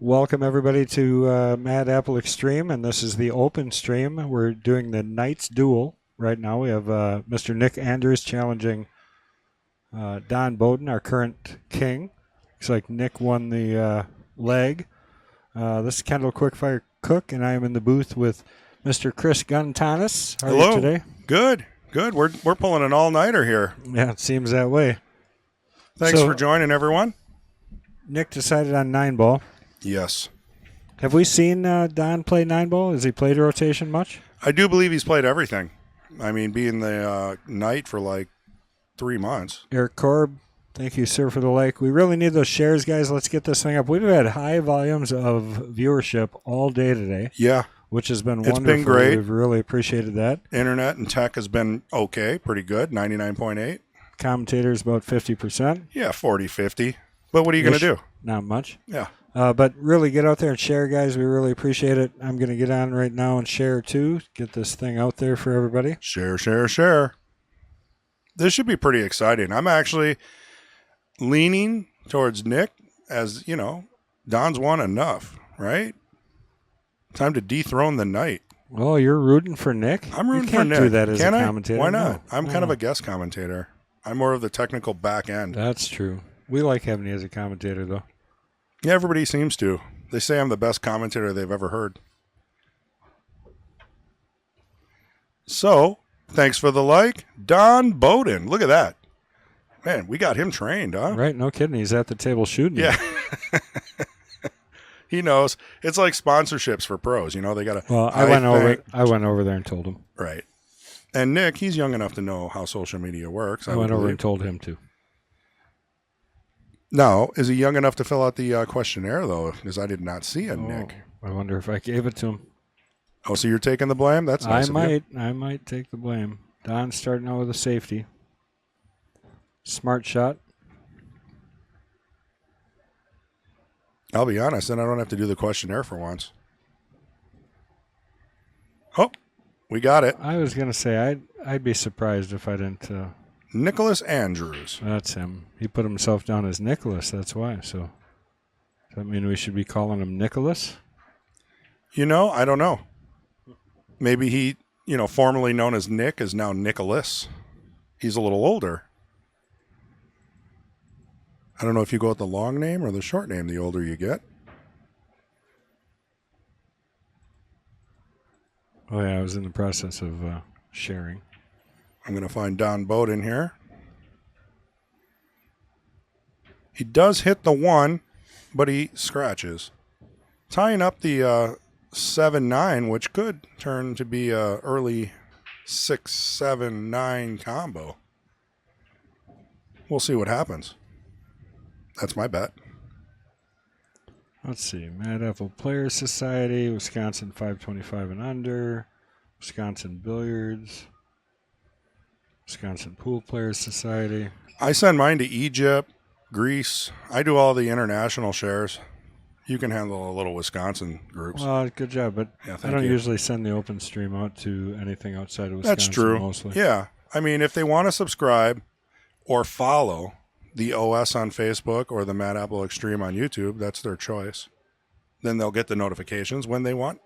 Welcome, everybody, to Mad Apple Extreme, and this is the open stream. We're doing the Knights Duel right now. We have Mr. Nick Andrews challenging Don Bodden, our current king. Looks like Nick won the leg. This is Kendall Quickfire Cook, and I am in the booth with Mr. Chris Guntanis. How are you today? Good. We're pulling an all-nighter here. Yeah, it seems that way. Thanks for joining, everyone. Nick decided on 9-ball. Yes. Have we seen Don play 9-ball? Has he played rotation much? I do believe he's played everything. I mean, being the knight for like 3 months. Eric Korb, thank you, sir, for the like. We really need those shares, guys. Let's get this thing up. We've had high volumes of viewership all day today. Yeah. Which has been wonderful. It's been great. We've really appreciated that. Internet and tech has been okay, pretty good, 99.8. Commentators about 50%. Yeah, 40, 50. But what are you going to do? Not much. Yeah. But really get out there and share, guys. We really appreciate it. I'm going to get on right now and share, too. Get this thing out there for everybody. Share. This should be pretty exciting. I'm actually leaning towards Nick as, Don's won enough, right? Time to dethrone the knight. Oh, you're rooting for Nick? I'm rooting for Nick. You can't do that as Can a commentator. Why not? No. I'm kind of a guest commentator. I'm more of the technical back end. That's true. We like having you as a commentator, though. Yeah, everybody seems to. They say I'm the best commentator they've ever heard. So, thanks for the like. Don Bodden. Look at that. Man, we got him trained, huh? Right, no kidding. He's at the table shooting. Yeah. He knows. It's like sponsorships for pros. They got to. Well, I went over there and told him. Right. And Nick, he's young enough to know how social media works. I went over and told him to. Now, is he young enough to fill out the questionnaire, though? Because I did not see it, Nick. I wonder if I gave it to him. Oh, so you're taking the blame? That's nice. I might take the blame. Don's starting out with a safety. Smart shot. I'll be honest, then I don't have to do the questionnaire for once. Oh, we got it. I was going to say, I'd be surprised if I didn't... Nicholas Andrews. That's him. He put himself down as Nicholas, that's why. So, does that mean we should be calling him Nicholas? I don't know. Maybe he, formerly known as Nick, is now Nicholas. He's a little older. I don't know if you go with the long name or the short name the older you get. Oh, yeah, I was in the process of sharing. I'm going to find Don Bodden here. He does hit the 1, but he scratches. Tying up the 7-9, which could turn to be a early 6-7-9 combo. We'll see what happens. That's my bet. Let's see. Mad Apple Players Society, Wisconsin 525 and under, Wisconsin Billiards, Wisconsin Pool Players Society. I send mine to Egypt, Greece. I do all the international shares. You can handle a little Wisconsin groups. Well, good job, but yeah, I don't usually send the open stream out to anything outside of Wisconsin. That's true. Mostly. Yeah. I mean, if they want to subscribe or follow the OS on Facebook or the Mad Apple Extreme on YouTube, that's their choice. Then they'll get the notifications when they want.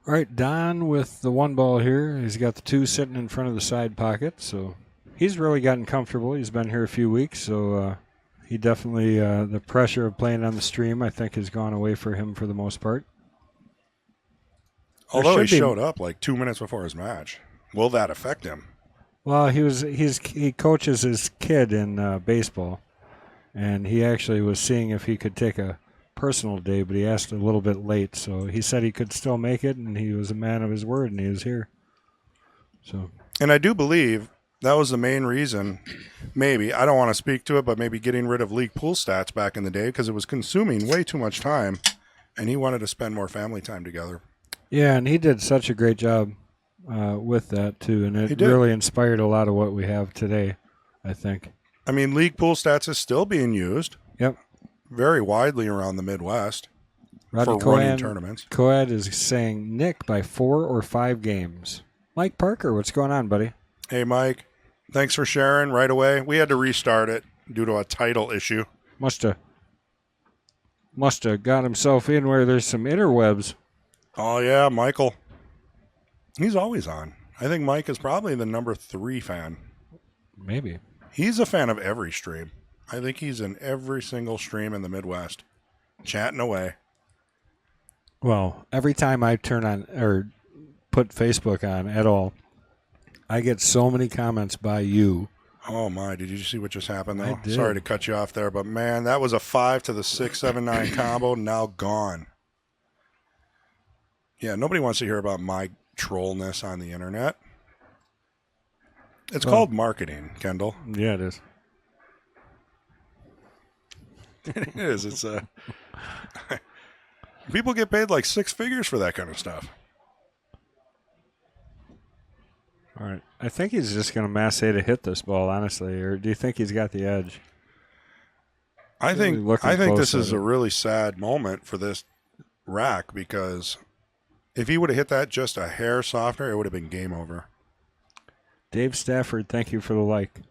All right, Don with the 1 ball here. He's got the 2 sitting in front of the side pocket, so he's really gotten comfortable. He's been here a few weeks, so he definitely, the pressure of playing on the stream, I think, has gone away for him for the most part. Although he showed up like 2 minutes before his match. Will that affect him? Well, he coaches his kid in baseball, and he actually was seeing if he could take a personal day, but he asked a little bit late, so he said he could still make it, and he was a man of his word, and he was here. So, and I do believe that was the main reason, maybe, I don't want to speak to it, but maybe getting rid of league pool stats back in the day, because it was consuming way too much time, and he wanted to spend more family time together. Yeah, and he did such a great job with that, too, and it really inspired a lot of what we have today, I think. I mean, league pool stats is still being used. Yep. Very widely around the Midwest Rodney for running tournaments. Coed is saying Nick by 4 or 5 games. Mike Parker, what's going on, buddy? Hey, Mike. Thanks for sharing right away. We had to restart it due to a title issue. Musta. must have got himself in where there's some interwebs. Oh, yeah, Michael. He's always on. I think Mike is probably the number 3 fan. Maybe. He's a fan of every stream. I think he's in every single stream in the Midwest, chatting away. Well, every time I turn on or put Facebook on at all, I get so many comments by you. Oh, my. Did you see what just happened, though? I did. Sorry to cut you off there, but, man, that was a 5 to the 6, 7, 9 combo, now gone. Yeah, nobody wants to hear about my trollness on the internet. It's called marketing, Kendall. Yeah, it is. It is. It's people get paid like 6 figures for that kind of stuff. All right. I think he's just going to mass A to hit this ball, honestly. Or do you think he's got the edge? I Really think looking this close is at a it. really sad moment for this rack because if he would have hit that just a hair softer, it would have been game over. Dave Stafford, thank you for the like.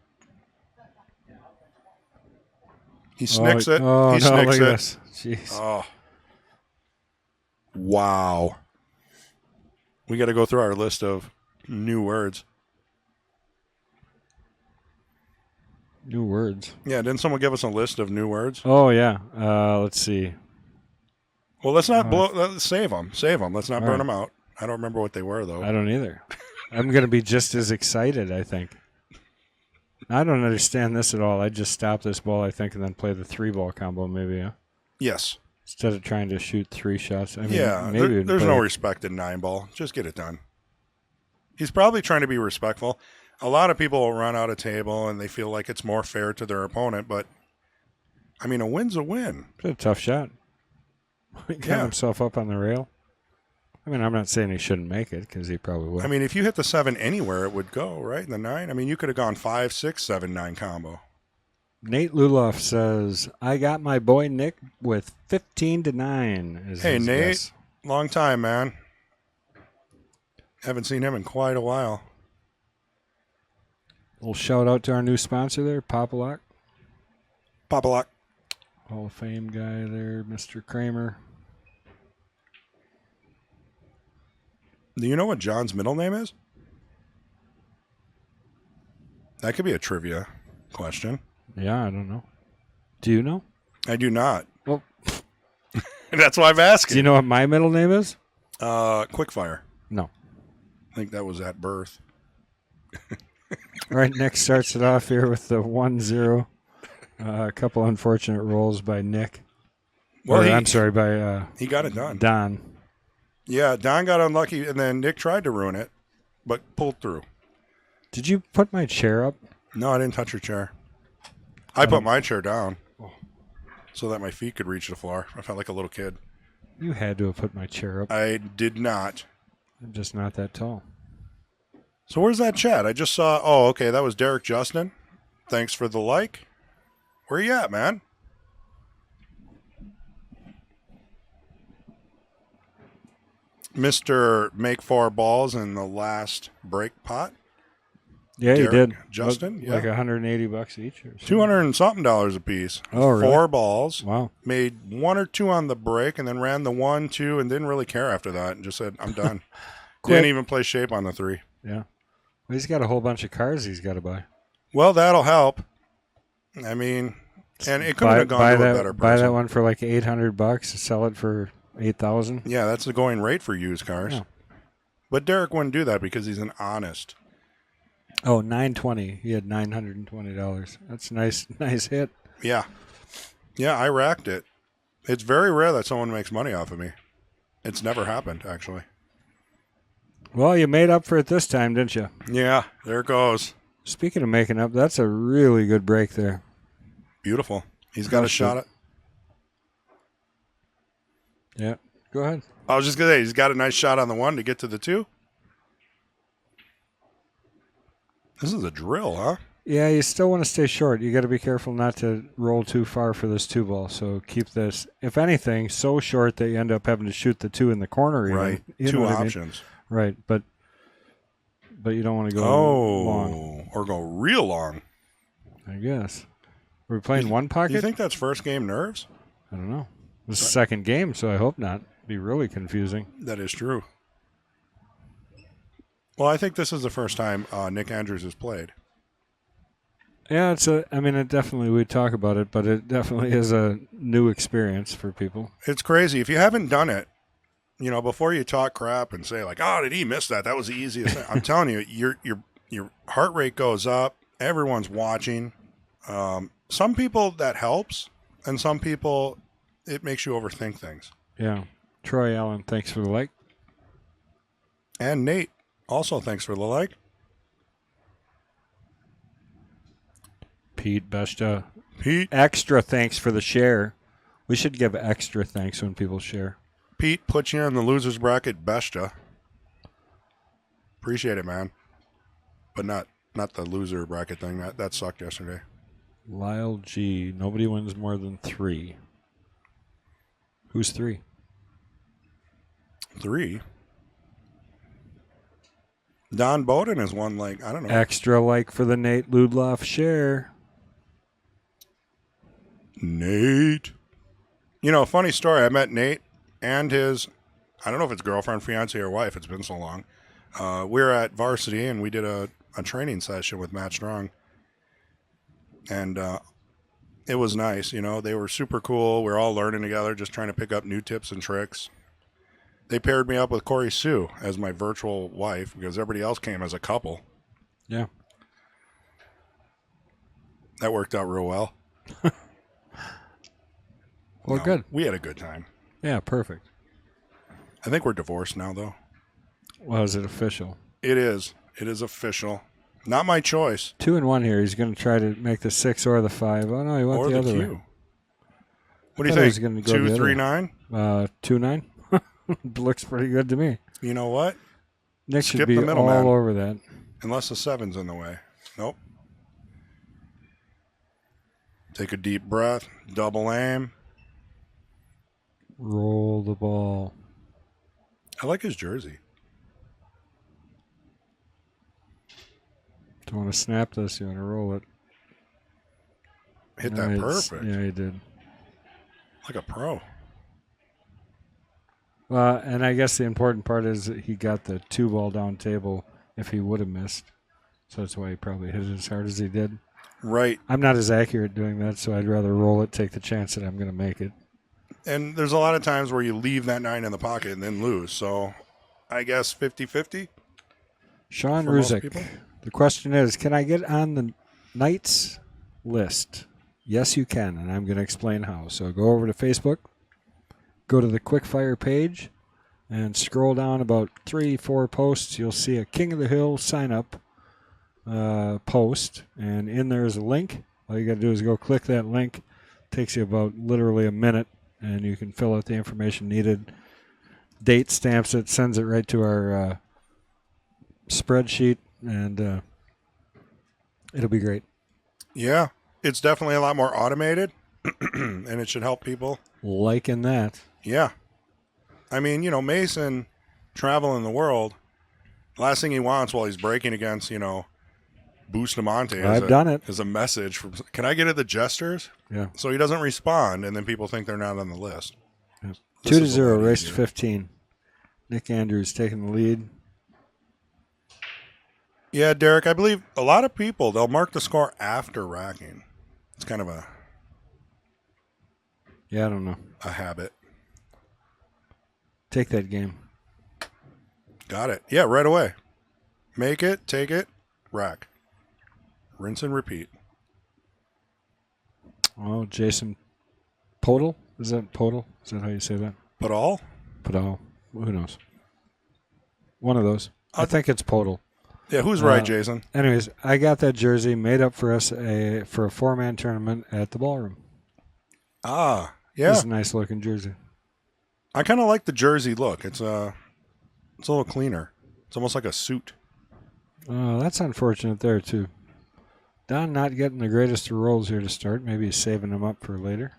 He snicks it. Oh, He no, snicks look at it. this. Jeez. Oh. Wow. We got to go through our list of new words. New words. Yeah, didn't someone give us a list of new words? Oh, yeah. Let's see. Well, let's not save them. Save them. Let's not All burn right. them out. I don't remember what they were, though. I don't either. I'm going to be just as excited, I think. I don't understand this at all. I'd just stop this ball, I think, and then play the 3-ball combo maybe, yeah? Yes. Instead of trying to shoot 3 shots. I mean, Yeah, maybe we'd there's play- no respect in 9-ball. Just get it done. He's probably trying to be respectful. A lot of people will run out of table and they feel like it's more fair to their opponent, but I mean, a win's a win. It's a tough shot. He got Yeah. himself up on the rail. I mean, I'm not saying he shouldn't make it because he probably will. I mean, if you hit the 7 anywhere, it would go, right? In the 9. I mean, you could have gone 5, 6, 7, 9 combo. Nate Luloff says, I got my boy Nick with 15-9. Is Hey, his Nate. guess. Long time, man. Haven't seen him in quite a while. Little shout out to our new sponsor there, Popalock. Pop-a-lock. Hall of Fame guy there, Mr. Kramer. Do you know what John's middle name is? That could be a trivia question. Yeah, I don't know. Do you know? I do not. Well, That's why I'm do asking. you know what my middle name is? Quickfire. No. I think that was at birth. All right, Nick starts it off here with the 1-0. A couple unfortunate rolls by Nick. Well, I'm sorry, by he got it done. Don. Yeah, Don got unlucky, and then Nick tried to ruin it, but pulled through. Did you put my chair up? No, I didn't touch your chair. I put my chair down so that my feet could reach the floor. I felt like a little kid. You had to have put my chair up. I did not. I'm just not that tall. So where's that chat? I just saw. Oh, okay, that was Derek Justin. Thanks for the like. Where you at, man? Mr. Make 4 balls in the last break pot. Yeah, you Derek did. Justin, Like yeah. $180 each or something. $200 and something a piece. Oh, really? 4 balls. Wow. Made 1 or 2 on the break and then ran the 1, 2, and didn't really care after that and just said, I'm done. Quit. Didn't even play shape on the 3. Yeah. Well, he's got a whole bunch of cars he's got to buy. Well, that'll help. I mean, and it could have gone to a better Buy person. that one for like $800, sell it for $8,000. Yeah, that's the going rate for used cars. Yeah. But Derek wouldn't do that because he's an honest. Oh, $920. He had $920. That's nice hit. Yeah. Yeah, I racked it. It's very rare that someone makes money off of me. It's never happened, actually. Well, you made up for it this time, didn't you? Yeah, there it goes. Speaking of making up, that's a really good break there. Beautiful. He's got a shot at. Yeah. Go ahead. I was just going to say, he's got a nice shot on the 1 to get to the 2. This is a drill, huh? Yeah, you still want to stay short. You got to be careful not to roll too far for this 2-ball. So keep this, if anything, so short that you end up having to shoot the 2 in the corner. Even. Right. You know 2 what I mean? options. Right, but you don't want to go long, Oh, or go real long. I guess. We're playing one pocket? Do you think that's first game nerves? I don't know. This is the second game, so I hope not. It'd be really confusing. That is true. Well, I think this is the first time Nick Andrews has played. Yeah, it definitely, we talk about it, but it definitely is a new experience for people. It's crazy. If you haven't done it, before you talk crap and say like, "Oh, did he miss that? That was the easiest thing." I'm telling you, your heart rate goes up. Everyone's watching. Some people that helps, and some people it makes you overthink things. Yeah. Troy Allen, thanks for the like. And Nate, also thanks for the like. Pete Besta. Pete Extra thanks for the share. We should give extra thanks when people share. Pete put you in the losers bracket, Besta. Appreciate it, man. But not the loser bracket thing. That sucked yesterday. Lyle G. Nobody wins more than 3. Who's 3? 3. Don Bodden has won, like, I don't know. Extra like for the Nate Ludloff share. Nate. Funny story. I met Nate and his, I don't know if it's girlfriend, fiance, or wife. It's been so long. We were at Varsity, and we did a training session with Matt Strong. And it was nice. They were super cool. We were all learning together, just trying to pick up new tips and tricks. They paired me up with Corey Sue as my virtual wife because everybody else came as a couple. Yeah. That worked out real well. Well, good. We had a good time. Yeah, perfect. I think we're divorced now, though. Well, is it official? It is. It is official. Not my choice. 2 and 1 here. He's going to try to make the 6 or the 5. Oh, no, he went Or the other Q. way. What do you I thought he was think? gonna go the 2, other 3, way. 9? 2-9. Looks pretty good to me. You know what? Nick Skip should be the middle, all man. over that. Unless the 7's in the way. Nope. Take a deep breath. Double aim. Roll the ball. I like his jersey. Don't want to snap this. You want to roll it. Hit that Nice. perfect. Yeah, he did. Like a pro. And I guess the important part is that he got the 2-ball down table if he would have missed. So that's why he probably hit it as hard as he did. Right. I'm not as accurate doing that, so I'd rather roll it, take the chance that I'm going to make it. And there's a lot of times where you leave that 9 in the pocket and then lose. So I guess 50-50. Sean For most Ruzick. people? The question is, can I get on the Knights list? Yes, you can, and I'm going to explain how. So go over to Facebook, go to the Quickfire page, and scroll down about 3-4 posts. You'll see a King of the Hill sign-up post, and in there is a link. All you got to do is go click that link. Takes you about literally a minute, and you can fill out the information needed. Date stamps it, sends it right to our spreadsheet, and it'll be great. Yeah. It's definitely a lot more automated, and it should help people. Liking that. Yeah. I mean, Mason traveling the world, the last thing he wants while he's breaking against, Bustamante I've done it. is a message from, can I get at the Jesters? Yeah. So he doesn't respond, and then people think they're not on the list. Yeah. This is a 2-0, lot race to easier. 15. Nick Andrews taking the lead. Yeah, Derek, I believe a lot of people, they'll mark the score after racking. It's kind of a Yeah, I don't know. habit. Take that game. Got it. Yeah, right away. Make it, take it, rack. Rinse and repeat. Oh, Jason Podol? Is that Podol? Is that how you say that? But all? Podol. Who knows? One of those. I think it's Podol. Yeah, who's right, Jason? Anyways, I got that jersey made up for us for a 4-man tournament at the ballroom. Ah, yeah. It's a nice looking jersey. I kind of like the jersey look. It's a little cleaner. It's almost like a suit. Oh, that's unfortunate there, too. Don not getting the greatest of rolls here to start. Maybe he's saving them up for later.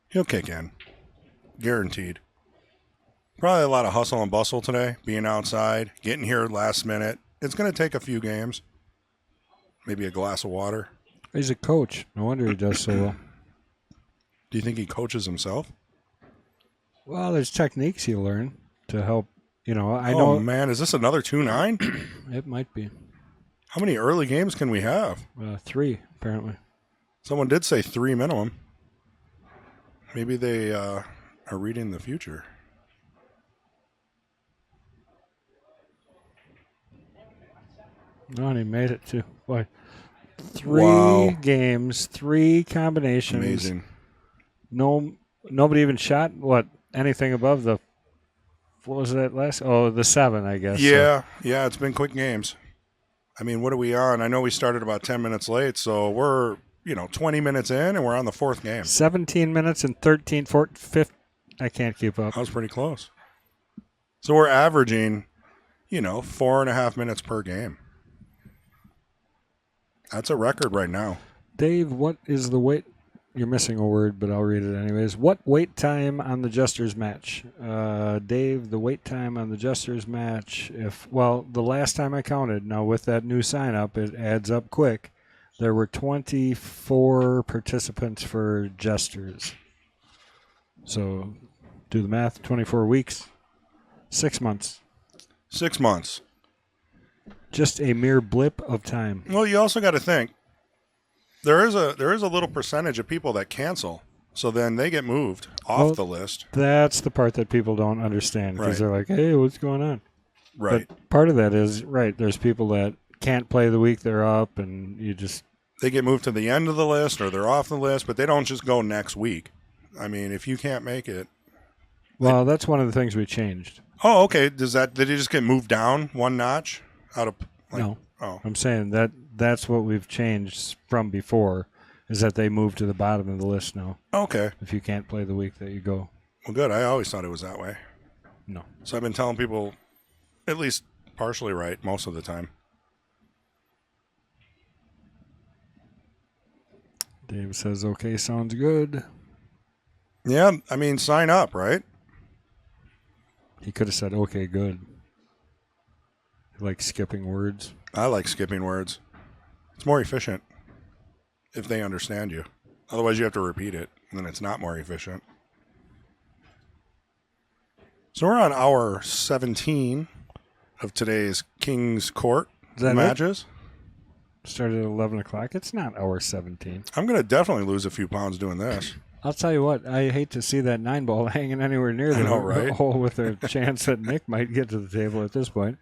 He'll kick in. Guaranteed. Probably a lot of hustle and bustle today, being outside, getting here last minute. It's going to take a few games. Maybe a glass of water. He's a coach. No wonder he does so well. Do you think he coaches himself? Well, there's techniques you learn to help. I Oh, know man. Is this another 2-9? it might be How many early games can we have? 3 apparently. Someone did say 3 minimum. Maybe they are reading the future. No, and he made it too. Boy, 3 Wow. games, 3 combinations. Amazing. Nobody even shot anything above the. What was that last? Oh, the 7, I guess. Yeah, it's been quick games. I mean, what are we on? I know we started about 10 minutes late, so we're, 20 minutes in, and we're on the 4th game. 17 minutes and 13, 14, 15. I can't keep up. That was pretty close. So we're averaging, 4.5 minutes per game. That's a record right now. Dave, what is the wait? You're missing a word, but I'll read it anyways. What wait time on the Jesters match? Dave, the wait time on the Jesters match, the last time I counted, now with that new sign up, it adds up quick. There were 24 participants for Jesters. So do the math, 24 weeks, 6 months. 6 months. Just a mere blip of time. Well, you also got to think, there is a little percentage of people that cancel, so then they get moved off the list. That's the part that people don't understand because they're like, hey, what's going on? Right. But part of that is, there's people that can't play the week they're up, and they get moved to the end of the list or they're off the list, but they don't just go next week. I mean, if you can't make it. Well, that's one of the things we changed. Oh, okay. Did it just get moved down one notch out of No. Oh. I'm saying that's what we've changed from before, is that they move to the bottom of the list now. Okay. If you can't play the week that you go. Well, good. I always thought it was that way. No. So I've been telling people at least partially right most of the time. Dave says, okay, sounds good. Yeah, I mean, sign up, right? He could have said, okay, good. Like skipping words. I like skipping words. It's more efficient if they understand you. Otherwise, you have to repeat it, and then it's not more efficient. So we're on hour 17 of today's King's Court matches. Started at 11 o'clock. It's not hour 17. I'm going to definitely lose a few pounds doing this. I'll tell you what, I hate to see that 9-ball hanging anywhere near the hole with a chance that Nick might get to the table at this point.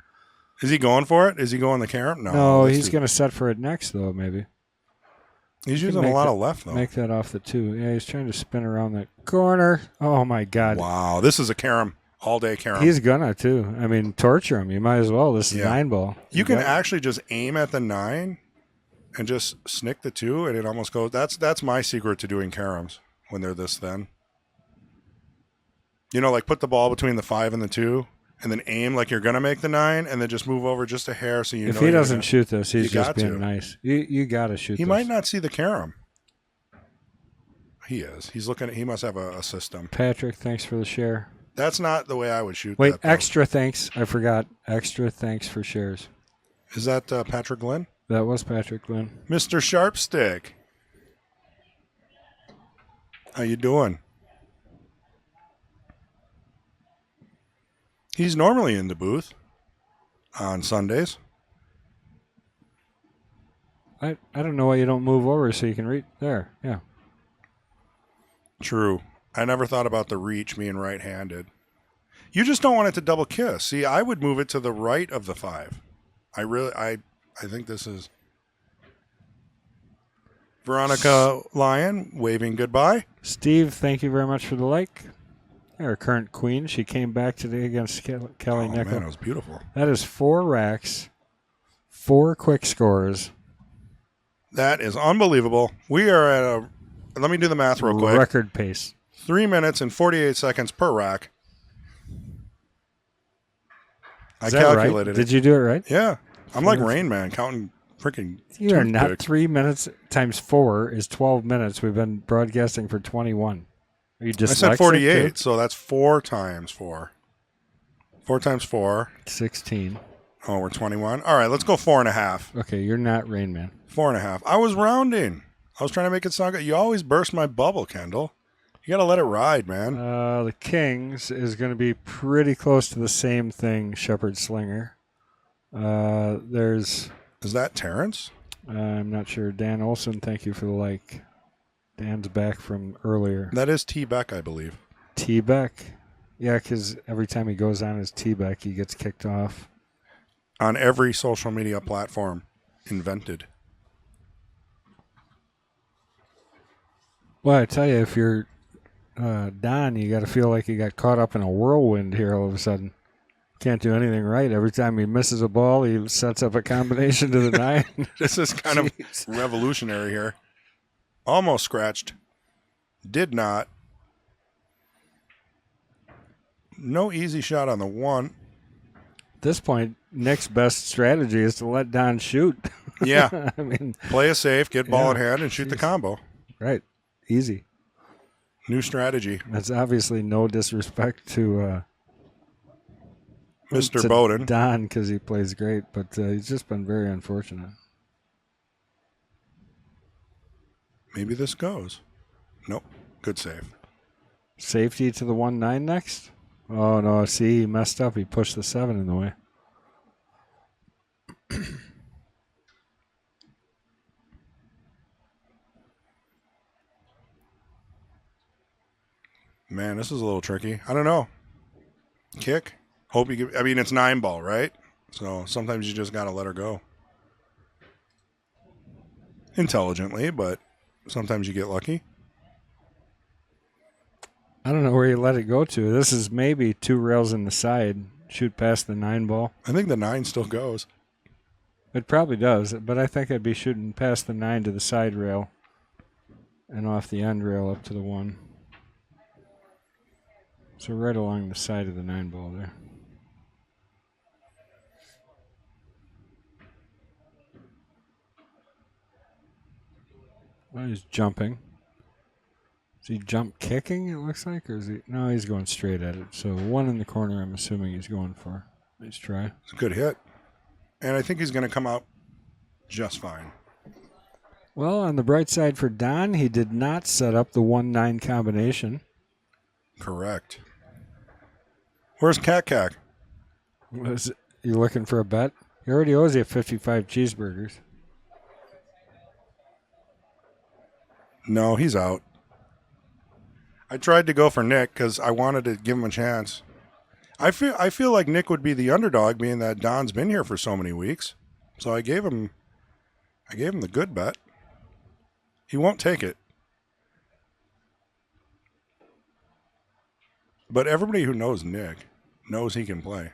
Is he going for it? Is he going the carom? No, he's going to set for it next, though, maybe. He's using a lot of left, though. Make that off the 2. Yeah, he's trying to spin around that corner. Oh, my God. Wow, this is a carom, all-day carom. He's going to, too. I mean, torture him. You might as well. This is 9-ball. You can actually just aim at the 9 and just snick the 2, and it almost goes. That's my secret to doing caroms when they're this thin. Like put the ball between the 5 and the 2, and then aim like you're going to make the 9, and then just move over just a hair so you know. If he doesn't shoot this, he's just being nice. You got to shoot this. He might not see the carom. He is. He's looking. He must have a system. Patrick, thanks for the share. That's not the way I would shoot. Wait, extra thanks. I forgot. Extra thanks for shares. Is that Patrick Glenn? That was Patrick Glenn. Mr. Sharpstick. How you doing? He's normally in the booth on Sundays. I don't know why you don't move over so you can read there. Yeah. True. I never thought about the reach being right-handed. You just don't want it to double kiss. See, I would move it to the right of the 5. I think this is Veronica Lyon waving goodbye. Steve, thank you very much for the like. Our current queen. She came back today against Kelly Nickel. Man, it was beautiful. That is 4 racks, 4 quick scores. That is unbelievable. We are at let me do the math real quick. Record pace. 3 minutes and 48 seconds per rack. I calculated it. Did you do it right? Yeah. I'm like Rain Man, counting freaking. You are not. 3 minutes times 4 is 12 minutes. We've been broadcasting for 21. Are you dyslexic? I said 48, so that's 4 times 4. 4 times 4. 16. Oh, we're 21. All right, let's go 4.5. Okay, you're not Rain Man. 4.5. I was rounding. I was trying to make it sound good. You always burst my bubble, Kendall. You got to let it ride, man. The Kings is going to be pretty close to the same thing, Shepherd Slinger. There's... Is that Terrence? I'm not sure. Dan Olson, thank you for the like. Dan's back from earlier. That is T. Beck, I believe. T. Beck? Yeah, because every time he goes on his T. Beck, he gets kicked off. On every social media platform invented. Well, I tell you, if you're Don, you got to feel like you got caught up in a whirlwind here all of a sudden. Can't do anything right. Every time he misses a ball, he sets up a combination to the 9. This is kind of revolutionary here. Almost scratched. Did not. No easy shot on the 1. At this point, Nick's best strategy is to let Don shoot. Yeah. I mean, play it safe, get ball in hand, and shoot the combo. Right. Easy. New strategy. That's obviously no disrespect to Mr. Bodden. Don, because he plays great, but he's just been very unfortunate. Maybe this goes. Nope. Good save. Safety to the 1-9 next? Oh, no. See, he messed up. He pushed the 7 in the way. Man, this is a little tricky. I don't know. Kick. Hope you get. I mean, it's 9 ball, right? So sometimes you just got to let her go. Intelligently, but sometimes you get lucky. I don't know where you let it go to. This is maybe 2 rails in the side. Shoot past the 9 ball. I think the 9 still goes. It probably does, but I think I'd be shooting past the 9 to the side rail and off the end rail up to the 1. So right along the side of the 9 ball there. Well, he's jumping. Is he jump kicking, it looks like? Or is he? No, he's going straight at it. So 1 in the corner, I'm assuming he's going for. Nice try. It's a good hit. And I think he's going to come out just fine. Well, on the bright side for Don, he did not set up the 1-9 combination. Correct. Where's Cat Cack? You looking for a bet? He already owes you 55 cheeseburgers. No, he's out. I tried to go for Nick because I wanted to give him a chance. I feel like Nick would be the underdog, being that Don's been here for so many weeks. So I gave him the good bet. He won't take it. But everybody who knows Nick knows he can play.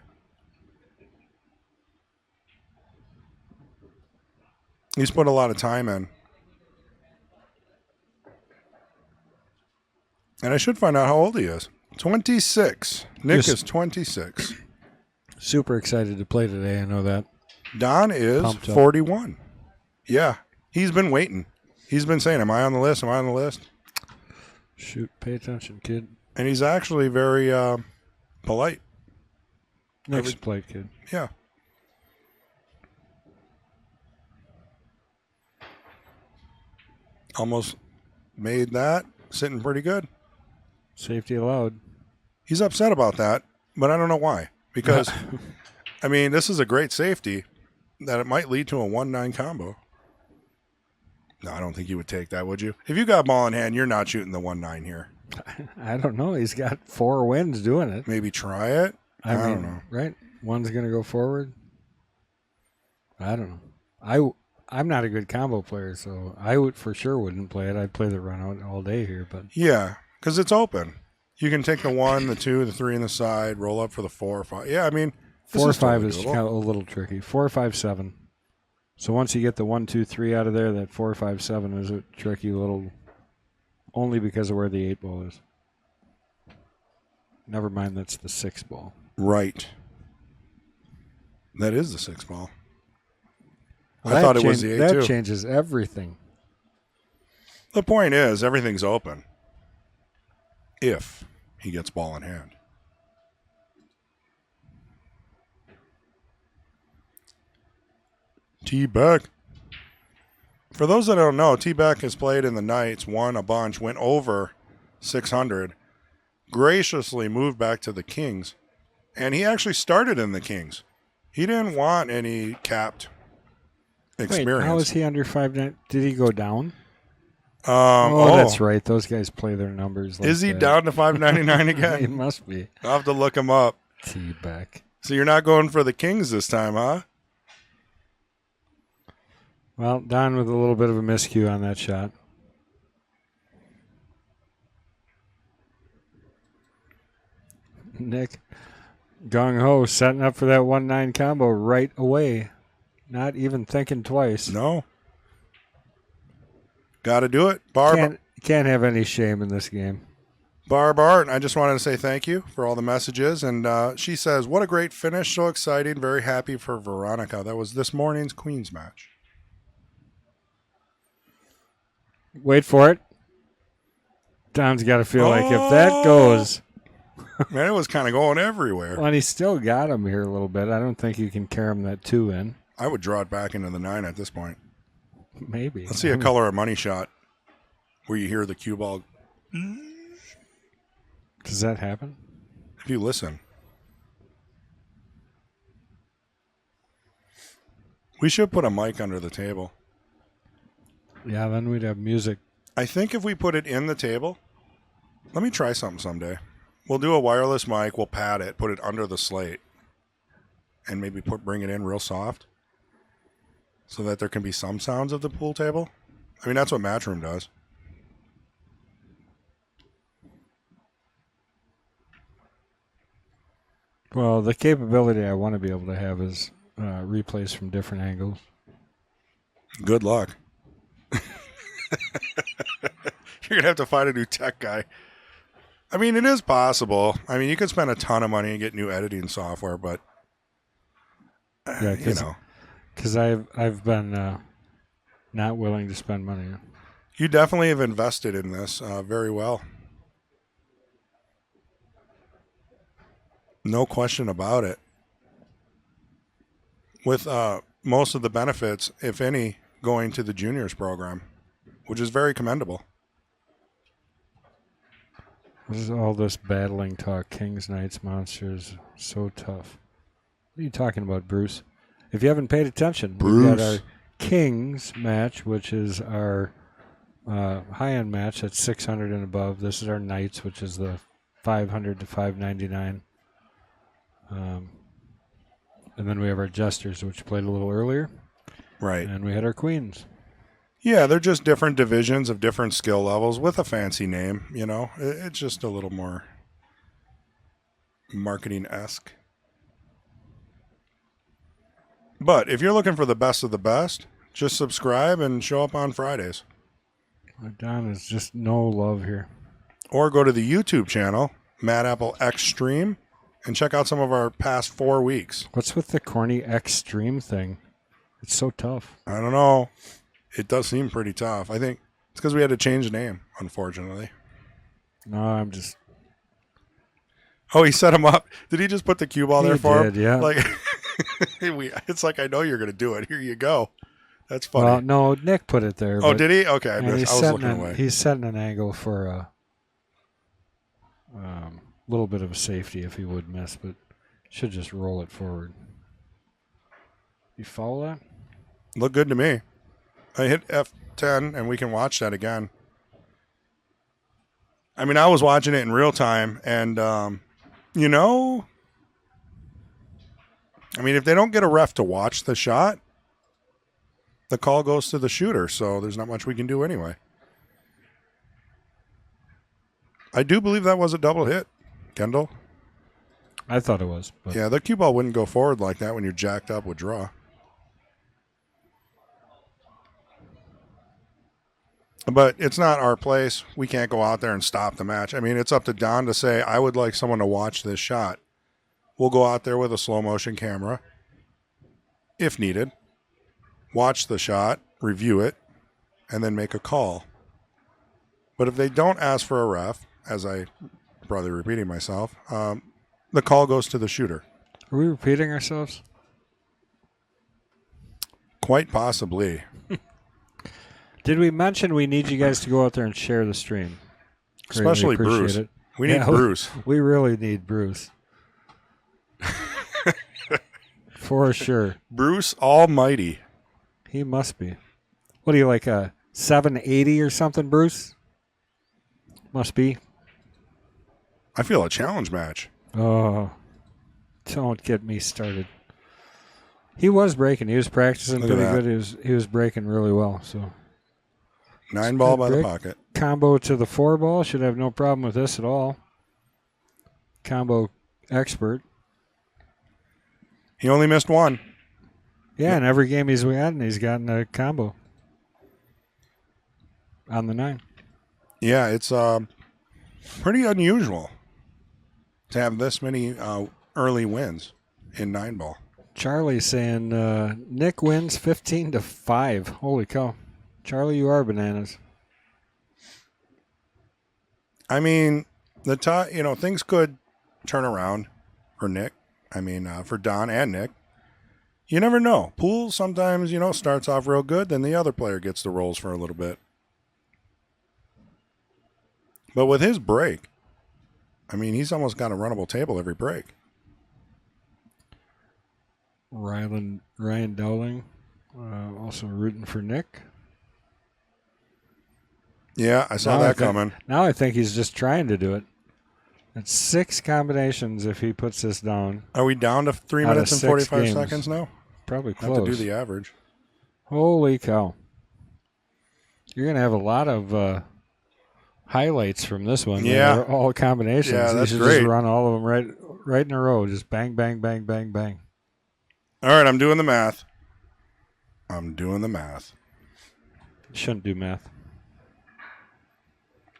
He's put a lot of time in. And I should find out how old he is. 26. Nick is 26. Super excited to play today, I know that. Don is 41. Yeah, he's been waiting. He's been saying, am I on the list? Am I on the list? Shoot, pay attention, kid. And he's actually very polite. Next play, kid. Yeah. Almost made that. Sitting pretty good. Safety allowed. He's upset about that, but I don't know why. Because, I mean, this is a great safety that it might lead to a 1-9 combo. No, I don't think you would take that, would you? If you got ball in hand, you're not shooting the 1-9 here. I don't know. He's got 4 wins doing it. Maybe try it. I don't know. Right? One's going to go forward. I don't know. I'm not a good combo player, so I would for sure wouldn't play it. I'd play the run out all day here, but yeah, because it's open. You can take the 1, the 2, the 3 in the side, roll up for the 4 or 5. Yeah, I mean, 4 or 5 is kind of a little tricky. 4, 5, 7. So once you get the 1, 2, 3 out of there, that 4, 5, 7 is a tricky little. Only because of where the 8 ball is. Never mind, that's the 6 ball. Right. That is the 6 ball. Well, I thought it was the 8 that too. That changes everything. The point is, everything's open. If he gets ball in hand. T-Beck. For those that don't know, T-Beck has played in the Knights, won a bunch, went over 600, graciously moved back to the Kings. And he actually started in the Kings. He didn't want any capped experience. Wait, how is he under 5'9"? Did he go down? Oh, That's right. Those guys play their numbers like is he that. down to 599 again? He must be. I'll have to look him up. T-back. So you're not going for the Kings this time, huh? Well, Don with a little bit of a miscue on that shot. Nick gung-ho setting up for that 1-9 combo right away. Not even thinking twice. No. Got to do it. Can't have any shame in this game. Barb, I just wanted to say thank you for all the messages. And she says, what a great finish. So exciting. Very happy for Veronica. That was this morning's Queens match. Wait for it. Don's got to feel like if that goes... Man, it was kind of going everywhere. Well, and he still got him here a little bit. I don't think you can carry him that 2 in. I would draw it back into the 9 at this point. Maybe. Let's see a color of money shot where you hear the cue ball. Does that happen? If you listen. We should put a mic under the table. Yeah, then we'd have music. I think if we put it in the table, let me try something someday. We'll do a wireless mic, we'll pad it, put it under the slate, and maybe bring it in real soft so that there can be some sounds of the pool table. I mean, that's what Matchroom does. Well, the capability I want to be able to have is replays from different angles. Good luck. You're going to have to find a new tech guy. I mean, it is possible. I mean, you could spend a ton of money and get new editing software, but yeah, because I've been not willing to spend money. You definitely have invested in this very well. No question about it. With most of the benefits, if any, going to the juniors program, which is very commendable. What is all this battling talk? Kings, Knights, Monsters, so tough. What are you talking about, Bruce? If you haven't paid attention, we've got our Kings match, which is our high-end match at 600 and above. This is our Knights, which is the 500 to 599. And then we have our Jesters, which played a little earlier. Right. And we had our Queens. Yeah, they're just different divisions of different skill levels with a fancy name, you know. It's just a little more marketing-esque. But if you're looking for the best of the best, just subscribe and show up on Fridays. Don is just no love here. Or go to the YouTube channel, Mad Apple Extreme, and check out some of our past 4 weeks. What's with the corny extreme thing? It's so tough. I don't know. It does seem pretty tough. I think it's because we had to change the name, unfortunately. No, I'm just... Oh, he set him up. Did he just put the cue ball there for him? Yeah. Like, it's like, I know you're going to do it. Here you go. That's funny. Well, no, Nick put it there. Oh, did he? Okay, I was looking away. He's setting an angle for a little bit of a safety if he would miss, but should just roll it forward. You follow that? Looked good to me. I hit F10, and we can watch that again. I mean, I was watching it in real time, and, you know, I mean, if they don't get a ref to watch the shot, the call goes to the shooter, so there's not much we can do anyway. I do believe that was a double hit, Kendall. I thought it was. But. Yeah, the cue ball wouldn't go forward like that when you're jacked up with draw. But it's not our place. We can't go out there and stop the match. I mean, it's up to Don to say, I would like someone to watch this shot. We'll go out there with a slow motion camera, if needed, watch the shot, review it, and then make a call. But if they don't ask for a ref, as I probably repeating myself, the call goes to the shooter. Are we repeating ourselves? Quite possibly. Did we mention we need you guys to go out there and share the stream? Greatly Especially appreciate Bruce. it. We need Bruce. We really need Bruce. For sure. Bruce Almighty. He must be. What are you, like a 780 or something, Bruce? Must be. I feel a challenge match. Oh, don't get me started. He was breaking. He was practicing Look at pretty that. good. He was breaking really well. So 9 ball by the break. pocket. Combo to the 4 ball. Should have no problem with this at all. Combo expert. He only missed one. Yeah, in every game he's had, he's gotten a combo on the 9. Yeah, it's pretty unusual to have this many early wins in 9 ball. Charlie saying Nick wins 15-5. Holy cow. Charlie, you are bananas. I mean, things could turn around for Nick. I mean, for Don and Nick. You never know. Pool sometimes, starts off real good, then the other player gets the rolls for a little bit. But with his break, I mean, he's almost got a runnable table every break. Ryan Dowling also rooting for Nick. Yeah, I saw that coming. Now I think he's just trying to do it. It's 6 combinations if he puts this down. Are we down to 3 minutes and 45 seconds now? Probably close. Have to do the average. Holy cow. You're going to have a lot of highlights from this one. Yeah. They're all combinations. Yeah, that's you should great. just run all of them right in a row. Just bang, bang, bang, bang, bang. All right, I'm doing the math. Shouldn't do math.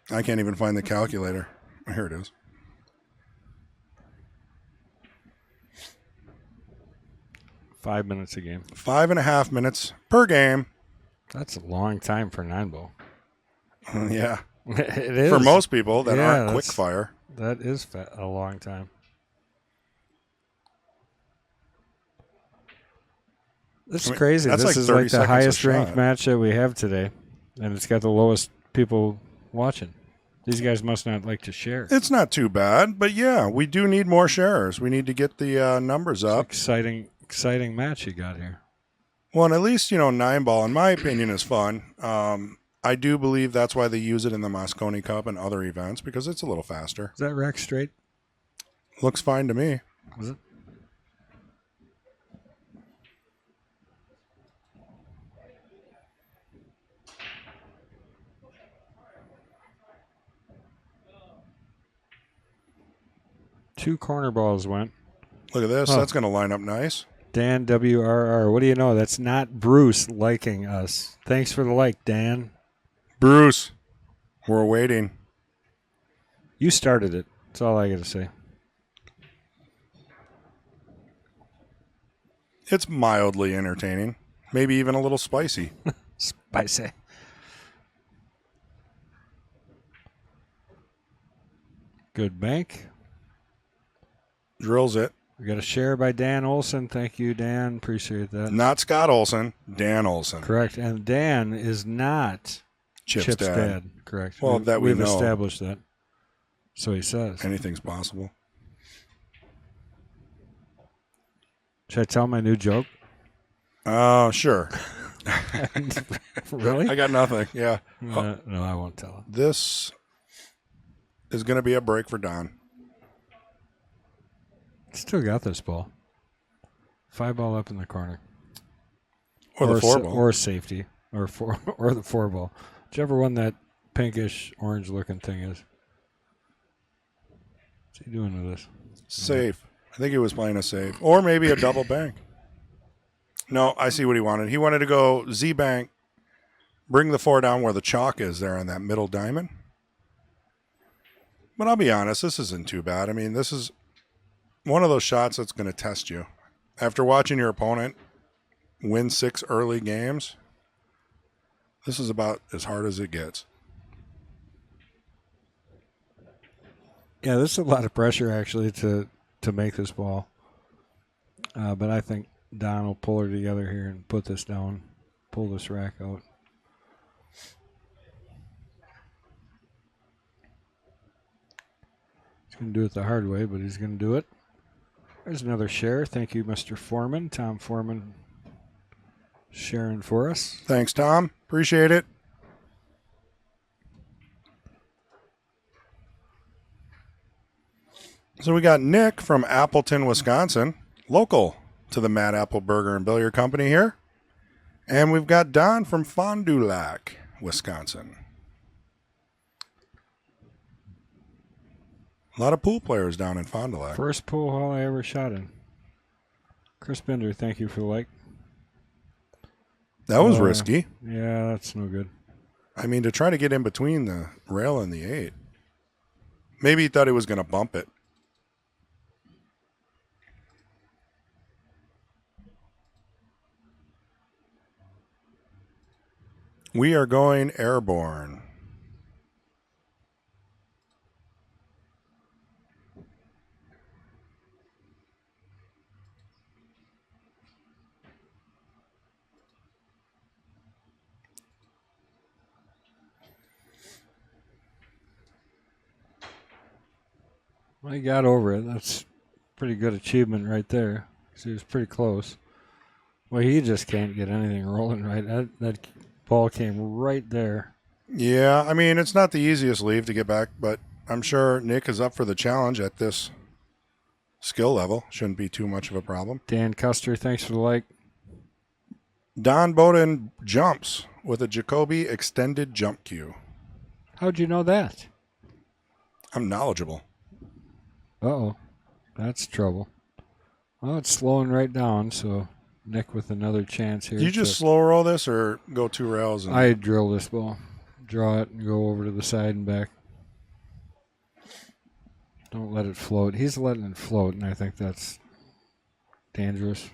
I can't even find the calculator. Here it is. 5 minutes a game. 5.5 minutes per game. That's a long time for 9 ball. Yeah. It is. For most people that Yeah, aren't quick fire. That is a long time. This is crazy. That's This like is 30 like the seconds a highest ranked shot. match that we have today, and it's got the lowest people watching. These guys must not like to share. It's not too bad, but yeah, we do need more sharers. We need to get the numbers up. Exciting match you got here. Well, and at least, 9 ball, in my opinion, is fun. I do believe that's why they use it in the Moscone Cup and other events, because it's a little faster. Is that rack straight? Looks fine to me. Was it? Two corner balls went. Look at this. Oh. That's going to line up nice. Dan WRR. What do you know? That's not Bruce liking us. Thanks for the like, Dan. Bruce, we're waiting. You started it. That's all I got to say. It's mildly entertaining. Maybe even a little spicy. Spicy. Good bank. Drills it. We got a share by Dan Olson. Thank you, Dan. Appreciate that. Not Scott Olson, Dan Olson. Correct. And Dan is not Chip's dad. Correct. Well, that we we've know. established that. So he says. Anything's possible. Should I tell my new joke? Oh, sure. Really? I got nothing. Yeah. No, I won't tell him. This is going to be a break for Don. Still got this ball. 5 ball up in the corner. Or the 4 ball. Or safety. Or the 4 ball. Whichever one that pinkish orange looking thing is. What's he doing with this? Safe. I think he was playing a safe. Or maybe a double bank. No, I see what he wanted. He wanted to go Z bank, bring the 4 down where the chalk is there on that middle diamond. But I'll be honest, this isn't too bad. I mean, this is one of those shots that's going to test you. After watching your opponent win 6 early games, this is about as hard as it gets. Yeah, this is a lot of pressure actually to make this ball. But I think Don will pull her together here and put this down, pull this rack out. He's going to do it the hard way, but he's going to do it. There's another share. Thank you, Mr. Foreman. Tom Foreman sharing for us. Thanks, Tom. Appreciate it. So we got Nick from Appleton, Wisconsin, local to the Mad Apple Burger and Billiard Company here. And we've got Don from Fond du Lac, Wisconsin. A lot of pool players down in Fond du Lac. First pool hall I ever shot in. Chris Bender, thank you for the like. That was risky. Yeah, that's no good. I mean, to try to get in between the rail and the 8. Maybe he thought he was going to bump it. We are going airborne. Well, he got over it. That's a pretty good achievement right there. 'Cause he was pretty close. Well, he just can't get anything rolling right. That ball came right there. Yeah, I mean, it's not the easiest leave to get back, but I'm sure Nick is up for the challenge at this skill level. Shouldn't be too much of a problem. Dan Custer, thanks for the like. Don Bodden jumps with a Jacoby extended jump cue. How'd you know that? I'm knowledgeable. Uh-oh. That's trouble. Well, it's slowing right down, so Nick with another chance here. Do you just slow roll this or go 2 rails? And... I drill this ball. Draw it and go over to the side and back. Don't let it float. He's letting it float, and I think that's dangerous.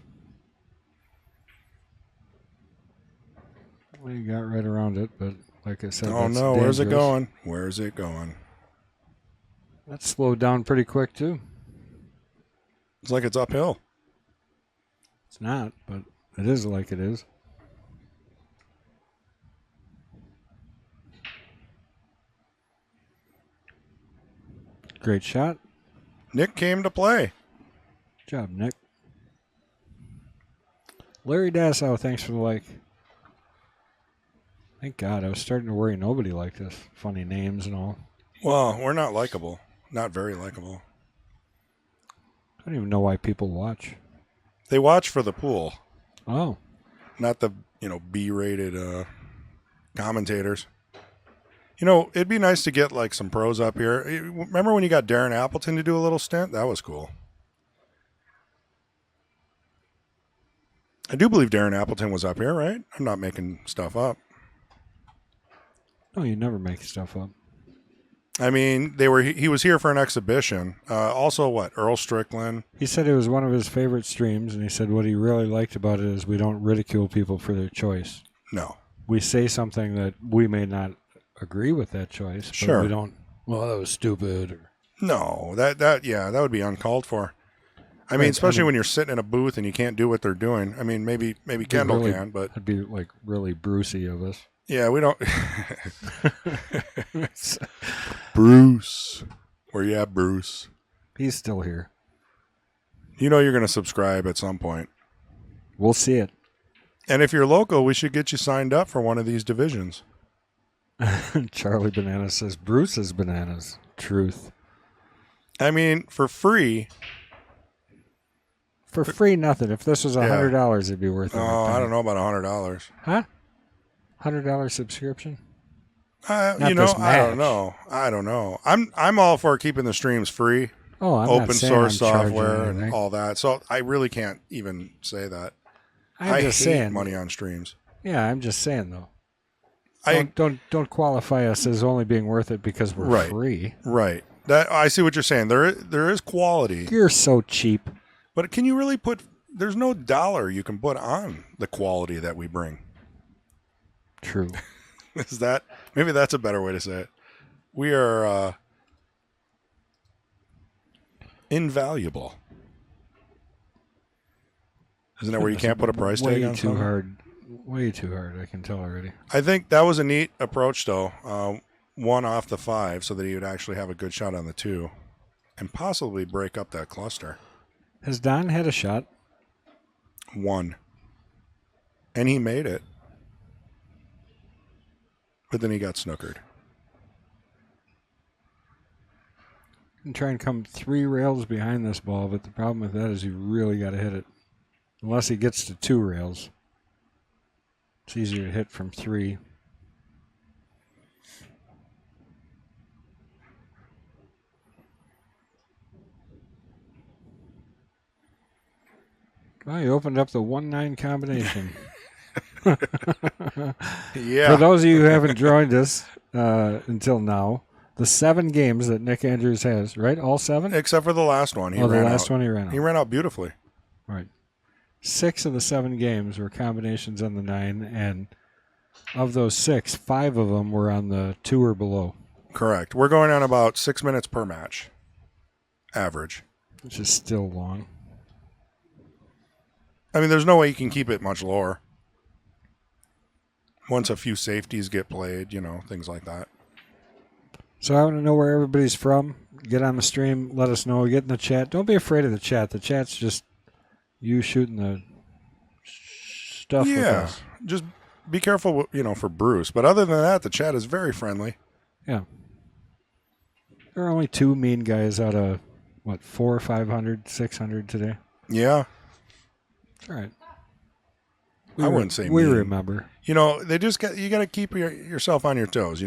Well, you got right around it, but like I said, oh that's no, where's it dangerous. going? Where's it going? That slowed down pretty quick, too. It's like it's uphill. It's not, but it is like it is. Great shot. Nick came to play. Good job, Nick. Larry Dassow, thanks for the like. Thank God, I was starting to worry nobody liked us. Funny names and all. Well, we're not likable. Not very likable. I don't even know why people watch. They watch for the pool. Oh. Not the, B-rated commentators. It'd be nice to get like some pros up here. Remember when you got Darren Appleton to do a little stint? That was cool. I do believe Darren Appleton was up here, right? I'm not making stuff up. No, you never make stuff up. I mean, he was here for an exhibition. Also, what? Earl Strickland. He said it was one of his favorite streams, and he said what he really liked about it is we don't ridicule people for their choice. No. We say something that we may not agree with that choice, but sure. we don't, well, that was stupid. Or... No, that would be uncalled for. I mean, especially when you're sitting in a booth and you can't do what they're doing. I mean, maybe Kendall can, but... It'd be like really Brucey of us. Yeah, we don't... Bruce. Where you at, Bruce? He's still here. You're going to subscribe at some point. We'll see it. And if you're local, we should get you signed up for one of these divisions. Charlie Banana says, Bruce is bananas. Truth. I mean, for free... For free, nothing. If this was $100, it'd be worth it. Oh, I don't know about $100. Huh? $100 subscription? I don't know. I'm all for keeping the streams free. Oh, I'm open not saying source I'm charging software anything. and all that. So I really can't even say that. I hate saying, money on streams. Yeah, I'm just saying though. Don't qualify us as only being worth it because we're free. Right. That I see what you're saying. There is quality. You're so cheap. But can you really there's no dollar you can put on the quality that we bring. True. Maybe that's a better way to say it. We are invaluable. Isn't that where you can't put a price tag on something? Way too hard, I can tell already. I think that was a neat approach, though. 1 off the 5 so that he would actually have a good shot on the 2. and possibly break up that cluster. Has Don had a shot? One. And he made it. But then he got snookered. And try and come 3 rails behind this ball, but the problem with that is you really got to hit it. Unless he gets to 2 rails. It's easier to hit from 3. Well, you opened up the 1-9 combination. Yeah. For those of you who haven't joined us until now, the 7 games that Nick Andrews has, right? All 7? Except for the last one. The last one he ran out. He ran out beautifully. Right. 6 of the 7 games were combinations on the 9, and of those 6, 5 of them were on the 2 or below. Correct. We're going on about 6 minutes per match. Average. Which is still long. I mean, there's no way you can keep it much lower. Once a few safeties get played, things like that. So I want to know where everybody's from. Get on the stream. Let us know. Get in the chat. Don't be afraid of the chat. The chat's just you shooting the stuff with us. Just be careful, for Bruce. But other than that, the chat is very friendly. Yeah. There are only 2 mean guys out of, 400, 500, 600 today? Yeah. All right. I wouldn't say we mean. remember. They just you got to keep yourself on your toes.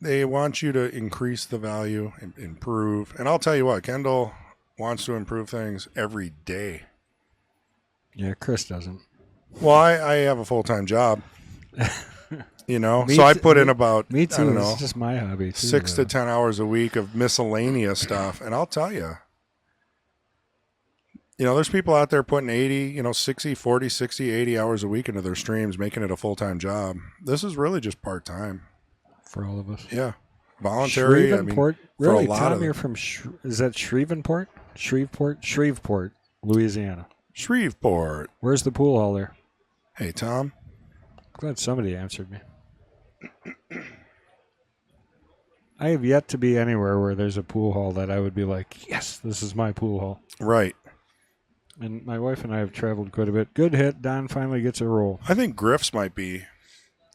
They want you to increase the value and improve. And I'll tell you what, Kendall wants to improve things every day. Yeah, Chris doesn't. Well, I have a full-time job, so I put in about, me too. I don't know, it's just my hobby too. 6 to 10 hours a week of miscellaneous stuff. And I'll tell you, there's people out there putting 80, 60, 40, 60, 80 hours a week into their streams, making it a full-time job. This is really just part-time. For all of us. Yeah. Voluntary. Shreveport? For really, a lot Tom, of you're from, is that Shreveport? Shreveport, Louisiana. Shreveport. Where's the pool hall there? Hey, Tom. Glad somebody answered me. I have yet to be anywhere where there's a pool hall that I would be like, yes, this is my pool hall. Right. And my wife and I have traveled quite a bit. Good hit. Don finally gets a roll. I think Griff's might be.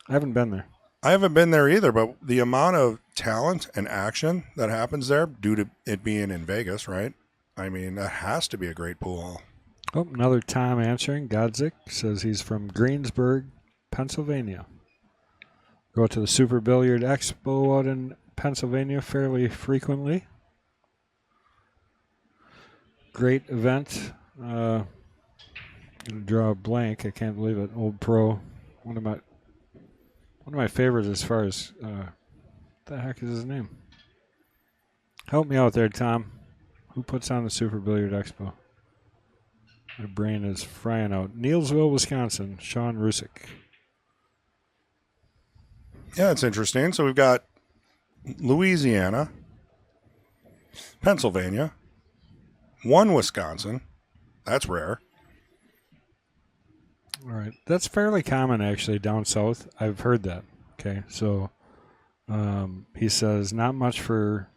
I haven't been there. I haven't been there either, but the amount of talent and action that happens there due to it being in Vegas, right? I mean, that has to be a great pool hall. Oh, another Tom answering. Godzik says he's from Greensburg, Pennsylvania. Go to the Super Billiard Expo out in Pennsylvania fairly frequently. Great event. Gonna draw a blank. I can't believe it. Old Pro. One of my favorites as far as what the heck is his name? Help me out there, Tom. Who puts on the Super Billiard Expo? My brain is frying out. Neilsville, Wisconsin. Sean Rusick. Yeah, it's interesting. So we've got Louisiana, Pennsylvania, 1 Wisconsin. That's rare. All right. That's fairly common, actually, down south. I've heard that. Okay. So he says not much for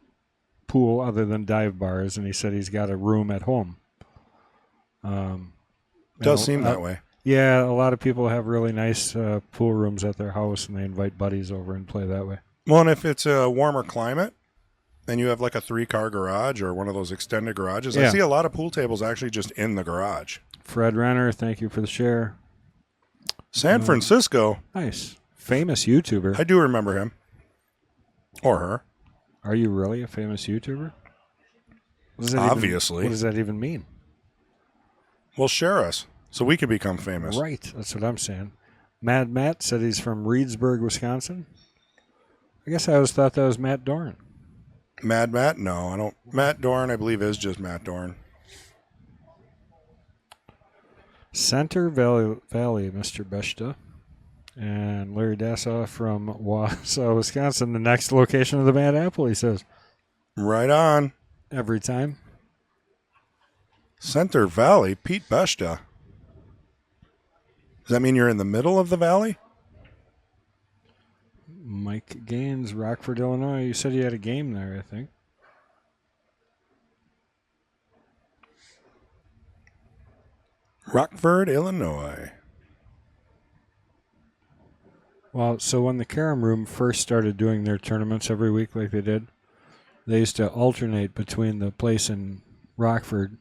pool other than dive bars, and he said he's got a room at home. Does seem that way. Yeah, a lot of people have really nice pool rooms at their house, and they invite buddies over and play that way. Well, and if it's a warmer climate, and you have like a 3-car garage or one of those extended garages, Yeah. I see a lot of pool tables actually just in the garage. Fred Renner, thank you for the share. San Francisco. Nice. Famous YouTuber. I do remember him. Or her. Are you really a famous YouTuber? What does that Obviously. What does that even mean? Well, share us so we can become famous. Right. That's what I'm saying. Mad Matt said he's from Reedsburg, Wisconsin. I guess I always thought that was Matt Dorn. Mad Matt? No, I don't. Matt Dorn, I believe, is just Matt Dorn. Center Valley, Mr. Beshta. And Larry Dassaw from Wausau, Wisconsin, the next location of the Bad Apple, he says. Right on. Every time. Center Valley, Pete Beshta. Does that mean you're in the middle of the valley? Mike Gaines, Rockford, Illinois. You said you had a game there, I think. Rockford, Illinois. Well, so when the Carom Room first started doing their tournaments every week like they did, they used to alternate between the place in Rockford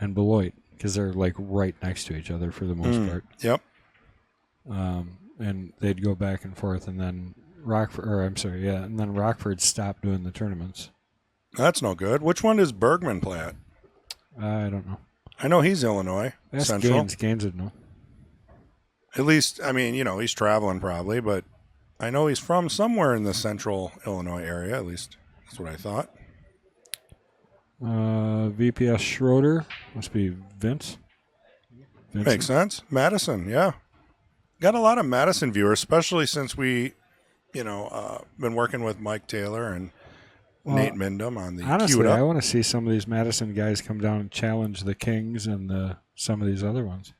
and Beloit because they're like right next to each other for the most part. Yep. And they'd go back and forth, and then and then Rockford stopped doing the tournaments. That's no good. Which one does Bergman play at? I don't know. I know he's Illinois. Ask Central. Gaines. Gaines would know. At least, I mean, he's traveling probably, but I know he's from somewhere in the central Illinois area. At least that's what I thought. VPS Schroeder must be Vince. Vincent. Makes sense. Madison, yeah. Got a lot of Madison viewers, especially since we, been working with Mike Taylor and Nate Mindom on the honestly, Queued Up. I want to see some of these Madison guys come down and challenge the Kings and some of these other ones.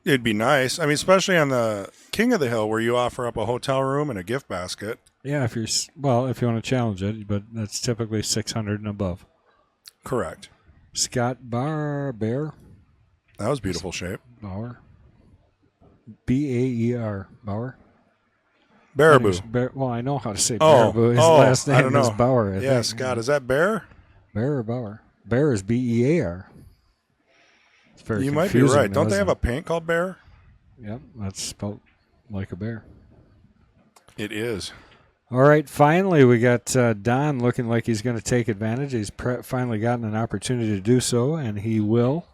It'd be nice. I mean, especially on the King of the Hill, where you offer up a hotel room and a gift basket. Yeah, if you want to challenge it, but that's typically 600 and above. Correct. Scott Bear. That was beautiful shape. Bauer. Baer. Bauer. Baraboo. Well, I know how to say Baraboo. His last I don't name is know. Bauer. I Yeah, think. Scott. Is that Bear? Bear or Bauer? Bear is Bear. It's very You might be confusing, right. Don't they have isn't a paint called Bear? it? Yep, that's spelled like a bear. It is. All right, finally we got Don looking like he's going to take advantage. He's finally gotten an opportunity to do so, and he will.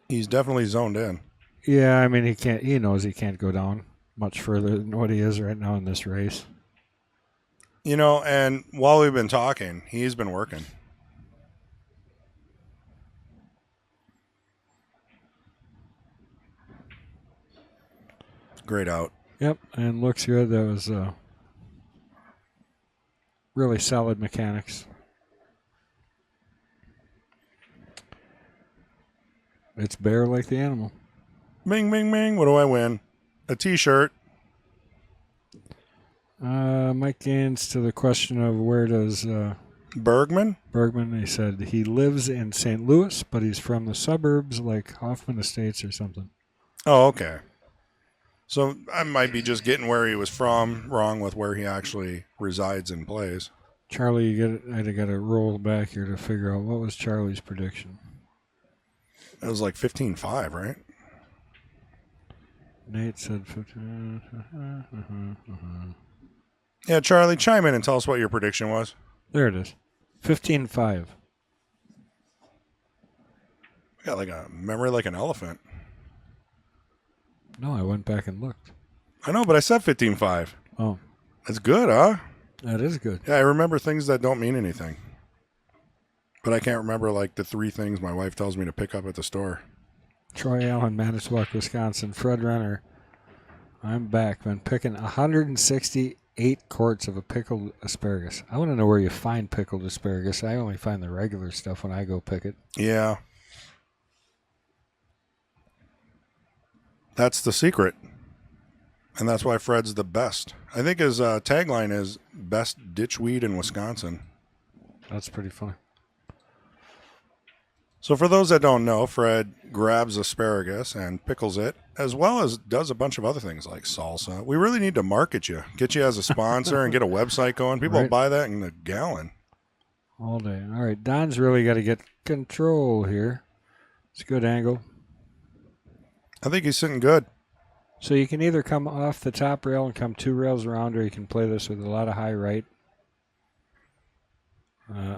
He's definitely zoned in. Yeah, I mean he knows he can't go down much further than what he is right now in this race. And while we've been talking, he's been working. Great out. Yep, and looks good. That was really solid mechanics. It's Bear like the animal. Bing, bing, bing. What do I win? A T-shirt. Mike Gaines to the question of where does Bergman? He said he lives in St. Louis, but he's from the suburbs like Hoffman Estates or something. Oh, okay. So I might be just getting where he was from wrong with where he actually resides and plays. Charlie, I got to roll back here to figure out what was Charlie's prediction. It was like 15-5, right? Nate said 15. Yeah, Charlie, chime in and tell us what your prediction was. There it is. 15-5. We got like a memory like an elephant. No, I went back and looked. I know, but I said 15-5. Oh, That's good, huh? that is good. Yeah, I remember things that don't mean anything. But I can't remember like the 3 things my wife tells me to pick up at the store. Troy Allen, Manitowoc, Wisconsin. Fred Renner. I'm back. Been picking 168 quarts of a pickled asparagus. I want to know where you find pickled asparagus. I only find the regular stuff when I go pick it. Yeah. That's the secret. And that's why Fred's the best. I think his tagline is best ditchweed in Wisconsin. That's pretty funny. So for those that don't know, Fred grabs asparagus and pickles it, as well as does a bunch of other things like salsa. We really need to market you, get you as a sponsor and get a website going. People Right. buy that in a gallon. All day. All right, Don's really got to get control here. It's a good angle. I think he's sitting good. So you can either come off the top rail and come 2 rails around, or you can play this with a lot of high right.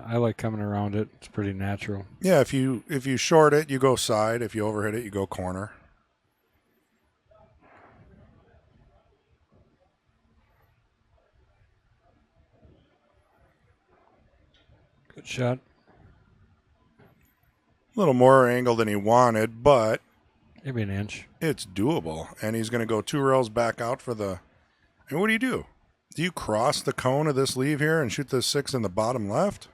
I like coming around it. It's pretty natural. Yeah, if you short it, you go side. If you overhit it, you go corner. Good shot. A little more angle than he wanted, but Maybe an inch. it's doable. And he's going to go 2 rails back out for the... And what do? Do you cross the cone of this leave here and shoot the 6 in the bottom left?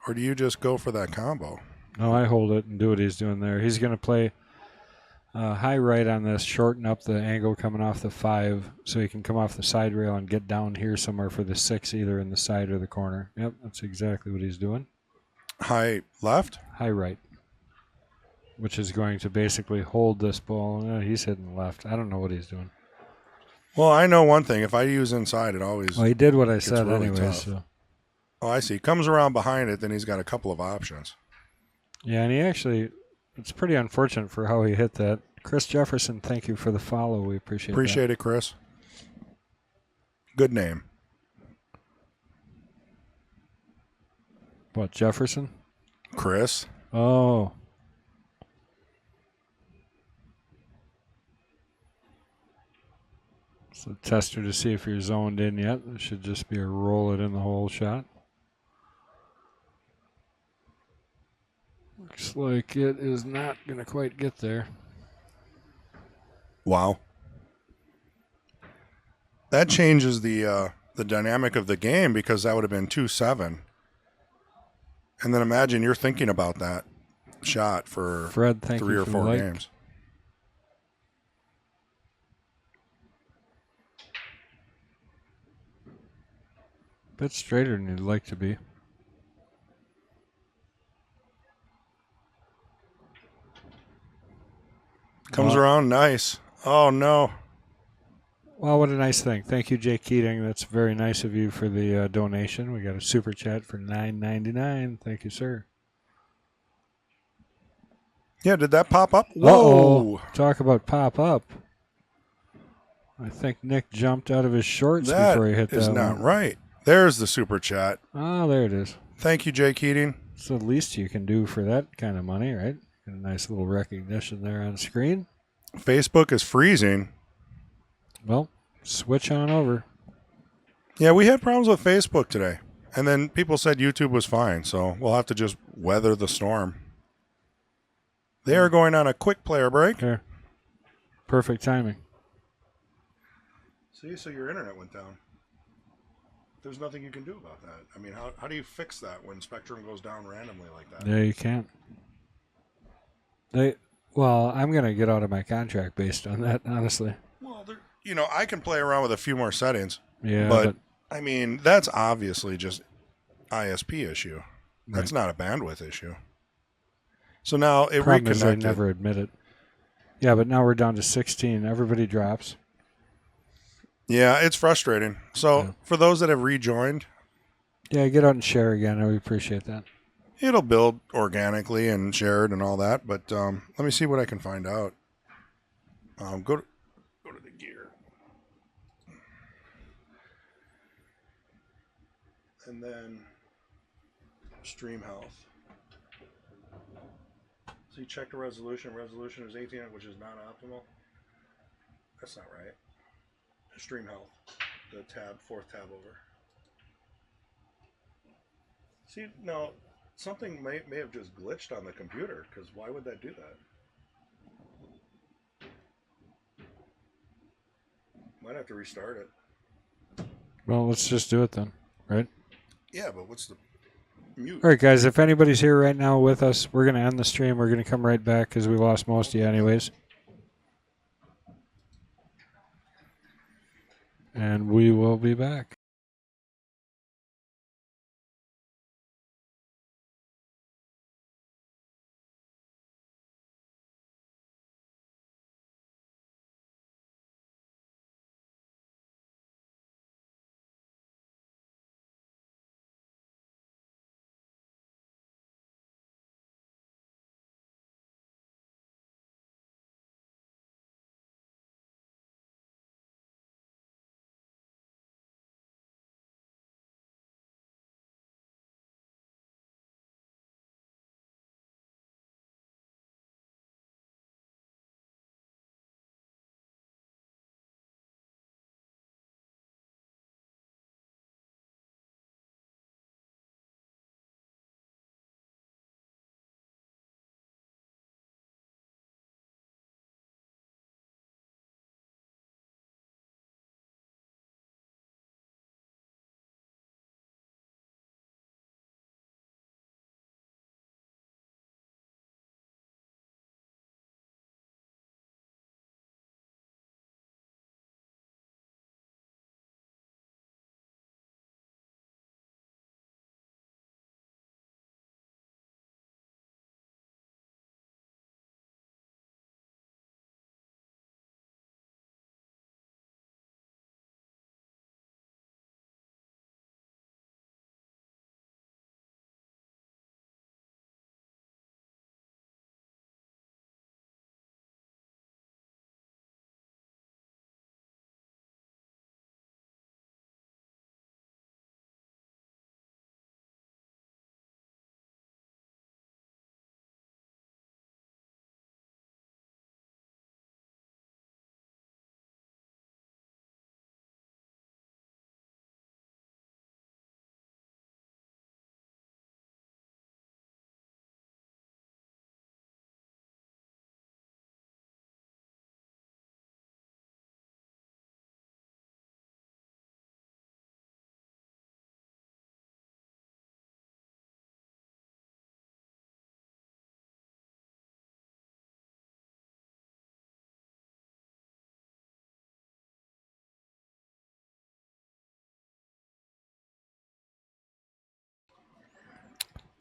Or do you just go for that combo? No, I hold it and do what he's doing there. He's going to play high right on this, shorten up the angle coming off the 5 so he can come off the side rail and get down here somewhere for the 6, either in the side or the corner. Yep, that's exactly what he's doing. High left? high right, which is going to basically hold this ball. He's hitting left. I don't know what he's doing. Well, I know one thing. If I use inside, it always Well, he did what I gets said really anyway. tough. So Oh, I see. Comes around behind it, then he's got a couple of options. yeah, and he actually, it's pretty unfortunate for how he hit that. Chris Jefferson, thank you for the follow. We appreciate that. Appreciate it, Chris. Good name. What, Jefferson? Chris. Oh. It's a tester to see if you're zoned in yet. It should just be a roll it in the hole shot. Looks like it is not going to quite get there. Wow. That changes the dynamic of the game because that would have been 2-7. And then imagine you're thinking about that shot for Fred, thank 3 you or for 4 the like. games. Bit straighter than you'd like to be. Comes Well- around nice. Oh, no. Well, what a nice thing. Thank you, Jake Keating. That's very nice of you for the donation. We got a super chat for $9.99. Thank you, sir. Yeah, did that pop up? Uh-oh. Whoa. Talk about pop up. I think Nick jumped out of his shorts That before he hit that is not one. right. There's the super chat. Oh, there it is. Thank you, Jake Keating. It's the least you can do for that kind of money, right? Get a nice little recognition there on screen. Facebook is freezing. Well, switch on over. Yeah, we had problems with Facebook today. And then people said YouTube was fine, so we'll have to just weather the storm. They are going on a quick player break. There. Perfect timing. See, so your internet went down. There's nothing you can do about that. I mean, how do you fix that when Spectrum goes down randomly like that? Yeah, you can't. Well, I'm going to get out of my contract based on that, honestly. Well, I can play around with a few more settings. Yeah, But I mean, that's obviously just ISP issue. That's not a bandwidth issue. So now it problem is they reconnected. never admit it. Yeah, but now we're down to 16. Everybody drops. Yeah, it's frustrating. So Yeah. for those that have rejoined, Yeah, get out and share again. We appreciate that. it'll build organically and shared and all that. But let me see what I can find out. Go to the gear. And then stream health. So you check the resolution. Resolution is 18, which is not optimal. That's not right. Stream health. The fourth tab over. See, now something may have just glitched on the computer, because why would that do that? Might have to restart it. Well, let's just do it then, right? Yeah, but what's the mute? All right, guys, if anybody's here right now with us, we're going to end the stream. We're going to come right back because we lost most of you anyways. And we will be back.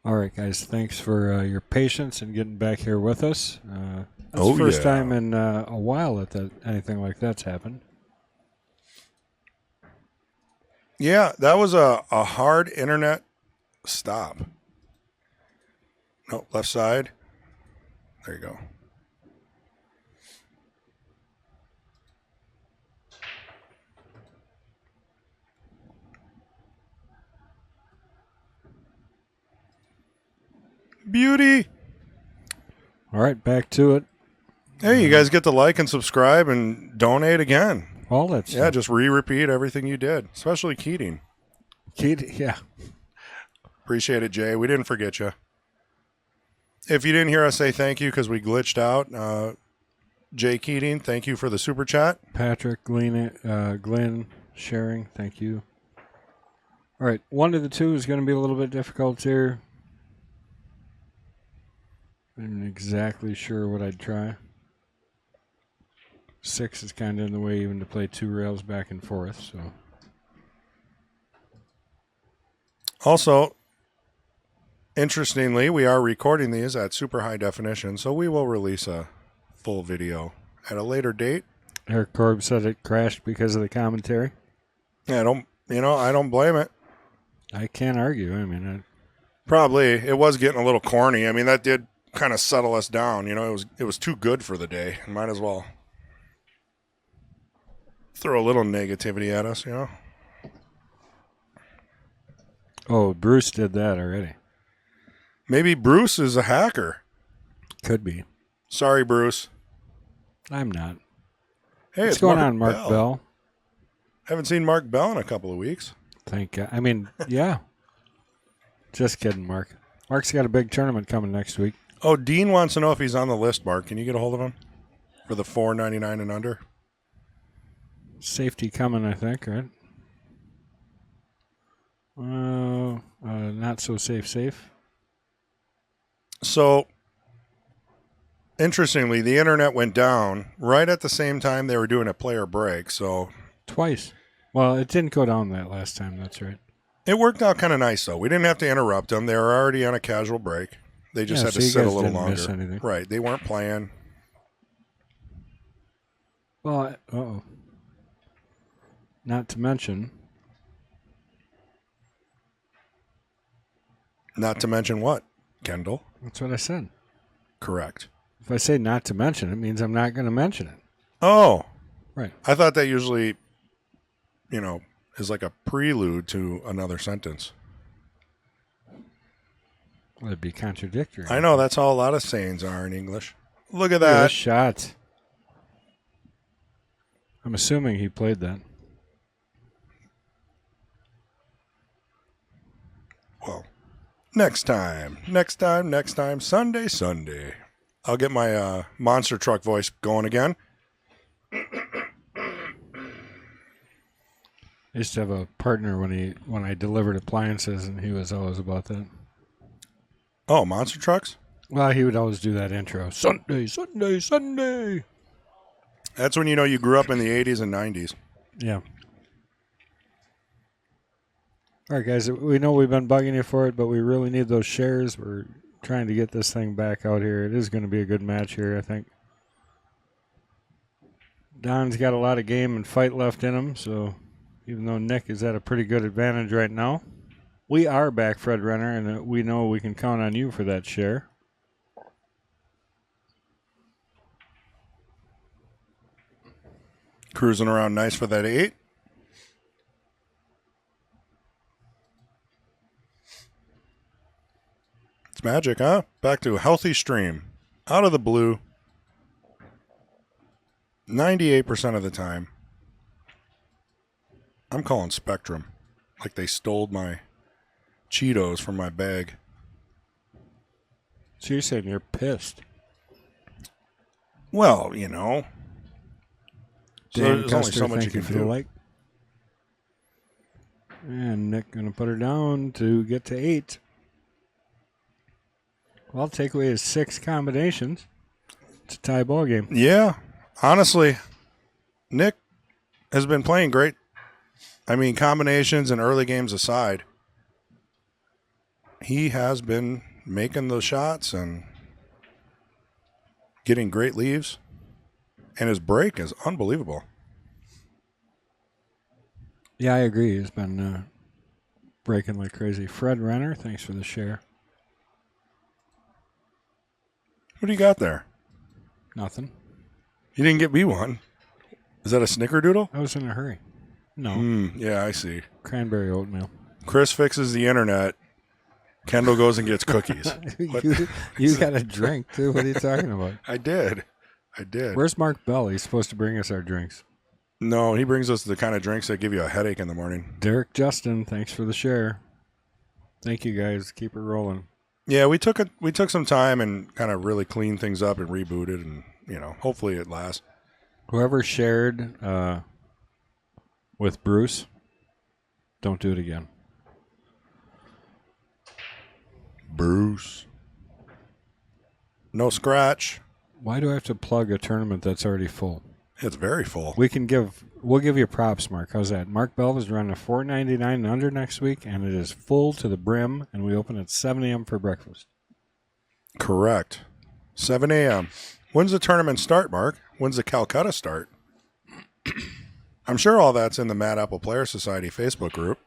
All right, guys. Thanks for your patience and getting back here with us. That's Oh, the first yeah. time in a while that anything like that's happened. Yeah, that was a hard internet stop. No, left side. There you go. Beauty. All right, back to it. Hey, you guys get to like and subscribe and donate again. All that Yeah, stuff. just repeat everything you did, especially Keating. Yeah. Appreciate it, Jay. We didn't forget you. If you didn't hear us say thank you because we glitched out, Jay Keating, thank you for the super chat. Patrick, Glenn, sharing. Thank you. All right, one of the two is going to be a little bit difficult here. I'm not exactly sure what I'd try. 6 is kind of in the way even to play 2 rails back and forth. So Also, interestingly, we are recording these at super high definition, so we will release a full video at a later date. Eric Korb said it crashed because of the commentary. I don't blame it. I can't argue. I mean, Probably it was getting a little corny. I mean, that did kind of settle us down. It was too good for the day. Might as well throw a little negativity at us. oh, Bruce did that already. Maybe Bruce is a hacker. Could be. Sorry, Bruce. I'm not. Hey, What's it's going on, Mark Bell? Haven't seen Mark Bell in a couple of weeks. Thank God. I mean, yeah. Just kidding, Mark. Mark's got a big tournament coming next week. Oh, Dean wants to know if he's on the list, Mark. Can you get a hold of him for the $4.99 and under? Safety coming, I think, right? Not so safe. So, interestingly, the internet went down right at the same time they were doing a player break. So Twice. Well, it didn't go down that last time. That's right. it worked out kind of nice, though. We didn't have to interrupt them. They were already on a casual break. They just had so to you sit a guys little didn't miss longer. anything. Right. They weren't playing. Well, uh-oh. Not to mention, Not to mention what, Kendall? that's what I said. Correct. If I say not to mention, it means I'm not going to mention it. Oh. Right. I thought that usually, is like a prelude to another sentence. Well, it'd be contradictory. I know, that's how a lot of sayings are in English. Look at Look at that. this shot. I'm assuming he played that. Well, next time, Sunday. I'll get my monster truck voice going again. I used to have a partner when I delivered appliances, and he was always about that. Oh, monster trucks? Well, he would always do that intro. Sunday. That's when you know you grew up in the 80s and 90s. Yeah. All right, guys. We know we've been bugging you for it, but we really need those shares. We're trying to get this thing back out here. It is going to be a good match here, I think. Don's got a lot of game and fight left in him, so even though Nick is at a pretty good advantage right now, we are back, Fred Renner, and we know we can count on you for that share. Cruising around nice for that 8. It's magic, huh? Back to a healthy stream. Out of the blue. 98% of the time. I'm calling Spectrum. Like they stole my Cheetos from my bag. So you're saying you're pissed. Well, Dan there's only Custer, so much thank you for can the do. like. And Nick going to put her down to get to 8. Well, takeaway is 6 combinations. It's a tie ball game. Yeah. Honestly, Nick has been playing great. I mean, combinations and early games aside. he has been making the shots and getting great leaves. And his break is unbelievable. Yeah, I agree. He's been breaking like crazy. Fred Renner, thanks for the share. What do you got there? Nothing. You didn't get me one. Is that a snickerdoodle? I was in a hurry. No. Yeah, I see. Cranberry oatmeal. Chris fixes the internet. Kendall goes and gets cookies. you got a drink, too. What are you talking about? I did. Where's Mark Bell? He's supposed to bring us our drinks. No, he brings us the kind of drinks that give you a headache in the morning. Derek Justin, thanks for the share. Thank you, guys. Keep it rolling. Yeah, we took some time and kind of really cleaned things up and rebooted, and hopefully it lasts. Whoever shared with Bruce, don't do it again. Bruce. No scratch. Why do I have to plug a tournament that's already full? It's very full. We'll give you props, Mark. How's that? Mark Bell is running a $4.99 and under next week, and it is full to the brim, and we open at 7 a.m. for breakfast. Correct. 7 a.m. When's the tournament start, Mark? When's the Calcutta start? I'm sure all that's in the Mad Apple Player Society Facebook group.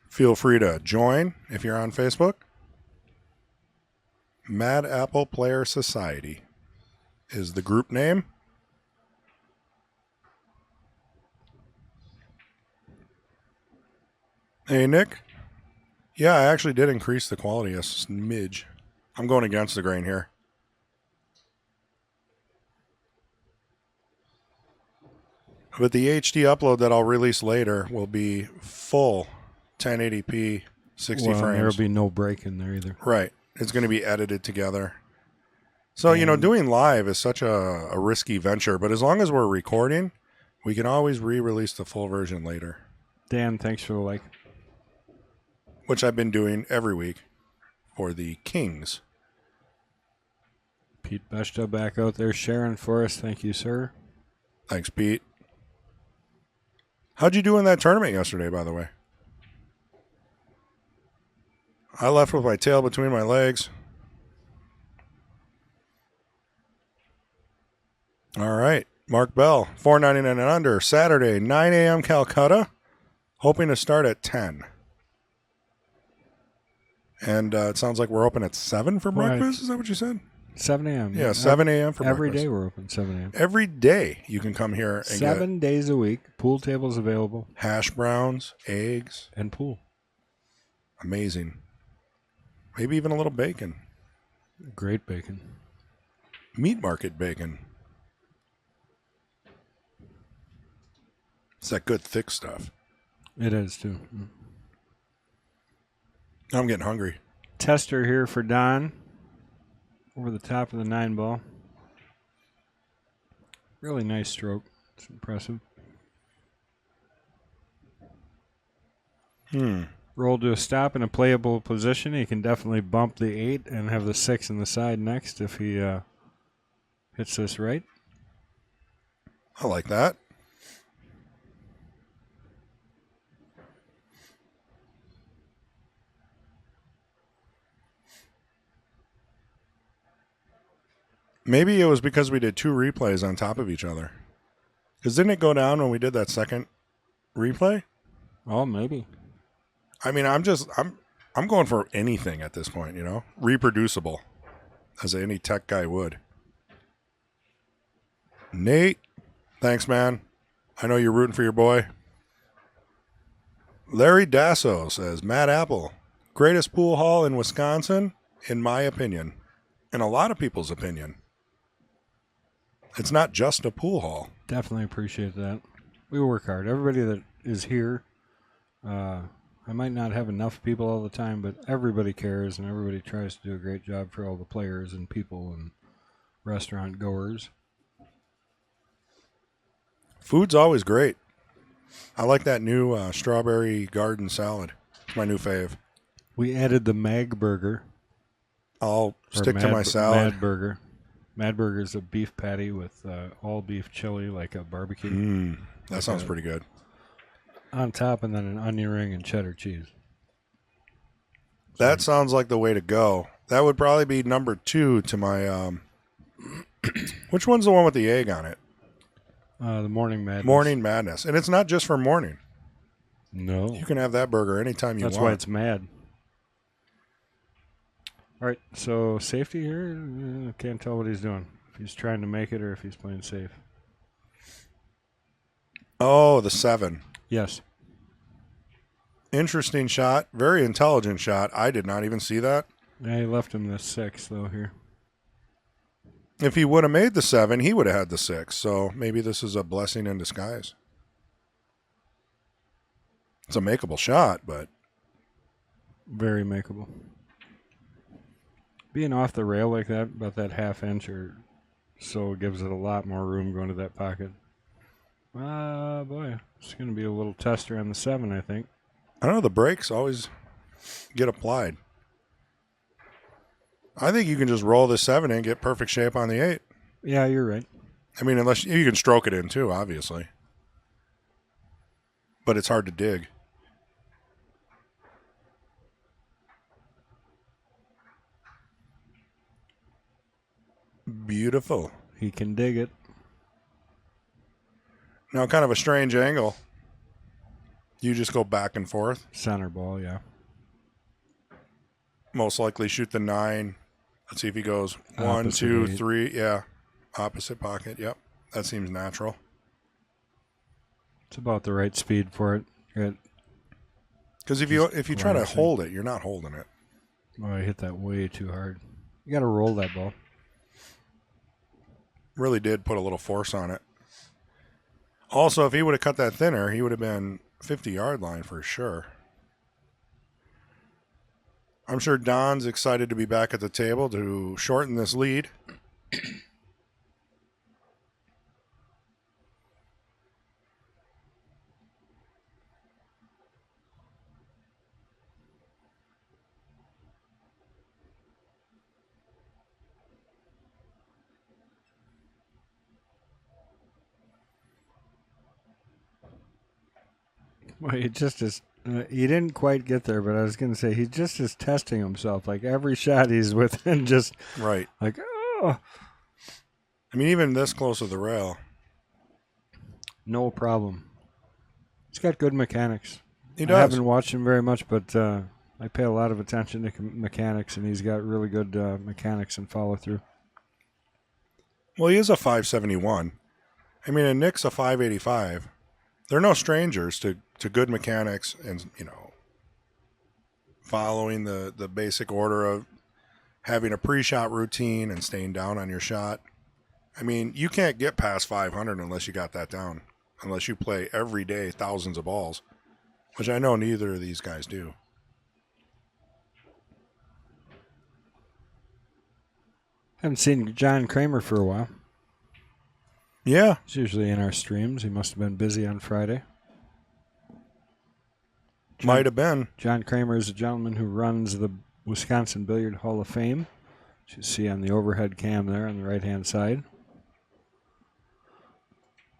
Feel free to join if you're on Facebook. Mad Apple Player Society is the group name. Hey, Nick. Yeah, I actually did increase the quality a smidge. I'm going against the grain here. But the HD upload that I'll release later will be full 1080p 60 frames. There'll be no break in there either. Right. It's going to be edited together. So, doing live is such a risky venture, but as long as we're recording, we can always re-release the full version later. Dan, thanks for the like. Which I've been doing every week for the Kings. Pete Beshta back out there sharing for us. Thank you, sir. Thanks, Pete. How'd you do in that tournament yesterday, by the way? I left with my tail between my legs. All right. Mark Bell, $4.99 and under, Saturday, 9 a.m. Calcutta, hoping to start at 10. And it sounds like we're open at 7 for breakfast. Is that what you said? 7 a.m. Yeah, 7 a.m. for every breakfast. Every day we're open, 7 a.m. Every day you can come here and 7 days a week. Pool tables available. Hash browns, eggs. And pool. Amazing. Maybe even a little bacon. Great bacon. Meat market bacon. It's that good thick stuff. It is, too. I'm getting hungry. Tester here for Don. Over the top of the 9-ball. Really nice stroke. It's impressive. Roll to a stop in a playable position. He can definitely bump the 8 and have the 6 in the side next if he hits this right. I like that. Maybe it was because we did 2 replays on top of each other. Because didn't it go down when we did that second replay? Oh, maybe. I mean, I'm going for anything at this point, reproducible, as any tech guy would. Nate, thanks, man. I know you're rooting for your boy. Larry Dasso says, Mad Apple, greatest pool hall in Wisconsin, in my opinion, in a lot of people's opinion. It's not just a pool hall. Definitely appreciate that. We work hard. Everybody that is here, I might not have enough people all the time, but everybody cares and everybody tries to do a great job for all the players and people and restaurant goers. Food's always great. I like that new strawberry garden salad. It's my new fave. We added the Mag Burger. I'll stick to my salad. Mad Burger. Mad Burger is a beef patty with all beef chili, like a barbecue. That sounds pretty good. on top, and then an onion ring and cheddar cheese. That sounds like the way to go. That would probably be number 2 to my. Which one's the one with the egg on it? The Morning Madness. Morning Madness. And it's not just for morning. No. You can have that burger anytime you That's want. why it's mad. All right, so safety here. Can't tell what he's doing. If he's trying to make it or if he's playing safe. Oh, the 7. Yes. Interesting shot. Very intelligent shot. I did not even see that. Yeah, he left him the 6, though, here. If he would have made the 7, he would have had the 6. So maybe this is a blessing in disguise. It's a makeable shot, but... Very makeable. Being off the rail like that, about that half inch or so, gives it a lot more room going to that pocket. Boy, it's going to be a little tester on the 7, I think. I don't know, the brakes always get applied. I think you can just roll the 7 and get perfect shape on the 8. Yeah, you're right. I mean, unless you can stroke it in too, obviously. But it's hard to dig. Beautiful. He can dig it. Now, kind of a strange angle. You just go back and forth. Center ball, yeah. Most likely shoot the 9. Let's see if he goes 1, Opposite 2, 8. 3. Yeah. Opposite pocket. Yep. That seems natural. It's about the right speed for it. Because if you try to glancing. hold it, you're not holding it. Oh, I hit that way too hard. You got to roll that ball. Really did put a little force on it. Also, if he would have cut that thinner, he would have been 50-yard line for sure. I'm sure Don's excited to be back at the table to shorten this lead. Well, he just is. He didn't quite get there, but I was going to say he just is testing himself. Like every shot he's within, just Right. like, oh, I mean, even this close to the rail. no problem. He's got good mechanics. He I does. haven't watched him very much, but I pay a lot of attention to mechanics, and he's got really good mechanics and follow through. Well, he is a 571. I mean, and Nick's a 585. They're no strangers to good mechanics and, following the basic order of having a pre-shot routine and staying down on your shot. I mean, you can't get past 500 unless you got that down, unless you play every day thousands of balls, which I know neither of these guys do. Haven't seen John Kramer for a while. Yeah. He's usually in our streams. He must have been busy on Friday. Might have been. John Kramer is a gentleman who runs the Wisconsin Billiard Hall of Fame, which you see on the overhead cam there on the right-hand side.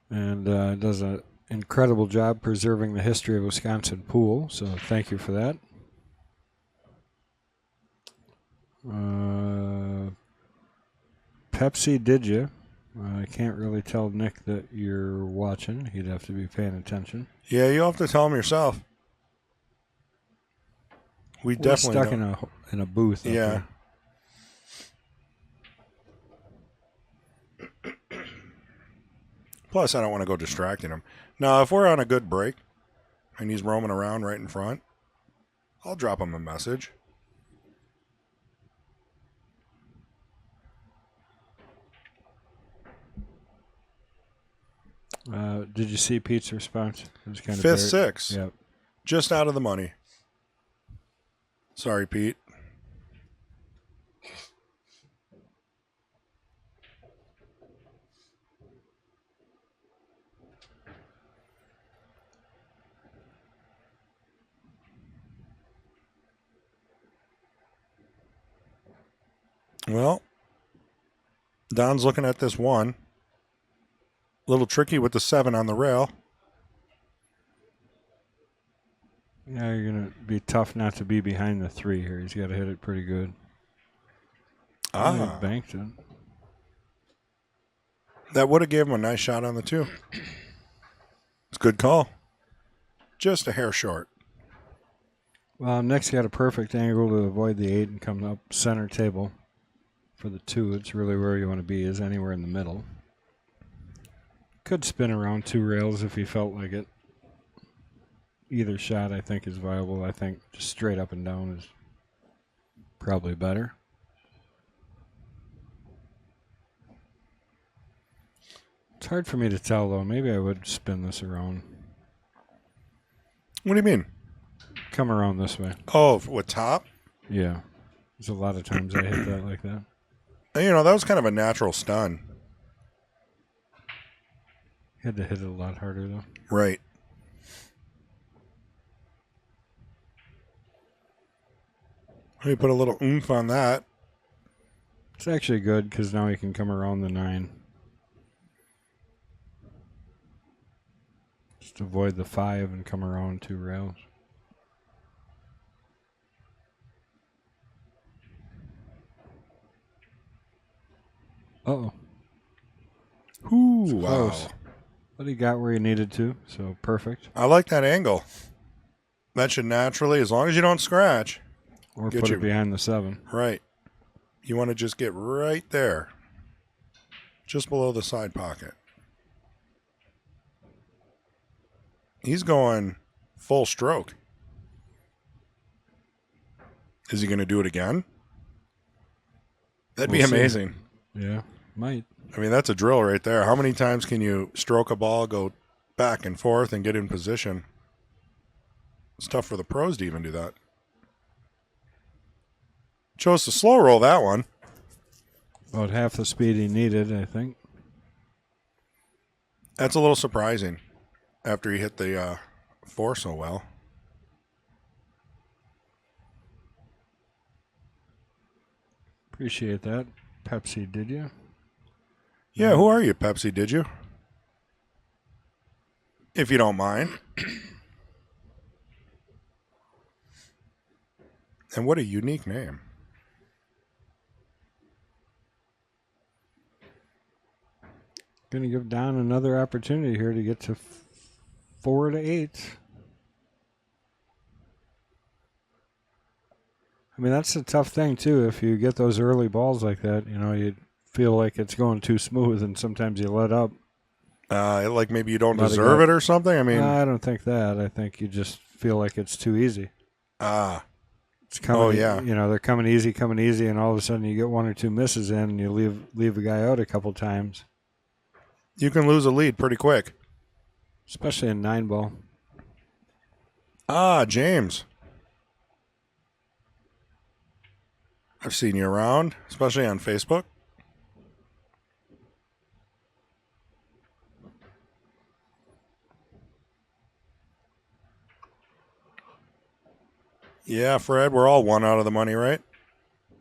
And does an incredible job preserving the history of Wisconsin pool, so thank you for that. Pepsi, did you? I can't really tell Nick that you're watching. He'd have to be paying attention. Yeah, you have to tell him yourself. We're definitely stuck in a booth. up Yeah. there. Plus, I don't want to go distracting him. Now, if we're on a good break and he's roaming around right in front, I'll drop him a message. Did you see Pete's response? It was kind of Fifth, six. Yep. Just out of the money. Sorry, Pete. Well, Don's looking at this one. A little tricky with the 7 on the rail. Yeah, you're going to be tough not to be behind the 3 here. He's got to hit it pretty good. Oh, he banked it. That would have given him a nice shot on the 2. It's a good call. Just a hair short. Well, Nick's got a perfect angle to avoid the 8 and come up center table for the 2. It's really where you want to be, is anywhere in the middle. Could spin around 2 rails if he felt like it. Either shot, I think, is viable. I think just straight up and down is probably better. It's hard for me to tell, though. Maybe I would spin this around. What do you mean? Come around this way. Oh, with top? Yeah. There's a lot of times I hit that like that. You know, that was kind of a natural stun. You had to hit it a lot harder, though. Right. Let me put a little oomph on that. It's actually good because now he can come around the 9. Just avoid the 5 and come around 2 rails. Uh-oh. Ooh, wow. Close. But he got where he needed to, so perfect. I like that angle. That should naturally, as long as you don't scratch. Or put it behind the 7. Right. You want to just get right there. Just below the side pocket. He's going full stroke. Is he going to do it again? That'd be amazing. Yeah, might. I mean, that's a drill right there. How many times can you stroke a ball, go back and forth, and get in position? It's tough for the pros to even do that. Chose to slow roll that one. About half the speed he needed, I think. That's a little surprising after he hit the 4 so well. Appreciate that. Pepsi, did you? Yeah, who are you, Pepsi, did you? If you don't mind. And what a unique name. Going to give Don another opportunity here to get to 4 to 8. I mean, that's a tough thing, too. If you get those early balls like that, you know, you feel like it's going too smooth, and sometimes you let up. Like maybe you don't deserve it or something? I mean, I don't think that. I think you just feel like it's too easy. It's coming, oh, yeah. You know, they're coming easy, and all of a sudden you get 1 or 2 misses in, and you leave a guy out a couple times. You can lose a lead pretty quick. Especially in 9-ball. James. I've seen you around, especially on Facebook. Yeah, Fred, we're all 1 out of the money, right?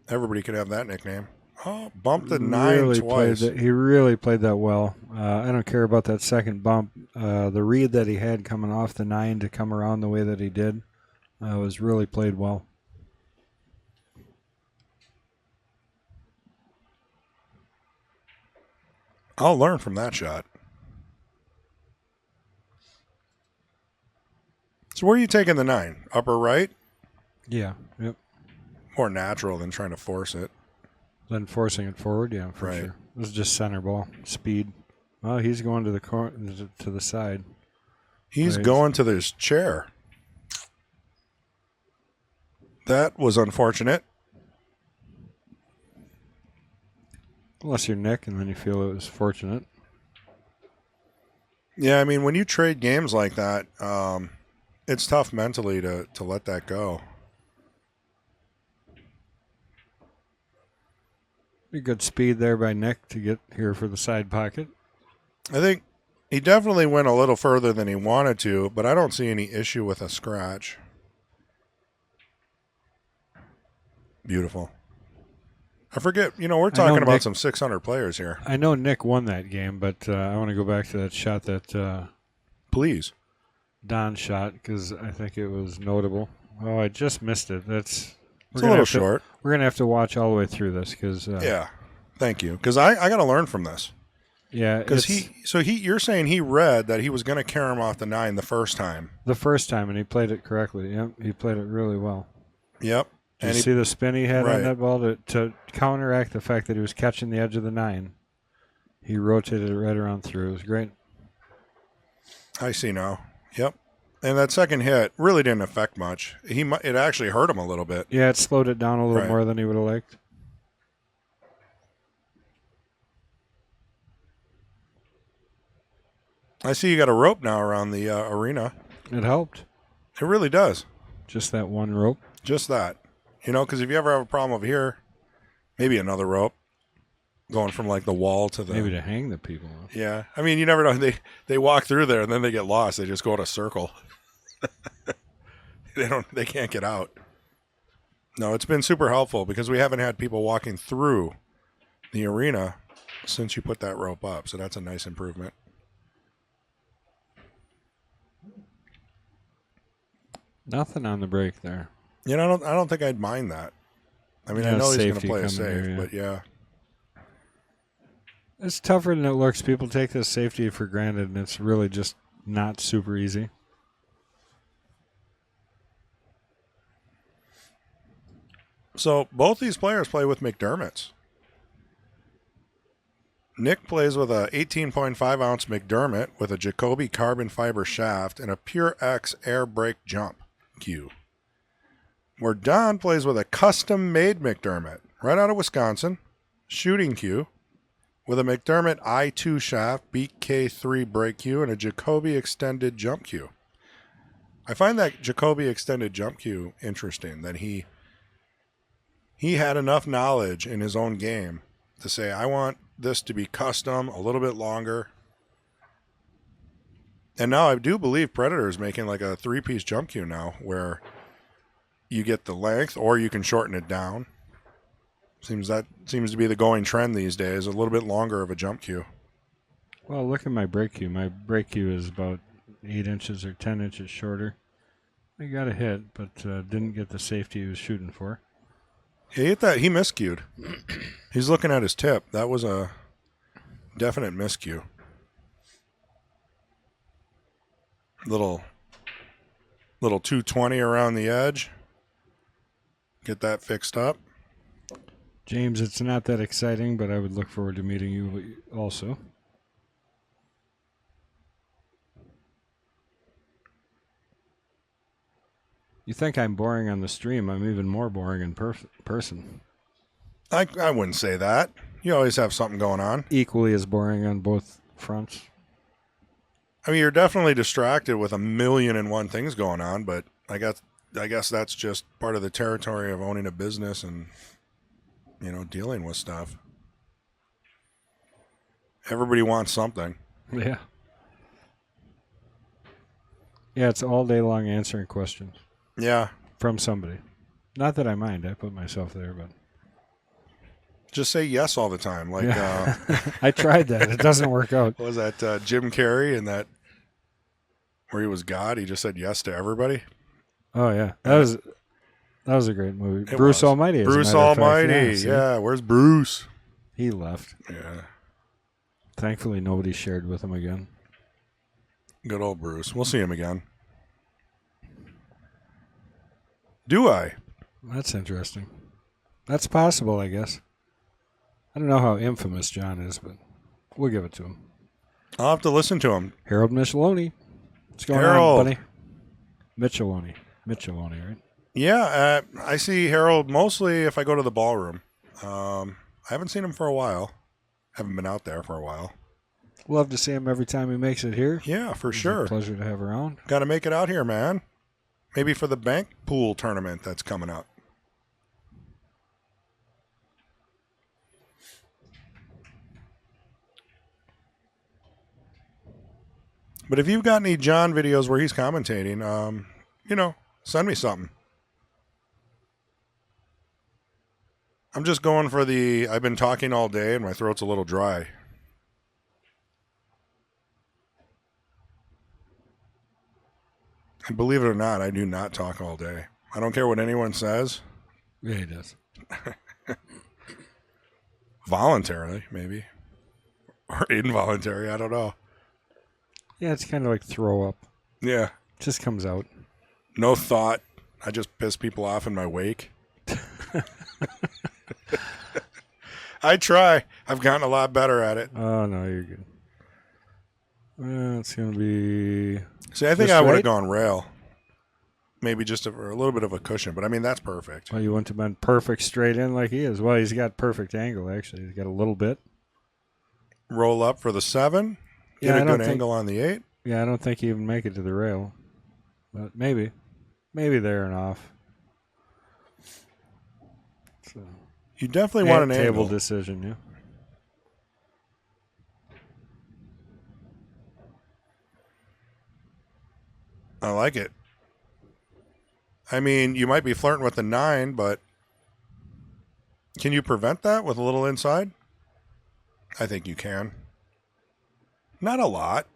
Everybody could have that nickname. Oh, bumped the 9 twice. He really played that well. I don't care about that second bump. The read that he had coming off the 9 to come around the way that he did was really played well. I'll learn from that shot. So where are you taking the 9? Upper right? Yeah, yep. More natural than trying to force it. Then forcing it forward, yeah, for sure. This is just center ball, speed. Well, he's going to the side. He's going to this chair. That was unfortunate. Unless you're Nick, and then you feel it was fortunate. Yeah, I mean, when you trade games like that, it's tough mentally to let that go. Be good speed there by Nick to get here for the side pocket. I think he definitely went a little further than he wanted to, but I don't see any issue with a scratch. Beautiful. I forget, we're talking about some 600 players here. I know Nick won that game, but I want to go back to that shot that... Please. Don's shot because I think it was notable. Oh, I just missed it. It's a little short. We're gonna have to watch all the way through this because Yeah. Thank you. Because I got to learn from this. yeah, Because you're saying he read that he was going to carry him off the 9 the first time. the first time and he played it correctly. Yep, he played it really well. Yep. Did And you see the spin he had Right. on that ball to counteract the fact that he was catching the edge of the 9? He rotated it right around through. It was great. I see now. Yep. And that second hit really didn't affect much. It actually hurt him a little bit. Yeah, it slowed it down a little Right. more than he would have liked. I see you got a rope now around the arena. It helped. It really does. Just that one rope. Just that. Because if you ever have a problem over here, maybe another rope going from like the wall to the. Maybe to hang the people. Yeah. I mean, you never know. They walk through there and then they get lost. They just go in a circle. They can't get out. No, it's been super helpful because we haven't had people walking through the arena since you put that rope up. So that's a nice improvement. Nothing on the break there. I don't think I'd mind that. I mean, Yeah, I know he's going to safety play it coming safe, here, yeah. but yeah. It's tougher than it looks. People take this safety for granted, and it's really just not super easy. So both these players play with McDermott's. Nick plays with a 18.5 ounce McDermott with a Jacoby carbon fiber shaft and a Pure X air brake jump cue. Where Don plays with a custom made McDermott right out of Wisconsin, shooting cue, with a McDermott I2 shaft, Beat K3 brake cue, and a Jacoby extended jump cue. I find that Jacoby extended jump cue interesting, that he had enough knowledge in his own game to say, I want this to be custom, a little bit longer. And now I do believe Predator is making like a 3-piece jump cue now where you get the length or you can shorten it down. Seems to be the going trend these days, a little bit longer of a jump cue. Well, look at my brake cue. My brake cue is about 8 inches or 10 inches shorter. I got a hit, but didn't get the safety he was shooting for. He hit that. He miscued. He's looking at his tip. That was a definite miscue. Little 220 around the edge. Get that fixed up. James, it's not that exciting, but I would look forward to meeting you also. You think I'm boring on the stream. I'm even more boring in person. I wouldn't say that. You always have something going on. Equally as boring on both fronts. I mean, you're definitely distracted with 1,000,001 things going on, but I guess that's just part of the territory of owning a business and, dealing with stuff. Everybody wants something. Yeah. Yeah, it's all day long answering questions. Yeah. From somebody. Not that I mind. I put myself there, but... Just say yes all the time. Like, yeah. I tried that. It doesn't work out. What was that Jim Carrey and that where he was God? He just said yes to everybody. Oh, yeah. That was a great movie. It Bruce was. Almighty. Bruce Almighty. Yeah. Where's Bruce? He left. Yeah. Thankfully, nobody shared with him again. Good old Bruce. We'll see him again. Do I? That's interesting. That's possible, I guess. I don't know how infamous John is, but we'll give it to him. I'll have to listen to him. Harold Micheloni. What's going Harold. on, buddy? Micheloni, right? Yeah, I see Harold mostly if I go to the ballroom. I haven't seen him for a while. Haven't been out there for a while. Love to see him every time he makes it here. Yeah, for It's sure. a pleasure to have around. Got to make it out here, man. Maybe for the bank pool tournament that's coming up. But if you've got any John videos where he's commentating, send me something. I'm just going for I've been talking all day and my throat's a little dry. And believe it or not, I do not talk all day. I don't care what anyone says. Yeah, he does. Voluntarily, maybe. Or involuntary, I don't know. Yeah, it's kind of like throw up. Yeah. Just comes out. No thought. I just piss people off in my wake. I try. I've gotten a lot better at it. Oh, no, you're good. It's going to be... See, I think just I would have right? gone rail. Maybe just a little bit of a cushion. But, I mean, that's perfect. Well, you wouldn't have been perfect straight in like he is. Well, he's got perfect angle, actually. He's got a little bit. Roll up for the 7. Yeah, Get I a don't good think- angle on the 8. Yeah, I don't think he even make it to the rail. But maybe. Maybe there and off. So, You definitely want an table angle. decision, yeah. I like it. I mean, you might be flirting with the 9, but can you prevent that with a little inside? I think you can. Not a lot.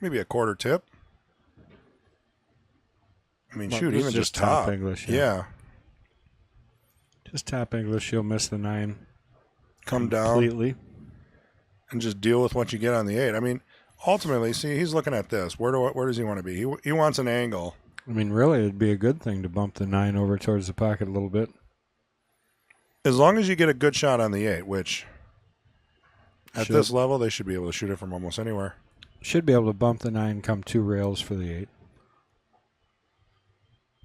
Maybe a quarter tip. I mean, Well, shoot, this even is just just top top. English, yeah. Yeah. Just top English, you'll miss the 9 Come down completely. and just deal with what you get on the 8. I mean, ultimately, see, he's looking at this. Where does he want to be? He wants an angle. I mean, really, it'd be a good thing to bump the 9 over towards the pocket a little bit. As long as you get a good shot on the 8, which at Should. this level, they should be able to shoot it from almost anywhere. Should be able to bump the 9, come 2 rails for the 8.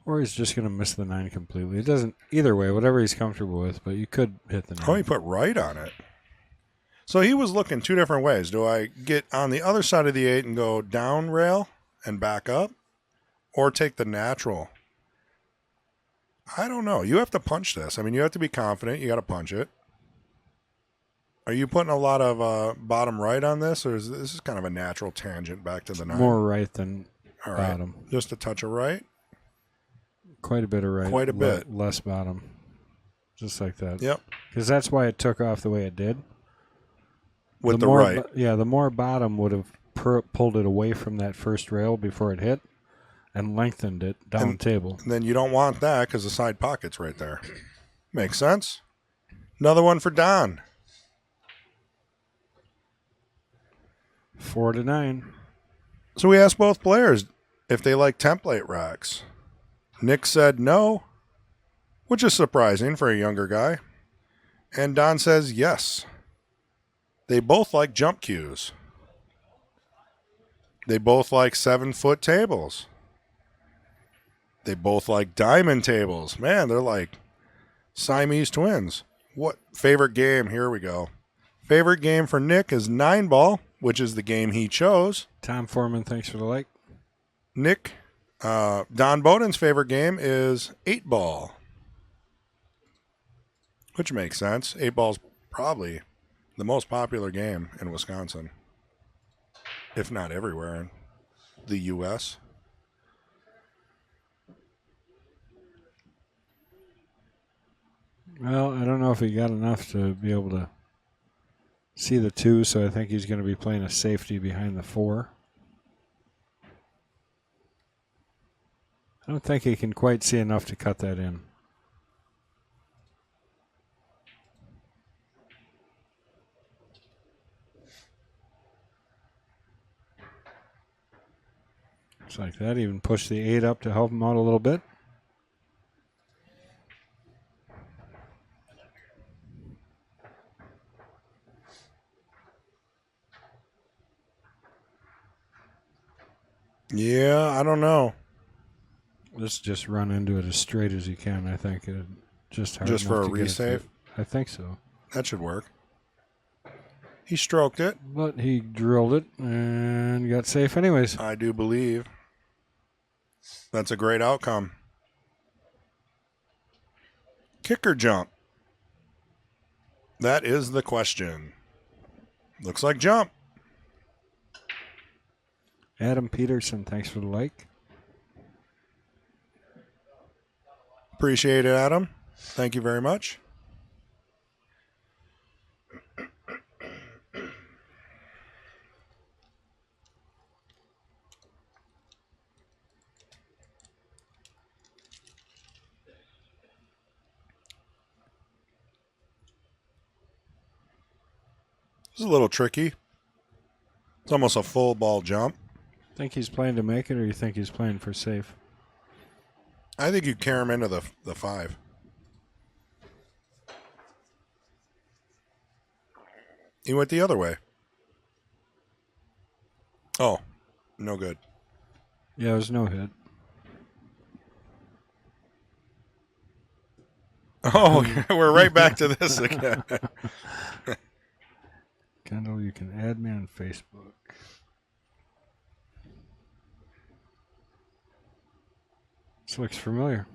Or he's just going to miss the 9 completely. It doesn't, either way, whatever he's comfortable with, but you could hit the 9. Oh, he put right on it. So he was looking 2 different ways. Do I get on the other side of the 8 and go down rail and back up? Or take the natural? I don't know. You have to punch this. I mean, you have to be confident. You got to punch it. Are you putting a lot of bottom right on this? Or is this kind of a natural tangent back to the 9? More right than All right. bottom. Just a touch of right? Quite a bit of right. Quite a bit. Less bottom. Just like that. Yep. Because that's why it took off the way it did. With the more, right. Yeah, the more bottom would have pulled it away from that first rail before it hit and lengthened it down the table. And then you don't want that because the side pocket's right there. Makes sense. Another one for Don. 4 to 9. So we asked both players if they like template racks. Nick said no, which is surprising for a younger guy. And Don says yes. They both like jump cues. They both like 7-foot tables. They both like diamond tables. Man, they're like Siamese twins. What favorite game? Here we go. Favorite game for Nick is 9-ball, which is the game he chose. Tom Foreman, thanks for the like. Nick, Don Bodden's favorite game is 8-ball, which makes sense. 8-ball's probably the most popular game in Wisconsin, if not everywhere in the U.S. Well, I don't know if he got enough to be able to see the 2, so I think he's going to be playing a safety behind the 4. I don't think he can quite see enough to cut that in. Just like that. Even push the 8 up to help him out a little bit. Yeah, I don't know. Let's just run into it as straight as you can, I think. Just hard Just for enough a to get it resave? through. I think so. That should work. He stroked it. But he drilled it and got safe anyways. I do believe. That's a great outcome. Kick or jump? That is the question. Looks like jump. Adam Peterson, thanks for the like. Appreciate it, Adam. Thank you very much. It's a little tricky. It's almost a full ball jump. Think he's playing to make it, or you think he's playing for safe? I think you carry him into the 5. He went the other way. Oh, no good. Yeah, it was no hit. Oh, we're right back to this again. Kendall, you can add me on Facebook. This looks familiar.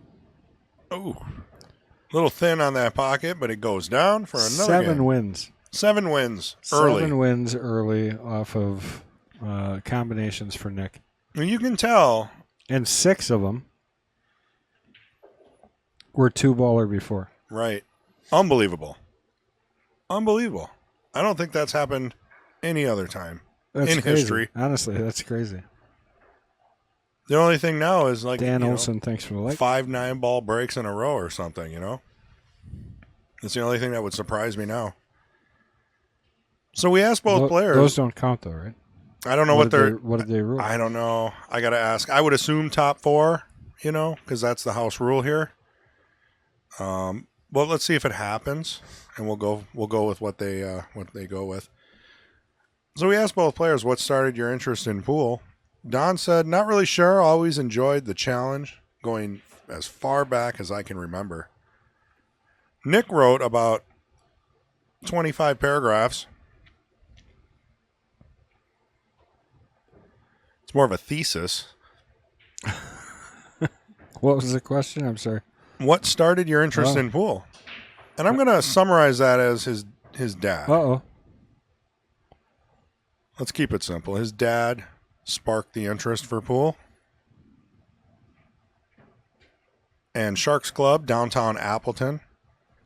Oh, a little thin on that pocket, but it goes down for another 7 game. wins. 7 wins early. 7 wins early off of combinations for Nick. And you can tell. And 6 of them were 2-baller before. Right. Unbelievable. Unbelievable. I don't think that's happened any other time That's in crazy. history. Honestly, that's crazy. The only thing now is like Dan Olson, thanks for the like. 5 9-ball breaks in a row or something, you know? That's the only thing that would surprise me now. So we asked both players. Those don't count, though, right? I don't know what did they rule? I don't know. I got to ask. I would assume top 4, you know, because that's the house rule here. Well, let's see if it happens, and we'll go with what they go with. So we asked both players what started your interest in pool. Don said, not really sure. Always enjoyed the challenge, going as far back as I can remember. Nick wrote about 25 paragraphs. It's more of a thesis. What was the question? I'm sorry. What started your interest in pool? And I'm going to summarize that as his dad. Uh-oh. Let's keep it simple. His dad sparked the interest for pool. And Sharks Club, downtown Appleton,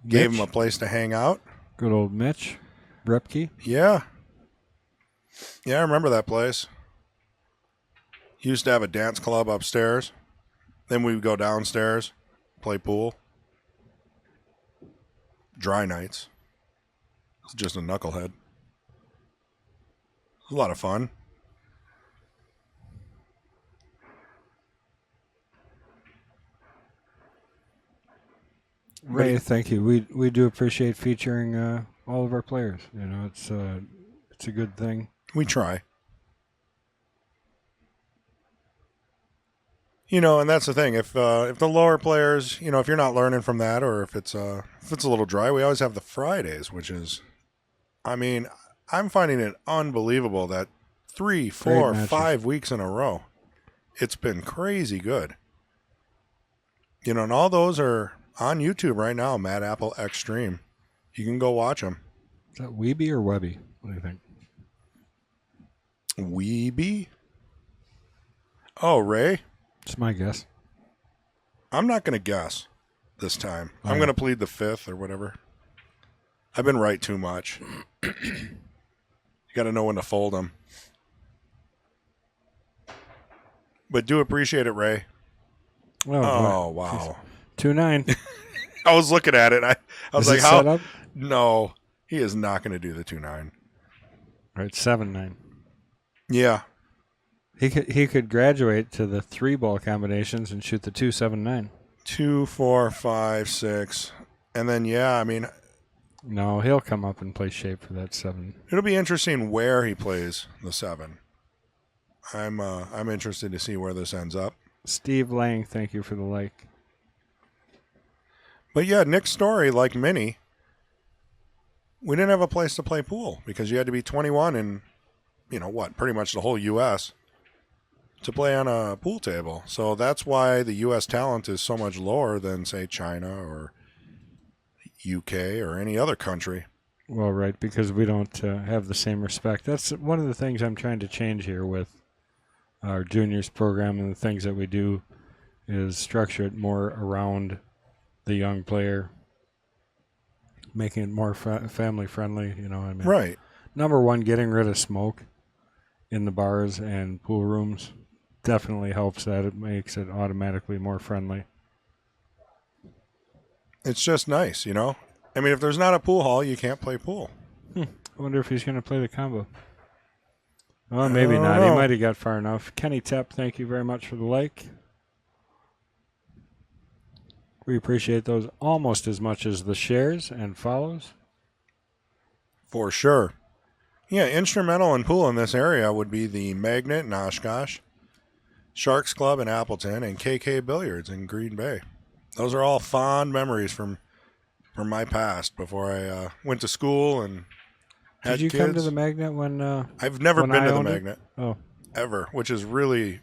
gave him a place to hang out. Good old Mitch Repke. Yeah. Yeah, I remember that place. He used to have a dance club upstairs. Then we would go downstairs, play pool. Dry nights. It's just a knucklehead. It was a lot of fun. Ray, thank you. We do appreciate featuring all of our players. You know, it's a good thing. We try. You know, and that's the thing. If the lower players, you know, if you're not learning from that, or if it's a little dry, we always have the Fridays, which is, I mean, I'm finding it unbelievable that 3, 4, 5 weeks in a row, it's been crazy good. You know, and all those are on YouTube right now. Mad Apple Extreme, you can go watch them. Is that Weeby or Webby? What do you think? Weeby? Oh, Ray? It's my guess. I'm not going to guess this time. Oh. I'm going to plead the 5th or whatever. I've been right too much. You got to know when to fold them. But do appreciate it, Ray. Oh, wow. 2-9. I was looking at it. I was Is like, it how? set up? No, he is not going to do the 2-9. Right, 7-9. Yeah. He could graduate to the 3-ball combinations and shoot the 2-7-9. 2, 4, 5, 6. And then, yeah, I mean, No, he'll come up and play shape for that 7. it'll be interesting where he plays the 7. I'm interested to see where this ends up. Steve Lang, thank you for the like. But yeah, Nick's story, like many, we didn't have a place to play pool because you had to be 21 in, you know what, pretty much the whole U.S. to play on a pool table. So that's why the U.S. talent is so much lower than, say, China or UK or any other country. Well, right, because we don't have the same respect. That's one of the things I'm trying to change here with our juniors program, and the things that we do is structure it more around the young player, making it more family friendly. You know what I mean? Right. Number one, getting rid of smoke in the bars and pool rooms definitely helps that. It makes it automatically more friendly. It's just nice, you know? I mean, if there's not a pool hall, you can't play pool. I wonder if he's going to play the combo. Well, I maybe don't not. He know. might have got far enough. Kenny Tepp, thank you very much for the like. We appreciate those almost as much as the shares and follows. For sure. Yeah, instrumental in pool in this area would be the Magnet in Oshkosh, Sharks Club in Appleton, and KK Billiards in Green Bay. Those are all fond memories from my past before I went to school and had Did you kids. come to the Magnet when I've never when been I to the owned it? Magnet Oh, ever, which is really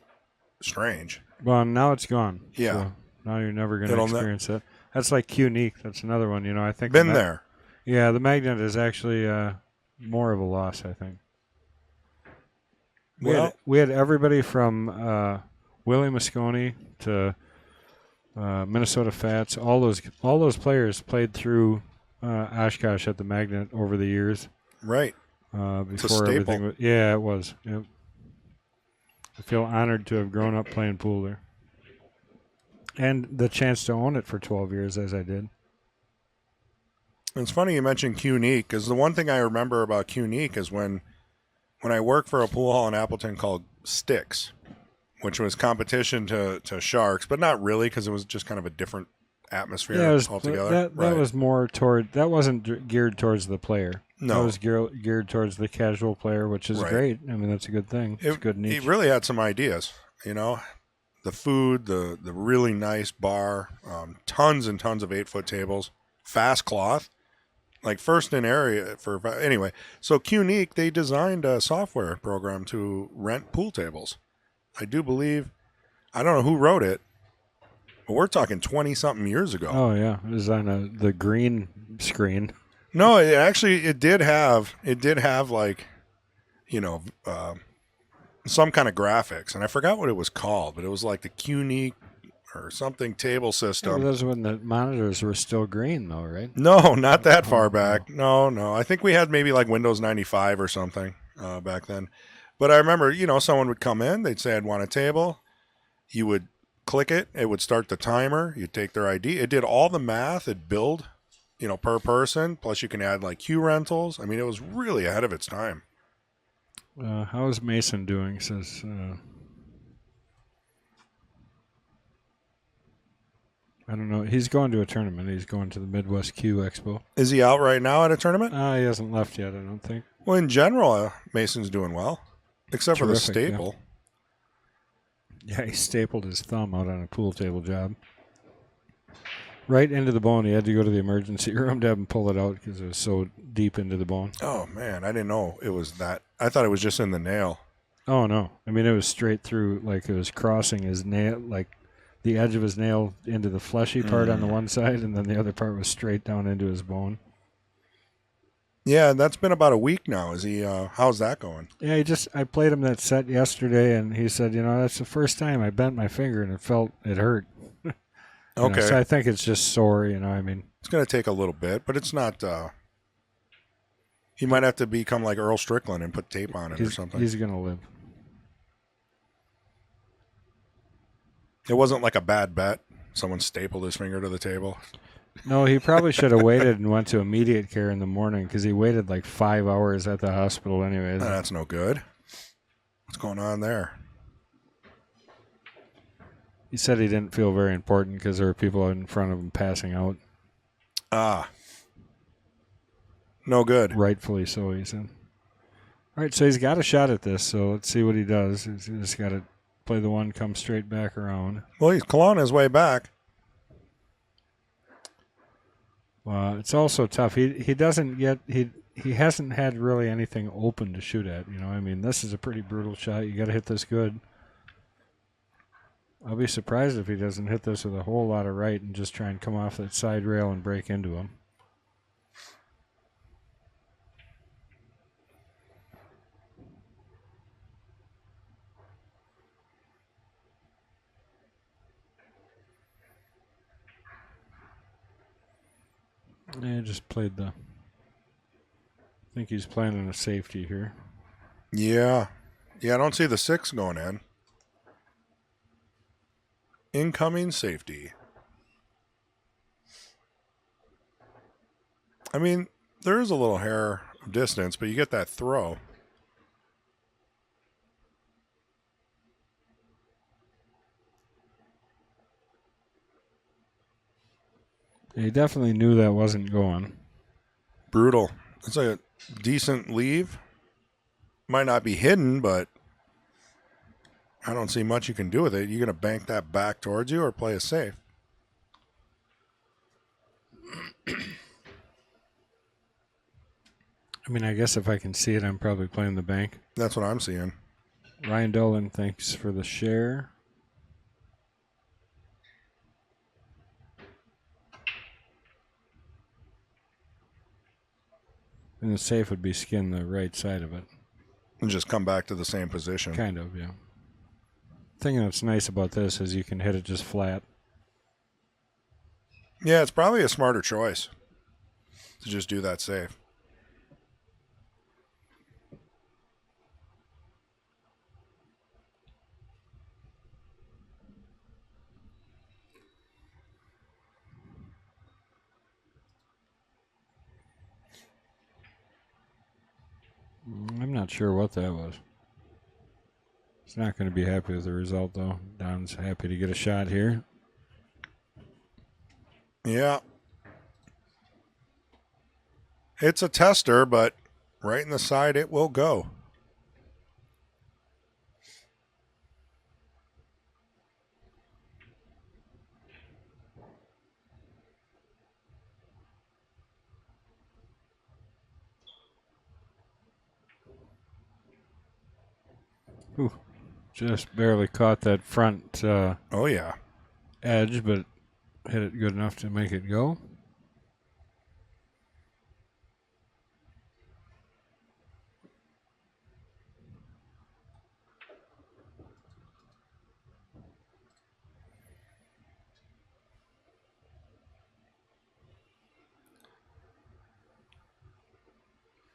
strange. well, now it's gone. Yeah. So now you're never going to It'll ne- experience it. That's like Unique. That's another one. I think Been there. Yeah, the Magnet is actually more of a loss, I think. We had everybody from Willie Moscone to Minnesota Fats. All those players played through Oshkosh at the Magnet over the years. Right. Before everything. It was. Yep. I feel honored to have grown up playing pool there, and the chance to own it for 12 years as I did. It's funny you mentioned Qnique, because the one thing I remember about Qnique is when I worked for a pool hall in Appleton called Sticks, which was competition to Sharks, but not really, because it was just kind of a different atmosphere altogether. That was more that wasn't geared towards the player. No. That was geared towards the casual player, which is great. I mean, that's a good thing. It's a good niche. It really had some ideas, the food, the really nice bar, tons and tons of 8-foot tables, fast cloth, like first in area anyway. So Qnique, they designed a software program to rent pool tables. I do believe, I don't know who wrote it, but we're talking 20-something years ago. Oh yeah, it was on the green screen. No, it did have like, some kind of graphics, and I forgot what it was called, but it was like the Qnique or something table system. Yeah, those when the monitors were still green, though, right? No, not that far back. No. I think we had maybe like Windows 95 or something back then. But I remember, someone would come in, they'd say, I'd want a table. You would click it, it would start the timer, you'd take their ID. It did all the math, it billed, per person. Plus you can add like queue rentals. I mean, it was really ahead of its time. How is Mason doing? Says, I don't know. He's going to a tournament. He's going to the Midwest Q Expo. Is he out right now at a tournament? He hasn't left yet, I don't think. Well, in general, Mason's doing well, except for the staple. Yeah, he stapled his thumb out on a pool table job. Right into the bone. He had to go to the emergency room to have him pull it out because it was so deep into the bone. Oh, man. I didn't know it was that. I thought it was just in the nail. Oh, no. I mean, it was straight through, like it was crossing his nail, like the edge of his nail into the fleshy part on the one side, and then the other part was straight down into his bone. Yeah, that's been about a week now. Is he? How's that going? Yeah, I played him that set yesterday, and he said, that's the first time I bent my finger, and it hurt. Okay. So I think it's just sore, I mean. It's going to take a little bit, but it's not, he might have to become like Earl Strickland and put tape on it or something. He's going to live. It wasn't like a bad bet. Someone stapled his finger to the table. No, he probably should have waited and went to immediate care in the morning because he waited like 5 hours at the hospital anyways. That's no good. What's going on there? He said he didn't feel very important because there were people in front of him passing out. No good. Rightfully so, he said. All right, so he's got a shot at this, so let's see what he does. He's just got to play the one, come straight back around. Well, he's clawing his way back. It's also tough. He doesn't get he hasn't had really anything open to shoot at. I mean, this is a pretty brutal shot. You got to hit this good. I'll be surprised if he doesn't hit this with a whole lot of right and just try and come off that side rail and break into him. Yeah, just played I think he's planning a safety here. Yeah. Yeah, I don't see the 6 going in. Incoming safety. I mean, there is a little hair distance, but you get that throw. He definitely knew that wasn't going. Brutal. It's a decent leave. Might not be hidden, but I don't see much you can do with it. You're going to bank that back towards you or play it safe. I mean, I guess if I can see it, I'm probably playing the bank. That's what I'm seeing. Ryan Dolan, thanks for the share. And the safe would be skin the right side of it. And just come back to the same position. Kind of, yeah. The thing that's nice about this is you can hit it just flat. Yeah, it's probably a smarter choice to just do that safe. I'm not sure what that was. He's not going to be happy with the result, though. Don's happy to get a shot here. Yeah. It's a tester, but right in the side it will go. Ooh, just barely caught that front Oh, yeah. edge, but hit it good enough to make it go.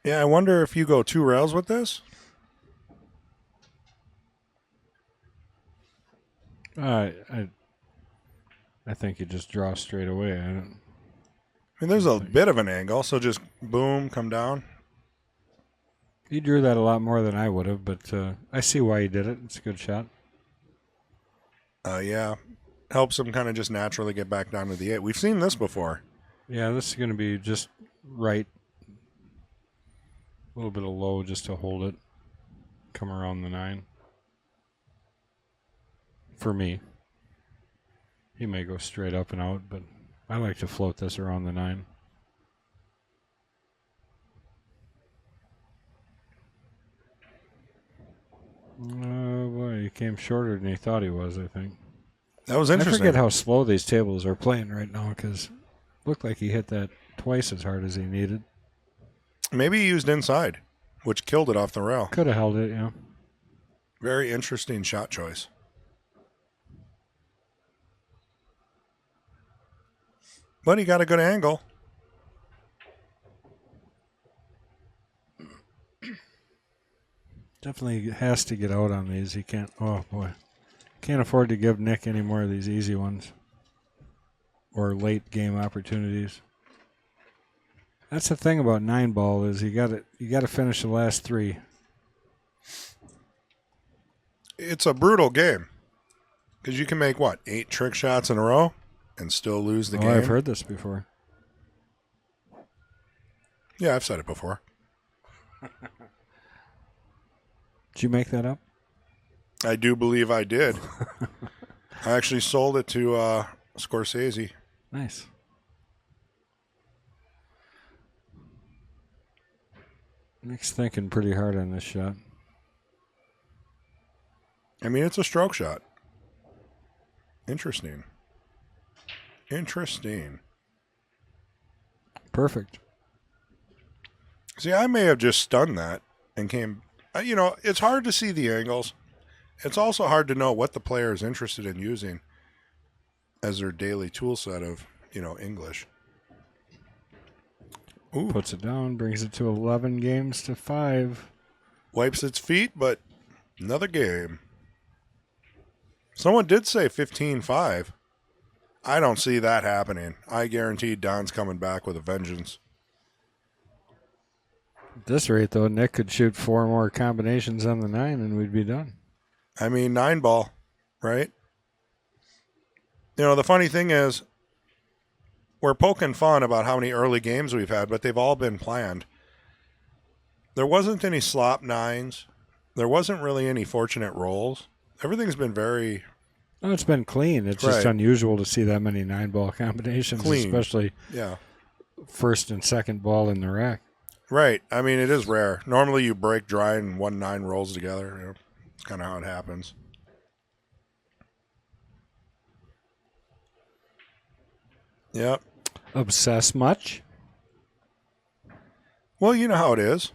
Yeah, I wonder if you go 2 rails with this. I think you just draw straight away. I mean, there's a bit of an angle, so just boom, come down. He drew that a lot more than I would have, but I see why he did it. It's a good shot. Yeah. Helps him kind of just naturally get back down to the 8. We've seen this before. Yeah, this is going to be just right. A little bit of low just to hold it. Come around the 9. For me. He may go straight up and out, but I like to float this around the 9. Oh boy, he came shorter than he thought he was, I think. That was interesting. I forget how slow these tables are playing right now because it looked like he hit that twice as hard as he needed. Maybe he used inside, which killed it off the rail. Could have held it, yeah. Very interesting shot choice. But he got a good angle. Definitely has to get out on these. He can't, oh boy. Can't afford to give Nick any more of these easy ones or late game opportunities. That's the thing about 9-ball is you got to finish the last 3. It's a brutal game because you can make, 8 trick shots in a row and still lose the game? I've heard this before. Yeah, I've said it before. Did you make that up? I do believe I did. I actually sold it to Scorsese. Nice. Nick's thinking pretty hard on this shot. I mean, it's a stroke shot. Interesting. Perfect. See, I may have just stunned that and came... it's hard to see the angles. It's also hard to know what the player is interested in using as their daily tool set of, English. Ooh. Puts it down, brings it to 11 games to 5. Wipes its feet, but another game. Someone did say 15-5. I don't see that happening. I guarantee Don's coming back with a vengeance. At this rate, though, Nick could shoot 4 more combinations on the 9 and we'd be done. I mean, 9 ball, right? You know, the funny thing is, we're poking fun about how many early games we've had, but they've all been planned. There wasn't any slop 9s. There wasn't really any fortunate rolls. Everything's been very... Oh, it's been clean. It's just unusual to see that many 9-ball combinations, especially first and second ball in the rack. Right. I mean, it is rare. Normally you break dry and 1 9 rolls together. You know, it's kind of how it happens. Yep. Obsess much? Well, you know how it is.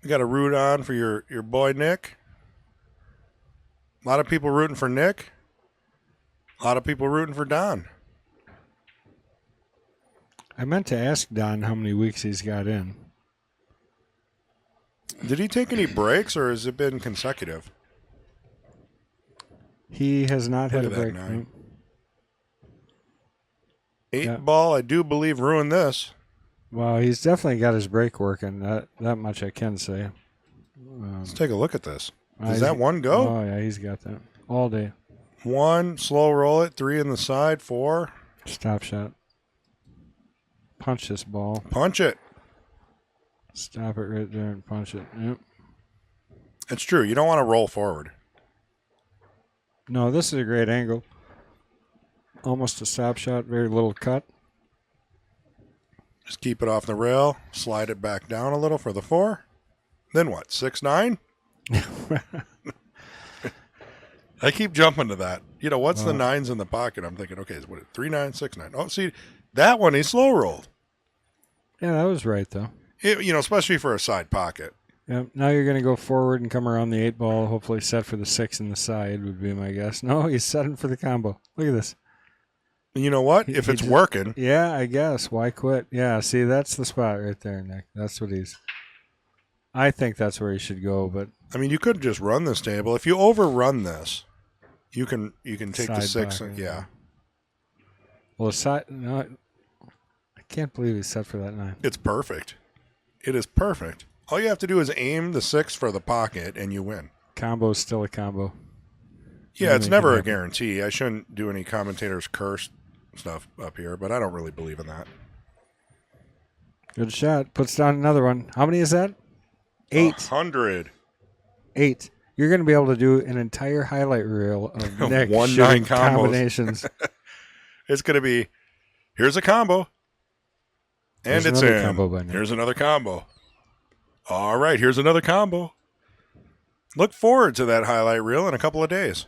You got a root on for your boy Nick. A lot of people rooting for Nick. A lot of people rooting for Don. I meant to ask Don how many weeks he's got in. Did he take any breaks, or has it been consecutive? He has not had a break. 8 ball, I do believe, ruined this. Well, he's definitely got his break working. That much I can say. Let's take a look at this. Does that one go? Oh, yeah, he's got that all day. 1, slow roll it. 3 in the side. 4. Stop shot. Punch this ball. Punch it. Stop it right there and punch it. Yep. It's true. You don't want to roll forward. No, this is a great angle. Almost a stop shot. Very little cut. Just keep it off the rail. Slide it back down a little for the 4. Then what? 6 9. I keep jumping to that. You know, what's the 9s in the pocket? I'm thinking, okay, what? 3 9 6 9. Oh, see, that one he slow rolled. Yeah, that was right though. You know, especially for a side pocket. Yeah. Now you're going to go forward and come around the 8 ball. Hopefully, set for the 6 in the side would be my guess. No, he's setting for the combo. Look at this. You know what? If it's working. Yeah, I guess. Why quit? Yeah, see, that's the spot right there, Nick. That's what I think that's where he should go, but I mean, you could just run this table. If you overrun this, you can take the 6. Yeah. Well, the side. No, I can't believe he's set for that 9. It's perfect. It is perfect. All you have to do is aim the 6 for the pocket, and you win. Combo is still a combo. Yeah, it's never a guarantee. I shouldn't do any commentators curse stuff up here, but I don't really believe in that. Good shot. Puts down another one. How many is that? 8. 100. 8. You're going to be able to do an entire highlight reel of Nick 1 shooting 9 combinations. It's going to be, here's a combo. And There's it's another in. combo by Nick. Here's another combo. All right, here's another combo. Look forward to that highlight reel in a couple of days.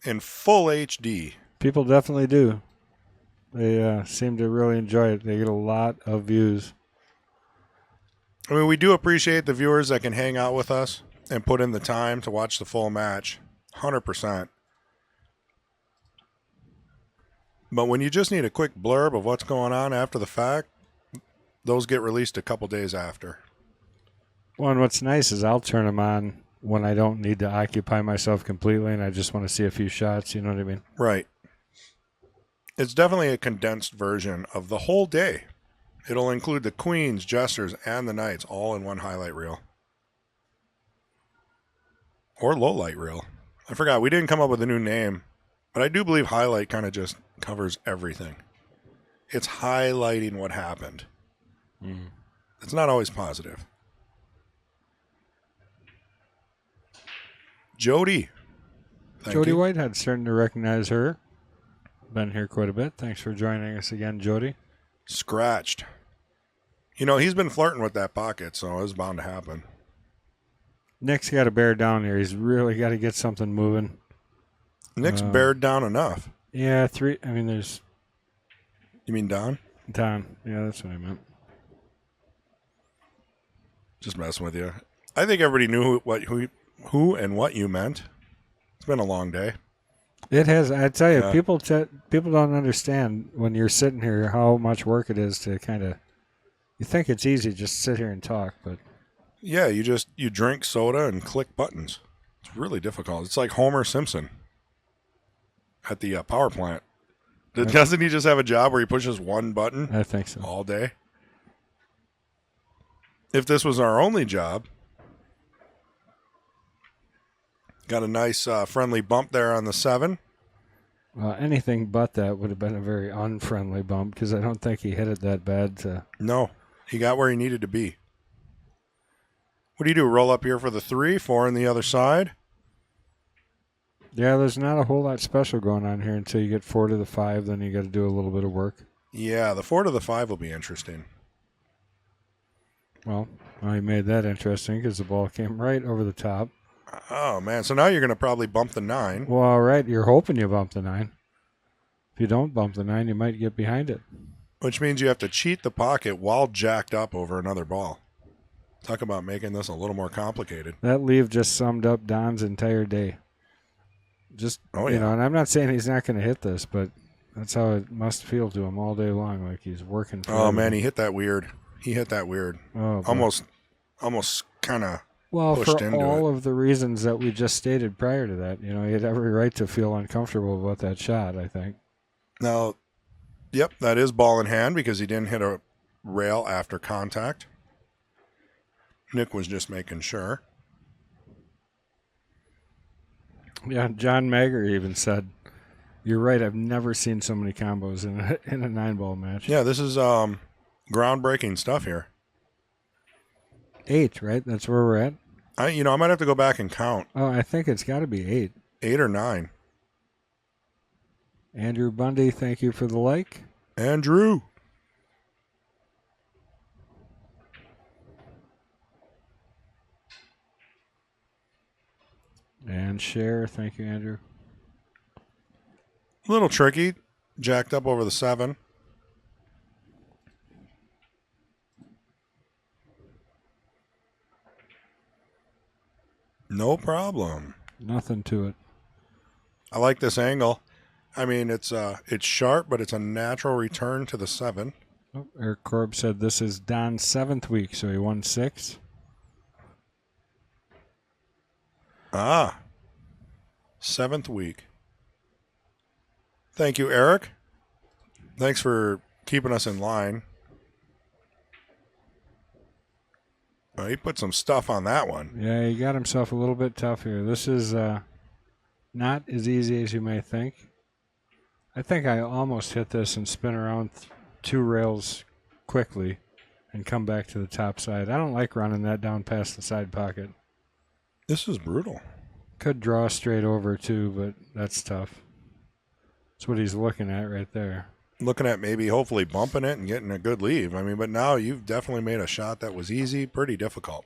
In full HD. People definitely do. They seem to really enjoy it. They get a lot of views. I mean, we do appreciate the viewers that can hang out with us and put in the time to watch the full match. 100%. But when you just need a quick blurb of what's going on after the fact, those get released a couple days after. Well, and what's nice is I'll turn them on when I don't need to occupy myself completely and I just want to see a few shots. You know what I mean? Right. It's definitely a condensed version of the whole day. It'll include the queens, jesters, and the knights all in one highlight reel. Or low light reel. I forgot. We didn't come up with a new name. But I do believe highlight kind of just covers everything. It's highlighting what happened. It's not always positive. Jody. Jody Whitehead, starting to recognize her. Been here quite a bit. Thanks for joining us again, Jody. Scratched. You know, he's been flirting with that pocket, so it's bound to happen. Nick's got to bear down here. He's really got to get something moving. Nick's bared down enough. Yeah, 3. I mean, there's... You mean Don? Don. Yeah, that's what I meant. Just messing with you. I think everybody knew who and what you meant. It's been a long day. It has. I tell you, people don't understand when you're sitting here how much work it is to kind of... You think it's easy just to sit here and talk, but... Yeah, you drink soda and click buttons. It's really difficult. It's like Homer Simpson at the power plant. Doesn't he just have a job where he pushes one button? I think so. All day? if this was our only job. Got a nice friendly bump there on the 7. Anything but that would have been a very unfriendly bump because I don't think he hit it that bad. No, he got where he needed to be. What do you do? Roll up here for the 3, 4 on the other side? Yeah, there's not a whole lot special going on here until you get 4 to the 5. Then you got to do a little bit of work. Yeah, the 4 to the 5 will be interesting. Well, he made that interesting because the ball came right over the top. Oh, man. So now you're going to probably bump the 9. Well, all right. You're hoping you bump the 9. If you don't bump the 9, you might get behind it. Which means you have to cheat the pocket while jacked up over another ball. Talk about making this a little more complicated. That leave just summed up Don's entire day. Just, and I'm not saying he's not going to hit this, but that's how it must feel to him all day long, like he's working for everything. Man, he hit that weird. Oh, almost kind of pushed into it. For all of the reasons that we just stated prior to that, he had every right to feel uncomfortable about that shot, I think. Now, yep, that is ball in hand because he didn't hit a rail after contact. Nick was just making sure. Yeah, John Mager even said, "You're right. I've never seen so many combos in a 9-ball match." Yeah, this is groundbreaking stuff here. 8, right? That's where we're at. I might have to go back and count. Oh, I think it's got to be 8. 8 or 9. Andrew Bundy, thank you for the like. Andrew. And share, thank you, Andrew. A little tricky, jacked up over the 7. No problem. Nothing to it. I like this angle. I mean, it's sharp, but it's a natural return to the 7. Oh, Eric Korb said this is Don's 7th week, so he won 6. Ah, 7th week. Thank you, Eric. Thanks for keeping us in line. Oh, he put some stuff on that one. Yeah, he got himself a little bit tough here. This is not as easy as you may think. I think I almost hit this and spin around 2 rails quickly and come back to the top side. I don't like running that down past the side pocket. This is brutal. Could draw straight over too, but that's tough. That's what he's looking at right there. Looking at maybe hopefully bumping it and getting a good leave. I mean, but now you've definitely made a shot that was easy, pretty difficult.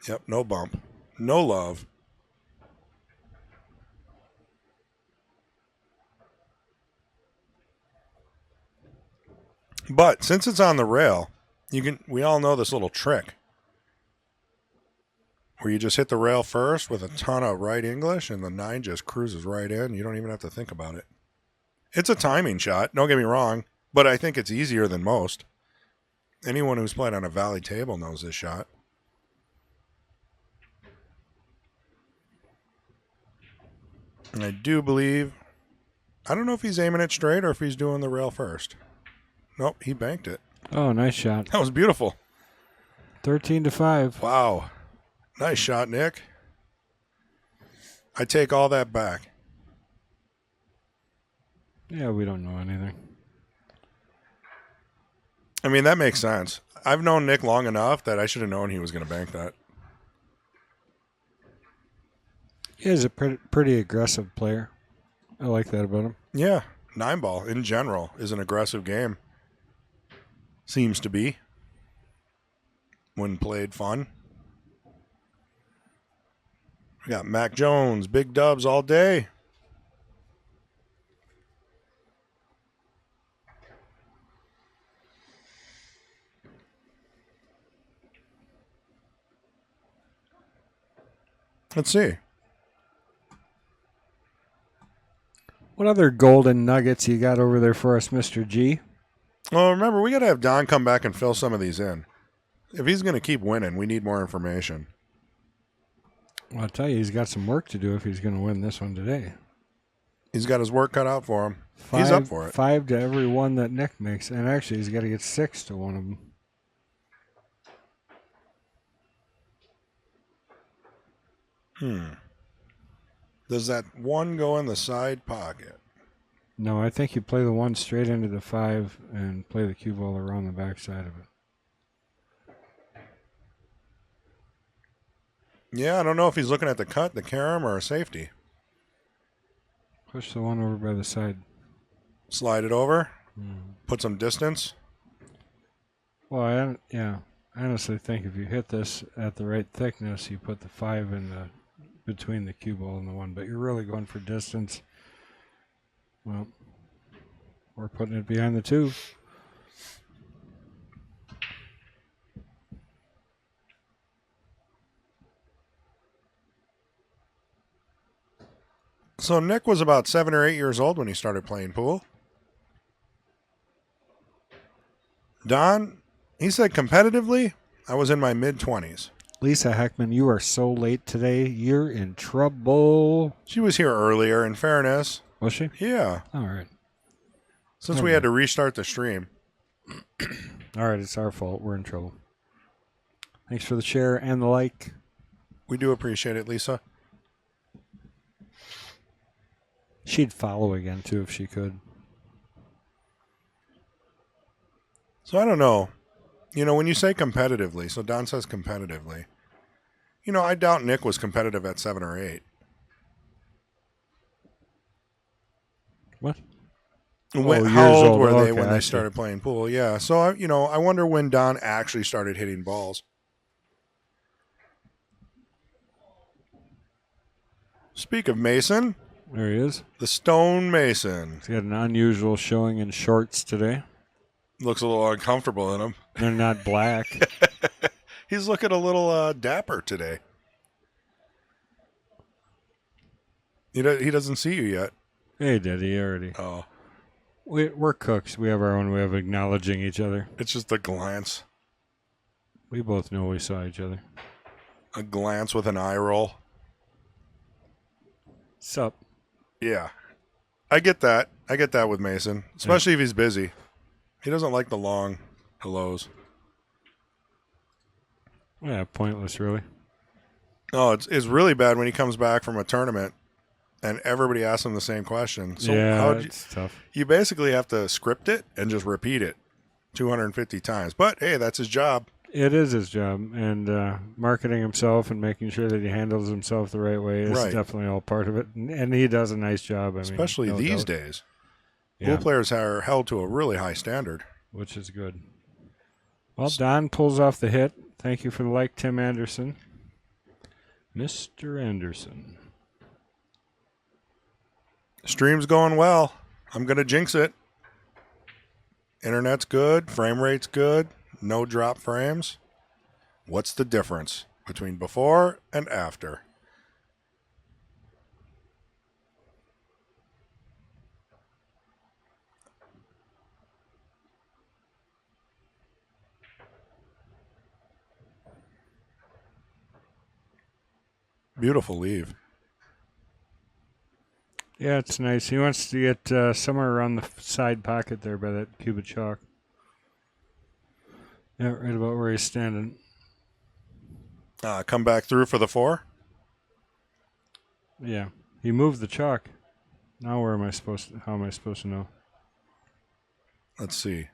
Yep, no bump. No love. But since it's on the rail, we all know this little trick where you just hit the rail first with a ton of right English and the 9 just cruises right in. You don't even have to think about it. It's a timing shot, don't get me wrong, but I think it's easier than most. Anyone who's played on a valley table knows this shot. And I do believe, I don't know if he's aiming it straight or if he's doing the rail first. Nope, he banked it. Oh, nice shot. That was beautiful. 13 to 5. Wow. Nice shot, Nick. I take all that back. Yeah, we don't know anything. I mean, that makes sense. I've known Nick long enough that I should have known he was going to bank that. He is a pretty aggressive player. I like that about him. Yeah, 9-ball in general is an aggressive game. Seems to be. When played fun. We got Mac Jones, big dubs all day. Let's see. What other golden nuggets you got over there for us, Mr. G? Well, remember, we got to have Don come back and fill some of these in. If he's going to keep winning, we need more information. Well, I'll tell you, he's got some work to do if he's going to win this one today. He's got his work cut out for him. He's up for it. 5 to every one that Nick makes. And actually, he's got to get 6 to one of them. Does that 1 go in the side pocket? No, I think you play the 1 straight into the 5 and play the cue ball around the backside of it. Yeah, I don't know if he's looking at the cut, the carom, or a safety. Push the 1 over by the side. Slide it over. Put some distance. Well, I honestly think if you hit this at the right thickness, you put the 5 in between the cue ball and the 1. But you're really going for distance. Well, we're putting it behind the 2. So Nick was about 7 or 8 years old when he started playing pool. Don, he said competitively, I was in my mid-20s. Lisa Heckman, you are so late today. You're in trouble. She was here earlier, in fairness. Was she? Yeah. All right. Since we had to restart the stream. All right, it's our fault. We're in trouble. Thanks for the share and the like. We do appreciate it, Lisa. She'd follow again, too, if she could. So I don't know. You know, when you say competitively, so Don says competitively. You know, I doubt Nick was competitive at 7 or 8. What? How old were they okay, when they started playing pool? Yeah. So, I wonder when Don actually started hitting balls. Speak of Mason. There he is. The Stone Mason. He's got an unusual showing in shorts today. Looks a little uncomfortable in them. They're not black. He's looking a little dapper today. He doesn't see you yet. Hey, did he already? Oh. We're cooks. We have our own way of acknowledging each other. It's just a glance. We both know we saw each other. A glance with an eye roll. Sup? Yeah. I get that. I get that with Mason, especially if he's busy. He doesn't like the long hellos. Yeah, pointless, really. No, it's really bad when he comes back from a tournament and everybody asks him the same question. So yeah, it's tough. You basically have to script it and just repeat it 250 times. But, hey, that's his job. It is his job. And marketing himself and making sure that he handles himself the right way is definitely all part of it. And he does a nice job. Especially these days. Yeah. Pool players are held to a really high standard. Which is good. Well, Don pulls off the hit. Thank you for the like, Tim Anderson. Mr. Anderson. Stream's going well. I'm going to jinx it. Internet's good. Frame rate's good. No drop frames. What's the difference between before and after? Beautiful leave. Yeah, it's nice. He wants to get somewhere around the side pocket there by that cube of chalk. Yeah, right about where he's standing. Come back through for the 4. Yeah, he moved the chalk. Now how am I supposed to know? Let's see.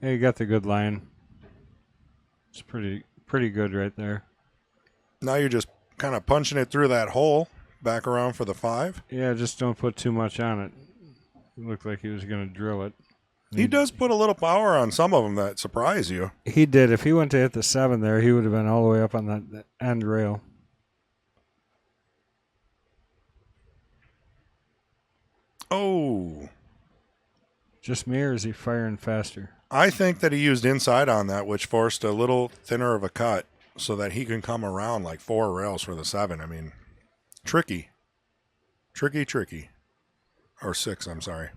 Yeah, you got the good line. It's pretty good right there. Now you're just kind of punching it through that hole, back around for the 5. Yeah, just don't put too much on it. It looked like he was going to drill it. He does put a little power on some of them that surprise you. He did. If he went to hit the 7 there, he would have been all the way up on that end rail. Oh. Just me, or is he firing faster? I think that he used inside on that, which forced a little thinner of a cut so that he can come around like 4 rails for the 7. I mean, tricky. Tricky. Or 6, I'm sorry.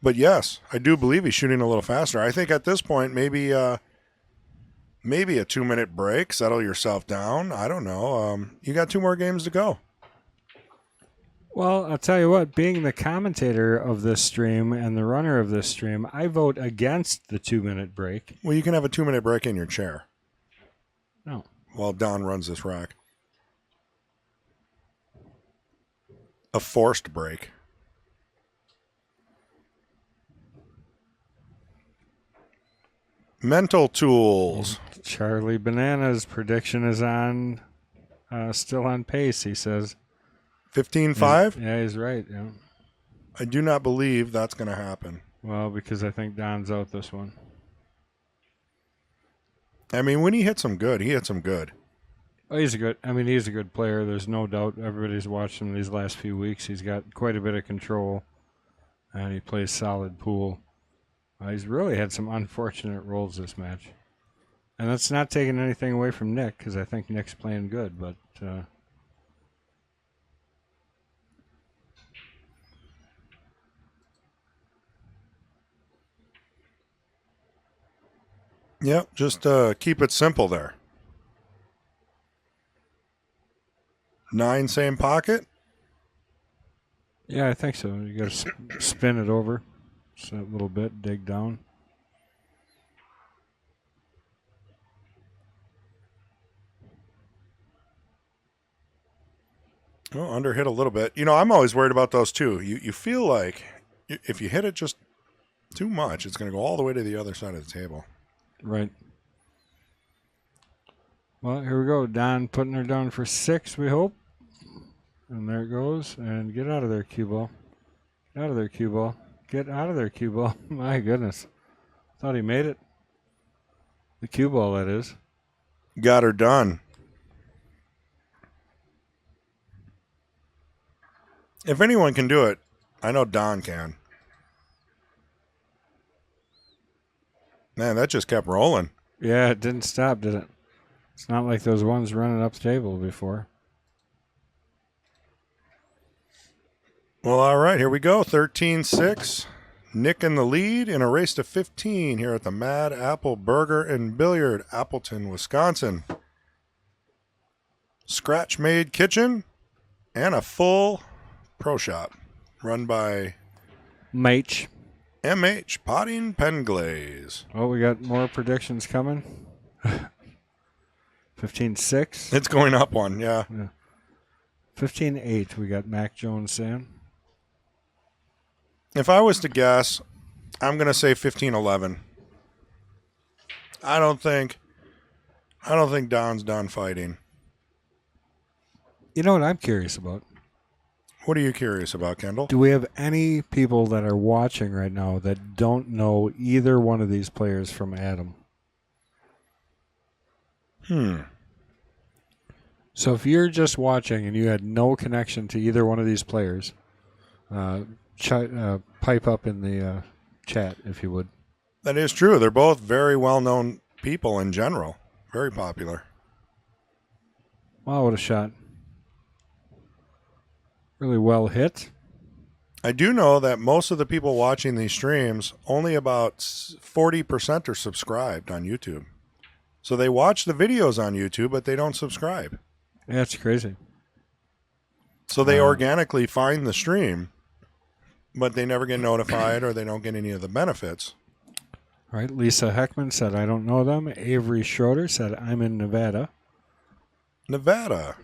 But yes, I do believe he's shooting a little faster. I think at this point, maybe Maybe a 2-minute break, settle yourself down. I don't know. You got 2 more games to go. Well, I'll tell you what, being the commentator of this stream and the runner of this stream, I vote against the 2-minute break. Well, you can have a 2-minute break in your chair. No. While Don runs this rack. A forced break. Mental tools. Charlie Banana's prediction is on, still on pace, he says. 15-5? Yeah, he's right. Yeah. I do not believe that's going to happen. Well, because I think Don's out this one. I mean, when he hits them good, he hits them good. Oh, he's a good player. There's no doubt. Everybody's watched him these last few weeks. He's got quite a bit of control, and he plays solid pool. He's really had some unfortunate rolls this match. And that's not taking anything away from Nick, because I think Nick's playing good, but... Yep, just keep it simple there. 9 same pocket? Yeah, I think so. You got to spin it over just a little bit, dig down. Well, underhit a little bit. You know, I'm always worried about those too. You feel like if you hit it just too much, it's going to go all the way to the other side of the table. Right. Well, here we go. Don putting her down for 6, we hope. And there it goes. And get out of there, cue ball. Get out of there, cue ball. Get out of there, cue ball. My goodness. Thought he made it. The cue ball, that is. Got her done. If anyone can do it, I know Don can. Man, that just kept rolling. Yeah, it didn't stop, did it? It's not like those ones running up the table before. Well, all right, here we go. 13-6. Nick in the lead in a race to 15 here at the Mad Apple Burger and Billiard, Appleton, Wisconsin. Scratch-made kitchen and a full pro shop run by Mate. MH Potting Pen Glaze. Oh, we got more predictions coming. 15-6. It's going up one, yeah. 15-8, we got Mac Jones saying. If I was to guess, I'm going to say 15-11. I don't think Don's done fighting. You know what I'm curious about? What are you curious about, Kendall? Do we have any people that are watching right now that don't know either one of these players from Adam? So if you're just watching and you had no connection to either one of these players, pipe up in the chat if you would. That is true. They're both very well-known people in general. Very popular. Wow, what a shot. Really well hit. I do know that most of the people watching these streams, only about 40% are subscribed on YouTube. So they watch the videos on YouTube, but they don't subscribe. Yeah, it's crazy. So they organically find the stream, but they never get notified or they don't get any of the benefits. All right, Lisa Heckman said, I don't know them. Avery Schroeder said, I'm in Nevada. Nevada.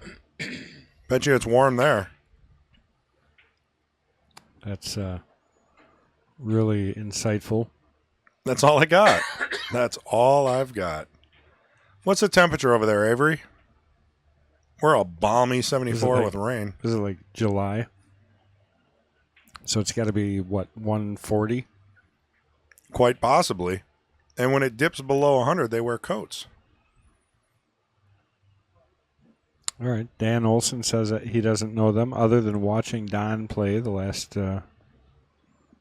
Bet you it's warm there. That's really insightful. That's all I got. That's all I've got. What's the temperature over there, Avery? We're a balmy 74 with rain. Is it like July? So it's got to be, what, 140? Quite possibly. And when it dips below 100, they wear coats. All right. Dan Olson says that he doesn't know them other than watching Don play the last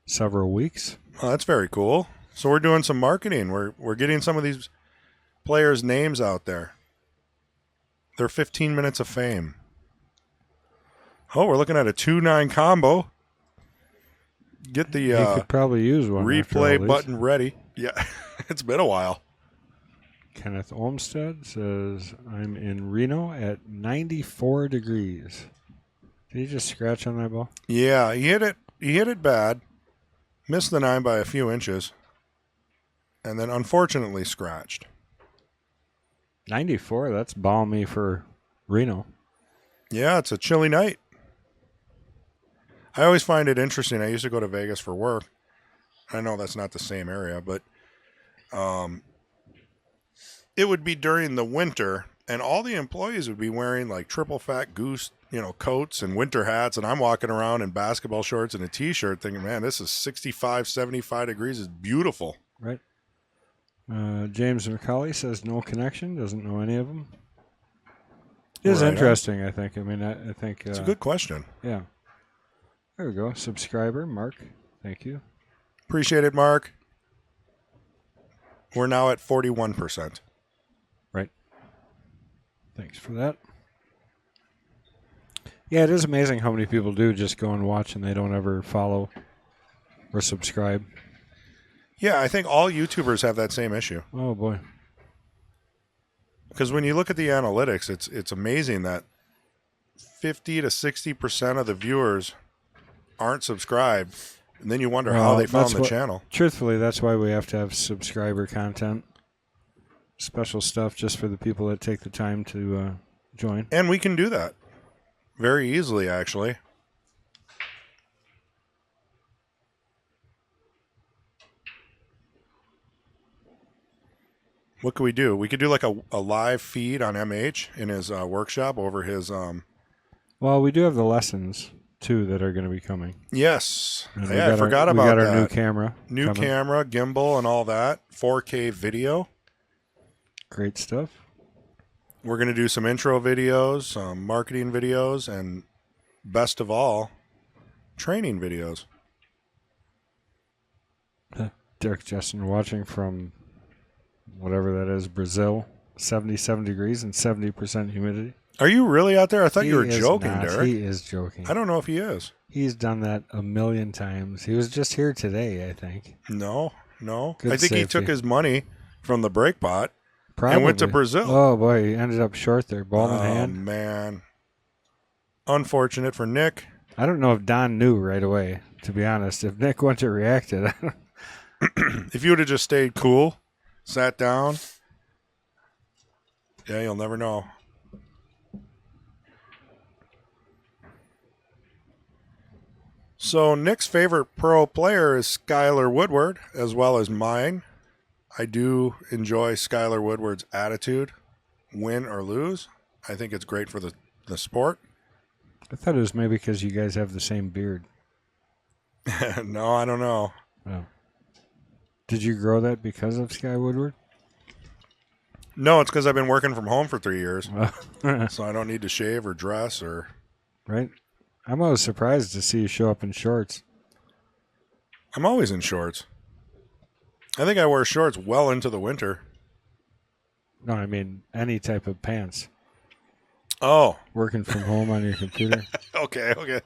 several weeks. Well, that's very cool. So we're doing some marketing. We're getting some of these players' names out there. They're 15 minutes of fame. Oh, we're looking at a 2-9 combo. Get the you could probably use one replay button ready. Yeah, it's been a while. Kenneth Olmsted says, I'm in Reno at 94 degrees. Did he just scratch on that ball? Yeah, he hit it. He hit it bad. Missed the 9 by a few inches. And then unfortunately scratched. 94, that's balmy for Reno. Yeah, it's a chilly night. I always find it interesting. I used to go to Vegas for work. I know that's not the same area, but it would be during the winter, and all the employees would be wearing like triple fat goose, coats and winter hats, and I'm walking around in basketball shorts and a t-shirt thinking, man, this is 65, 75 degrees. It's beautiful. Right. James McCauley says no connection, doesn't know any of them. It is interesting, I think. I mean, I think... it's a good question. Yeah. There we go. Subscriber, Mark. Thank you. Appreciate it, Mark. We're now at 41%. Right. Thanks for that. Yeah, it is amazing how many people do just go and watch and they don't ever follow or subscribe. Yeah, I think all YouTubers have that same issue. Oh, boy. Because when you look at the analytics, it's amazing that 50 to 60% of the viewers aren't subscribed, and then you wonder how they found the channel. Truthfully, that's why we have to have subscriber content, special stuff just for the people that take the time to join. And we can do that very easily, actually. What could we do? We could do like a live feed on MH in his workshop over his... Well, we do have the lessons, too, that are going to be coming. Yes. And I forgot about that. We got our new camera. New camera, gimbal, and all that. 4K video. Great stuff. We're going to do some intro videos, some marketing videos, and best of all, training videos. Derek Justin watching from... whatever that is, Brazil, 77 degrees and 70% humidity. Are you really out there? I thought you were joking, not. Derek. He is joking. I don't know if he is. He's done that a million times. He was just here today, I think. No. Good I think he took his money from the break pot and went to Brazil. Oh, boy, he ended up short there, ball in hand. Oh, man. Unfortunate for Nick. I don't know if Don knew right away, to be honest. If Nick went to react it. If you would have just stayed cool, sat down, yeah, you'll never know. So Nick's favorite pro player is Skylar Woodward, as well as mine. I do enjoy Skylar Woodward's attitude, win or lose. I think it's great for the sport. I thought it was maybe because you guys have the same beard. No, I don't know. Oh. Did you grow that because of Sky Woodward? No, it's because I've been working from home for 3 years. So I don't need to shave or dress or... Right? I'm always surprised to see you show up in shorts. I'm always in shorts. I think I wear shorts well into the winter. No, I mean any type of pants. Oh. Working from home on your computer. Okay.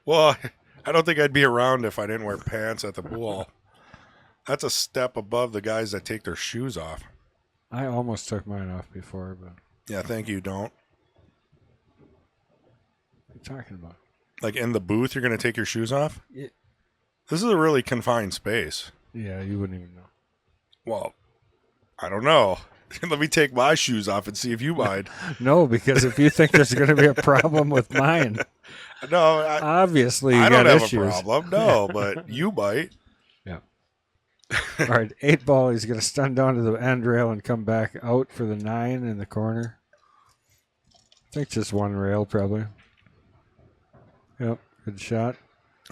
Well, I don't think I'd be around if I didn't wear pants at the pool. That's a step above the guys that take their shoes off. I almost took mine off before, but... Yeah, thank you, don't. What are you talking about? Like in the booth, you're going to take your shoes off? Yeah. This is a really confined space. Yeah, you wouldn't even know. Well, I don't know. Let me take my shoes off and see if you mind. No, because if you think there's going to be a problem with mine... No, obviously you I got don't have issues. a problem. No, but you might. Yeah. All right, 8 ball. He's going to stun down to the end rail and come back out for the 9 in the corner. I think just one rail probably. Yep, good shot.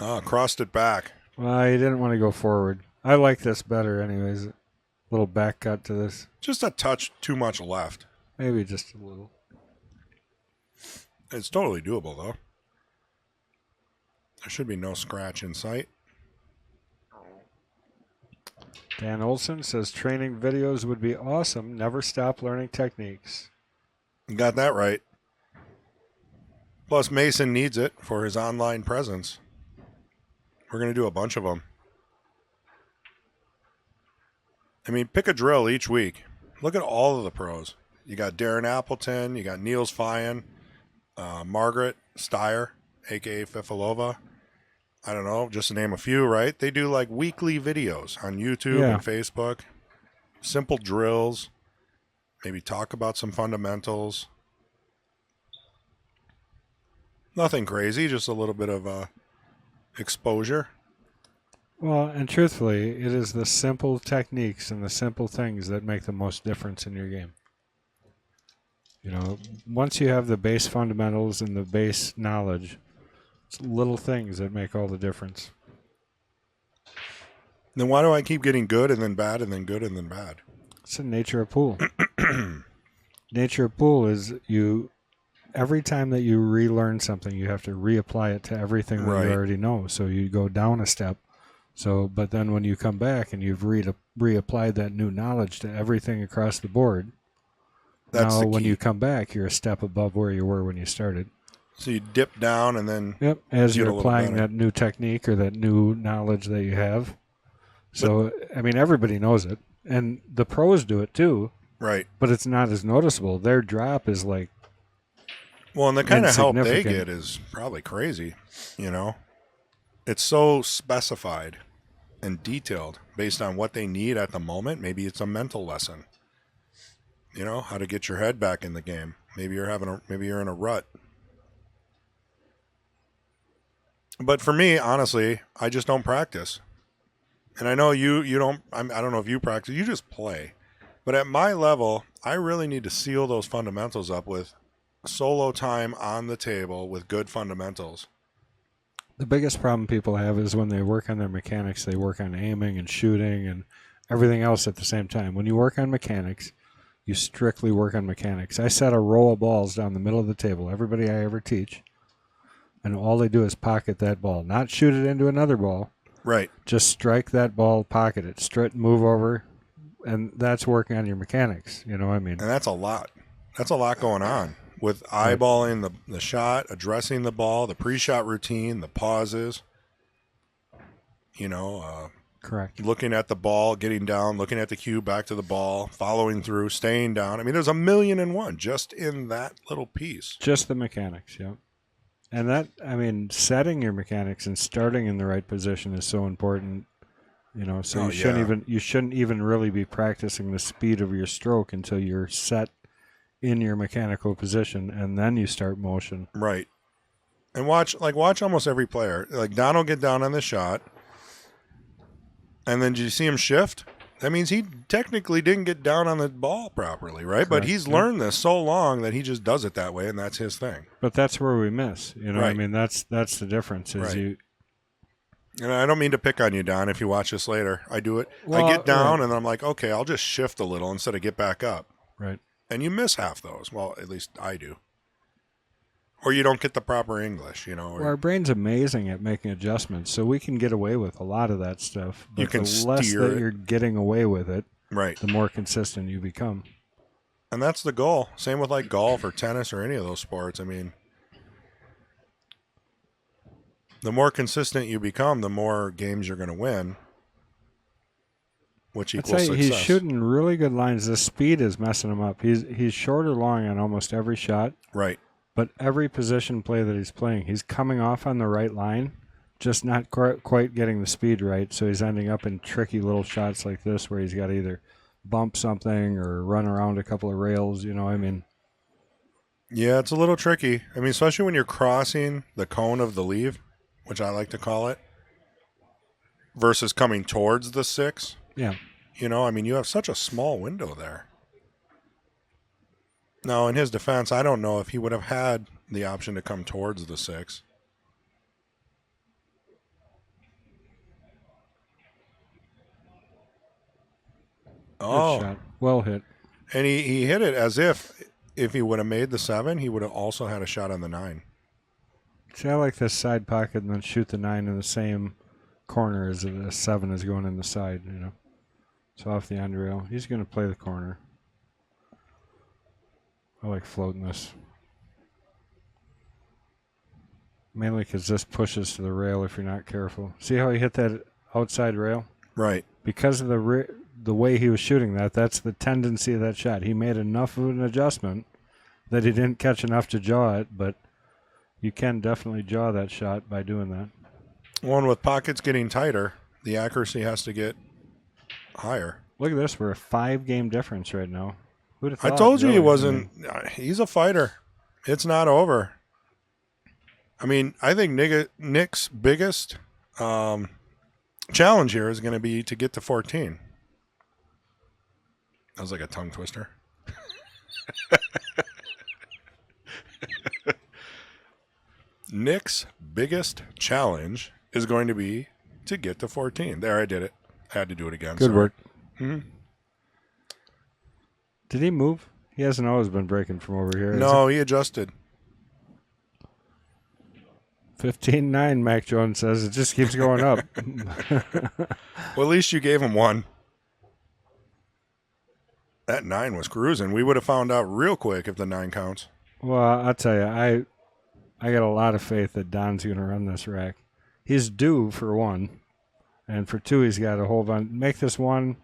Oh, crossed it back. Well, he didn't want to go forward. I like this better anyways. A little back cut to this. Just a touch too much left. Maybe just a little. It's totally doable, though. There should be no scratch in sight. Dan Olson says training videos would be awesome. Never stop learning techniques. You got that right. Plus, Mason needs it for his online presence. We're going to do a bunch of them. I mean, pick a drill each week Look at all of the pros. You got Darren Appleton. You got Niels Fyan, Margaret Steyer, a.k.a. Fifilova. I don't know, just to name a few, right? They do like weekly videos on YouTube and Facebook. Simple drills. Maybe talk about some fundamentals. Nothing crazy, just a little bit of exposure. Well, and truthfully, it is the simple techniques and the simple things that make the most difference in your game. You know, once you have the base fundamentals and the base knowledge, it's little things that make all the difference. Then why do I keep getting good and then bad and then good and then bad? It's the nature of pool. Nature of pool is every time that you relearn something, you have to reapply it to everything that you already know. So you go down a step. But then when you come back and you've reapplied that new knowledge to everything across the board, now when you come back, you're a step above where you were when you started. So you dip down and then as you're applying that new technique or that new knowledge that you have. So, I mean, everybody knows it. And the pros do it too. Right. But it's not as noticeable. Their drop is like and the kind of help they get is probably crazy, you know. It's so specified and detailed based on what they need at the moment. Maybe it's a mental lesson. You know, how to get your head back in the game. Maybe you're in a rut. But for me, honestly, I just don't practice. And I know you don't, I don't know if you practice, you just play. But at my level, I really need to seal those fundamentals up with solo time on the table with good fundamentals. The biggest problem people have is when they work on their mechanics, they work on aiming and shooting and everything else at the same time. When you work on mechanics, you strictly work on mechanics. I set a row of balls down the middle of the table, everybody I ever teach, and all they do is pocket that ball, not shoot it into another ball. Right. Just strike that ball, pocket it, straight, move over, and that's working on your mechanics. You know what I mean? And that's a lot. That's a lot going on with eyeballing the shot, addressing the ball, the pre-shot routine, the pauses. You know, correct. Looking at the ball, getting down, looking at the cue, back to the ball, following through, staying down. I mean, there's 1,000,001 just in that little piece. Just the mechanics, yeah. And that, I mean, setting your mechanics and starting in the right position is so important. You know, so you shouldn't even really be practicing the speed of your stroke until you're set in your mechanical position, and then you start motion. Right. And watch almost every player. Like Don will get down on the shot, and then did you see him shift? That means he technically didn't get down on the ball properly, right? Correct. But he's learned this so long that he just does it that way, and that's his thing. But that's where we miss. You know, I mean, that's the difference. Is And I don't mean to pick on you, Don, if you watch this later. I do it. Well, I get down, and I'm like, okay, I'll just shift a little instead of get back up. Right. And you miss half those. Well, at least I do. Or you don't get the proper English, you know. Well, our brain's amazing at making adjustments, so we can get away with a lot of that stuff. But you can the less that you're getting away with it, right, the more consistent you become. And that's the goal. Same with like golf or tennis or any of those sports. I mean, the more consistent you become, the more games you're going to win, which equals success. He's shooting really good lines. The speed is messing him up. He's short or long on almost every shot. Right. But every position play that he's playing, he's coming off on the right line, just not quite getting the speed right. So he's ending up in tricky little shots like this where he's got to either bump something or run around a couple of rails, you know, I mean. Yeah, it's a little tricky. I mean, especially when you're crossing the cone of the leave, which I like to call it, versus coming towards the 6. Yeah. You know, I mean, you have such a small window there. Now, in his defense, I don't know if he would have had the option to come towards the 6. Good shot. Well hit. And he hit it as if he would have made the 7, he would have also had a shot on the 9. See, I like this side pocket and then shoot the 9 in the same corner as the 7 is going in the side, you know. So off the end rail, he's going to play the corner. I like floating this. Mainly because this pushes to the rail if you're not careful. See how he hit that outside rail? Right. Because of the way he was shooting that's the tendency of that shot. He made enough of an adjustment that he didn't catch enough to jaw it, but you can definitely jaw that shot by doing that. One with pockets getting tighter, the accuracy has to get higher. Look at this. We're a 5-game difference right now. Who'd have I thought, told you he really? wasn't. He's a fighter. It's not over. I mean, I think Nick's biggest challenge here is going to be to get to 14. That was like a tongue twister. Nick's biggest challenge is going to be to get to 14. There, I did it. I had to do it again. Good work. Mm-hmm. Did he move? He hasn't always been breaking from over here. No, he adjusted. 15-9, Mac Jones says. It just keeps going up. Well, at least you gave him one. That 9 was cruising. We would have found out real quick if the 9 counts. Well, I'll tell you, I got a lot of faith that Don's going to run this rack. He's due for 1, and for 2, he's got to hold on. Make this 1,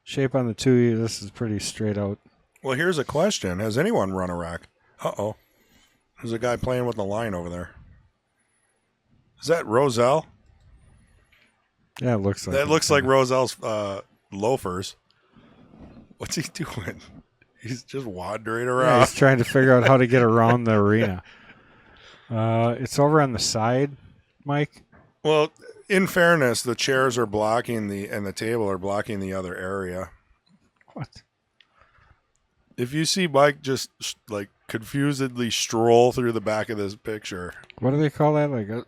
shape on the 2. This is pretty straight out. Well, here's a question. Has anyone run a rack? Uh-oh. There's a guy playing with the line over there. Is that Roselle? Yeah, it looks like that looks like Roselle's loafers. What's he doing? He's just wandering around. Yeah, he's trying to figure out how to get around the arena. It's over on the side, Mike. Well, in fairness, the chairs are blocking and the table are blocking the other area. What? If you see Mike just like confusedly stroll through the back of this picture. What do they call that? Like a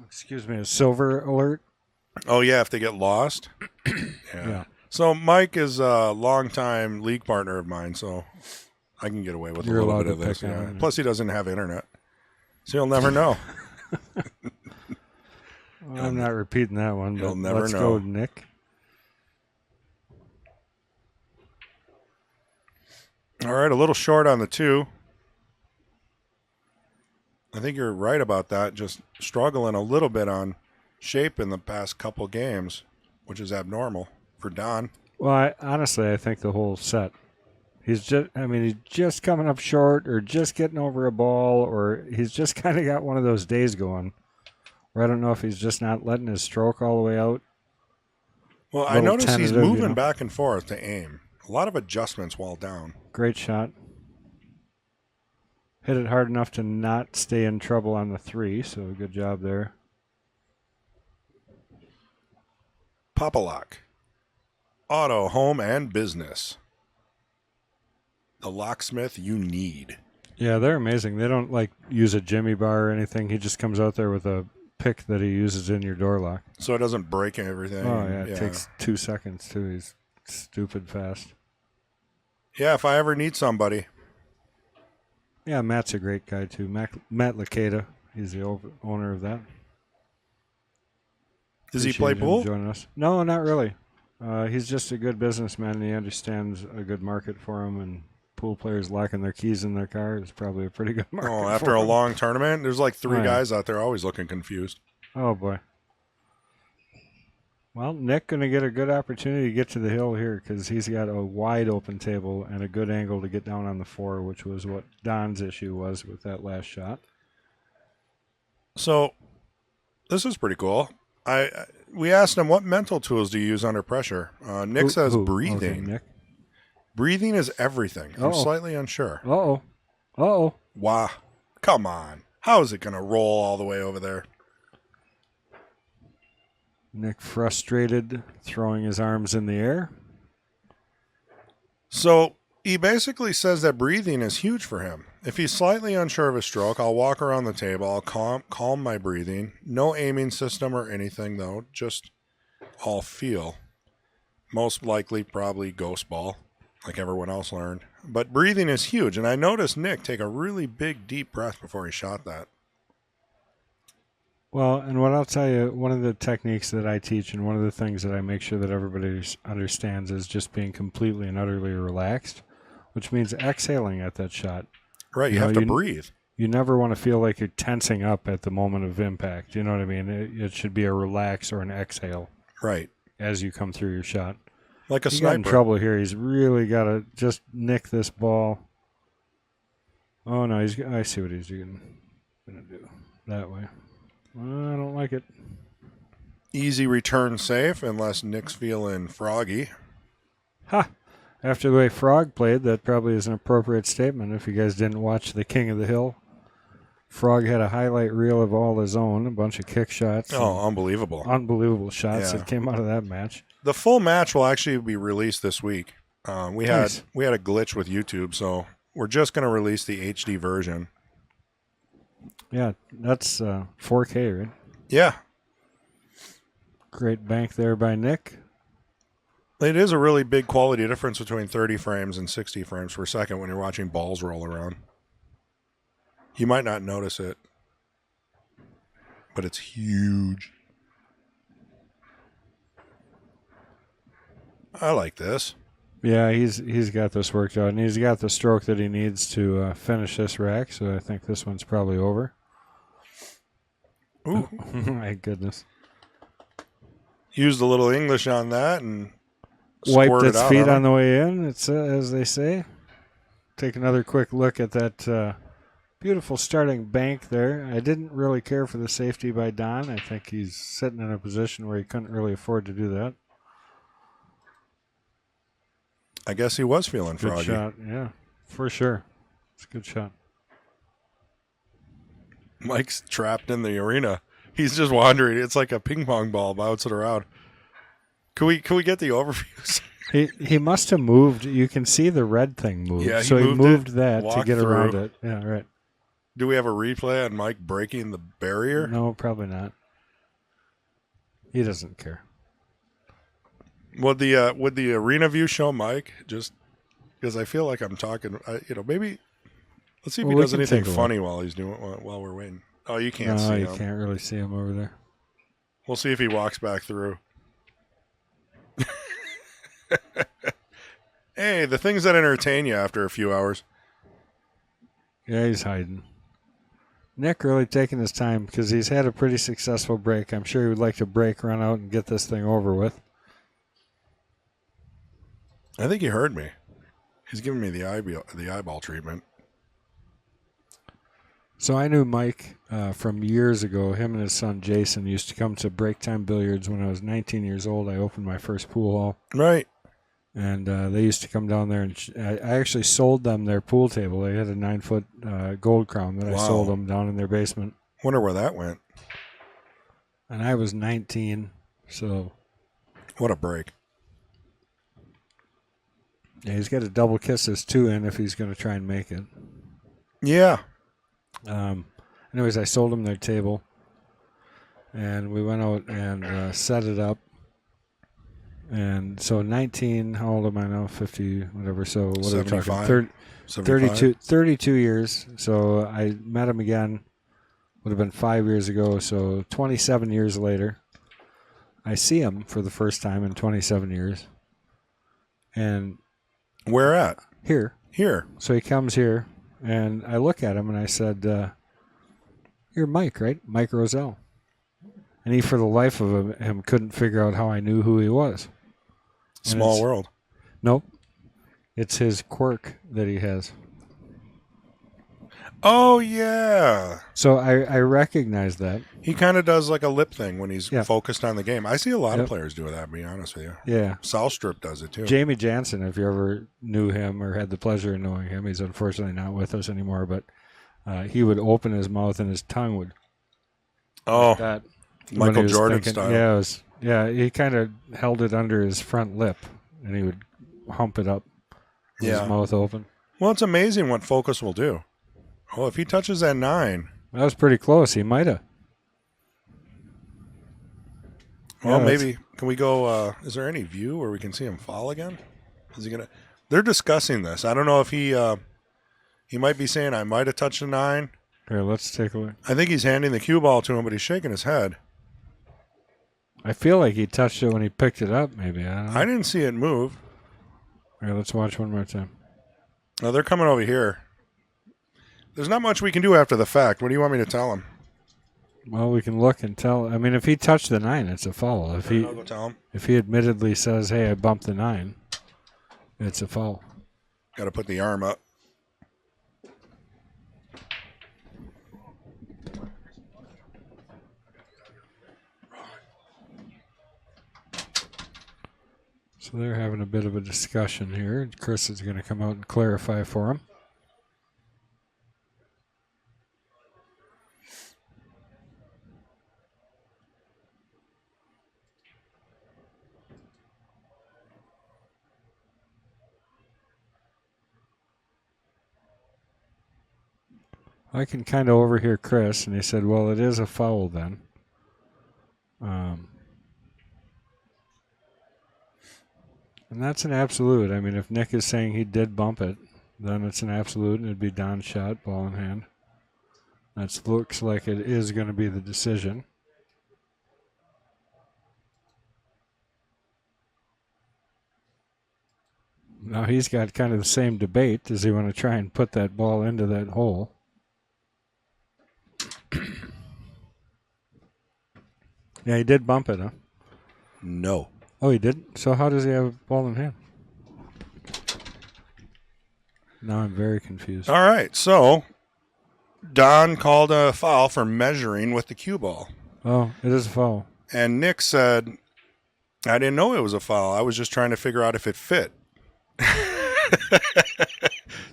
excuse me, a silver alert? Oh yeah, if they get lost. Yeah. So Mike is a longtime league partner of mine, so I can get away with a little bit of this. Yeah. Plus he doesn't have internet. So you'll never know. Well, I'm not repeating that one, but you'll never let's know. go, Nick. All right, a little short on the 2. I think you're right about that. Just struggling a little bit on shape in the past couple games, which is abnormal for Don. Well, honestly, I think the whole set. He's just coming up short or just getting over a ball, or he's just kind of got one of those days going where I don't know if he's just not letting his stroke all the way out. Well, I noticed he's moving back and forth to aim. A lot of adjustments while down. Great shot. Hit it hard enough to not stay in trouble on the 3, so good job there. Popalock. Auto, home, and business. The locksmith you need. Yeah, they're amazing. They don't use a jimmy bar or anything. He just comes out there with a pick that he uses in your door lock. So it doesn't break everything. Oh, yeah. It takes 2 seconds, too. He's stupid fast. Yeah, if I ever need somebody. Yeah, Matt's a great guy, too. Matt Lacada. He's the owner of that. Does he play pool? Joining us. No, not really. He's just a good businessman, and he understands a good market for him, and pool players locking their keys in their car is probably a pretty good market. Oh, after a long tournament? There's like 3 guys out there always looking confused. Oh, boy. Well, Nick going to get a good opportunity to get to the hill here because he's got a wide open table and a good angle to get down on the 4, which was what Don's issue was with that last shot. So this is pretty cool. We asked him, what mental tools do you use under pressure? Nick says breathing. Okay, Nick. Breathing is everything. I'm slightly unsure. Uh-oh. Wow. Come on. How is it going to roll all the way over there? Nick frustrated, throwing his arms in the air. So he basically says that breathing is huge for him. If he's slightly unsure of his stroke, I'll walk around the table. I'll calm my breathing. No aiming system or anything, though. Just all feel. Most likely probably ghost ball, like everyone else learned. But breathing is huge, and I noticed Nick take a really big, deep breath before he shot that. Well, and what I'll tell you, one of the techniques that I teach and one of the things that I make sure that everybody understands is just being completely and utterly relaxed, which means exhaling at that shot. Right, you have to breathe. You never want to feel like you're tensing up at the moment of impact. You know what I mean? It should be a relax or an exhale. Right. As you come through your shot. like a He got in sniper. trouble here. He's really got to just nick this ball. Oh, no. I see what he's going to do. That way. I don't like it. Easy return safe unless Nick's feeling froggy. Ha! After the way Frog played, that probably is an appropriate statement if you guys didn't watch The King of the Hill. Frog had a highlight reel of all his own, a bunch of kick shots. Oh, unbelievable. Unbelievable shots Yeah. that came out of that match. The full match will actually be released this week. We had Nice. a glitch with YouTube, so we're just going to release the HD version. Yeah, that's 4K, right? Yeah, Great bank there by Nick. it is a really big quality difference between 30 frames and 60 frames per second when you're watching balls roll around. You might not notice it, but it's huge. I like this. Yeah, he's got this worked out, and he's got the stroke that he needs to finish this rack, so I think this one's probably over. Ooh. My goodness. Used a little English on that and Wiped squirted its out feet on on him. the way in, it's as they say. Take another quick look at that beautiful starting bank there. I didn't really care for the safety by Don. I think he's sitting in a position where he couldn't really afford to do that. I guess he was feeling Good froggy. shot, yeah, for sure. It's a good shot. Mike's trapped in the arena. He's just wandering. It's like a ping pong ball bouncing around. Can we get the overviews? He must have moved. You can see the red thing move. Yeah, he so he moved moved it, that to walked get around through. it. Yeah, right. Do we have a replay on Mike breaking the barrier? No, probably not. He doesn't care. Would the arena view show Mike? Just because I feel like I'm talking. Maybe let's see if Well, he we does can anything take a funny while he's doing while we're waiting. Oh, you can't No, see you him. can't really see him over there. We'll see if he walks back through. Hey, the things that entertain you after a few hours. Yeah, he's hiding. Nick really taking his time because he's had a pretty successful break. I'm sure he would like to break, run out, and get this thing over with. I think he heard me. He's giving me the eyeball treatment. So I knew Mike from years ago. Him and his son Jason used to come to break time billiards when I was 19 years old. I opened my first pool hall. Right. And they used to come down there, and I actually sold them their pool table. They had a 9-foot gold crown that I Wow. sold them down in their basement. Wonder where that went. And I was 19, so What a break. yeah, he's got to double kiss his 2 in if he's going to try and make it. Yeah. Anyways, I sold them their table, and we went out and set it up. And so 19, how old am I now? 50, whatever. So what are we talking? 75? 32 years. So I met him again, would have been 5 years ago. So 27 years later, I see him for the first time in 27 years. And Where at? here. Here. So he comes here, and I look at him, and I said, you're Mike, right? Mike Roselle. And he, for the life of him, couldn't figure out how I knew who he was. And Small world. Nope. It's his quirk that he has. Oh, yeah. So I recognize that. He kind of does like a lip thing when he's Yeah. focused on the game. I see a lot of Yep. players do that, to be honest with you. Yeah. Salstrip does it too. Jamie Jansen, if you ever knew him or had the pleasure of knowing him, he's unfortunately not with us anymore, but he would open his mouth and his tongue would Oh, that when Michael he was Jordan thinking- style. he kind of held it under his front lip, and he would hump it up with Yeah. his mouth open. Well, it's amazing what focus will do. Oh, if he touches that 9, That was pretty close. He might have. well, Yeah, maybe. Can we go? Is there any view where we can see him fall again? Is he gonna? They're discussing this. I don't know if he might be saying I might have touched a 9. Here, let's take a look. I think he's handing the cue ball to him, but he's shaking his head. I feel like he touched it when he picked it up, maybe. I don't know. I didn't see it move. Here, let's watch one more time. No, they're coming over here. There's not much we can do after the fact. What do you want me to tell him? Well, we can look and tell. I mean, if he touched the 9, it's a foul. I'll go tell him. If he admittedly says, "Hey, I bumped the 9," it's a foul. Got to put the arm up. So they're having a bit of a discussion here. Chris is going to come out and clarify for him. I can kind of overhear Chris, and he said, well, it is a foul then. And that's an absolute. I mean, if Nick is saying he did bump it, then it's an absolute, and it'd be Don's shot, ball in hand. That looks like it is going to be the decision. Now he's got kind of the same debate. Does he want to try and put that ball into that hole? Yeah, he did bump it, huh? No. Oh, he didn't? So how does he have a ball in hand? Now I'm very confused. All right, so Don called a foul for measuring with the cue ball. Oh, it is a foul. And Nick said, I didn't know it was a foul. I was just trying to figure out if it fit.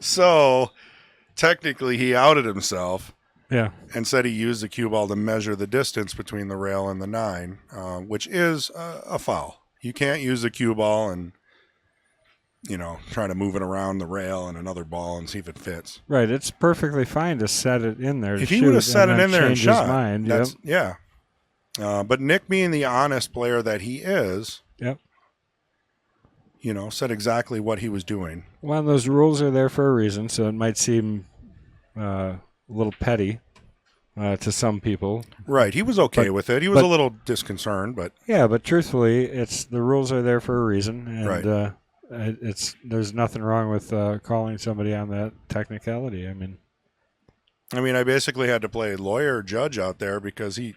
So technically he outed himself. Yeah. And said he used the cue ball to measure the distance between the rail and the 9, which is a foul. You can't use the cue ball and, try to move it around the rail and another ball and see if it fits. Right. It's perfectly fine to set it in there. If he would have set it in there and shot, mind, yeah. But Nick, being the honest player that he is, yep, said exactly what he was doing. Well, those rules are there for a reason, so it might seem a little petty to some people. Right. He was okay with it. He was a little disconcerted, but yeah. But truthfully, the rules are there for a reason, and right. There's nothing wrong with calling somebody on that technicality. I mean, I basically had to play lawyer judge out there because he,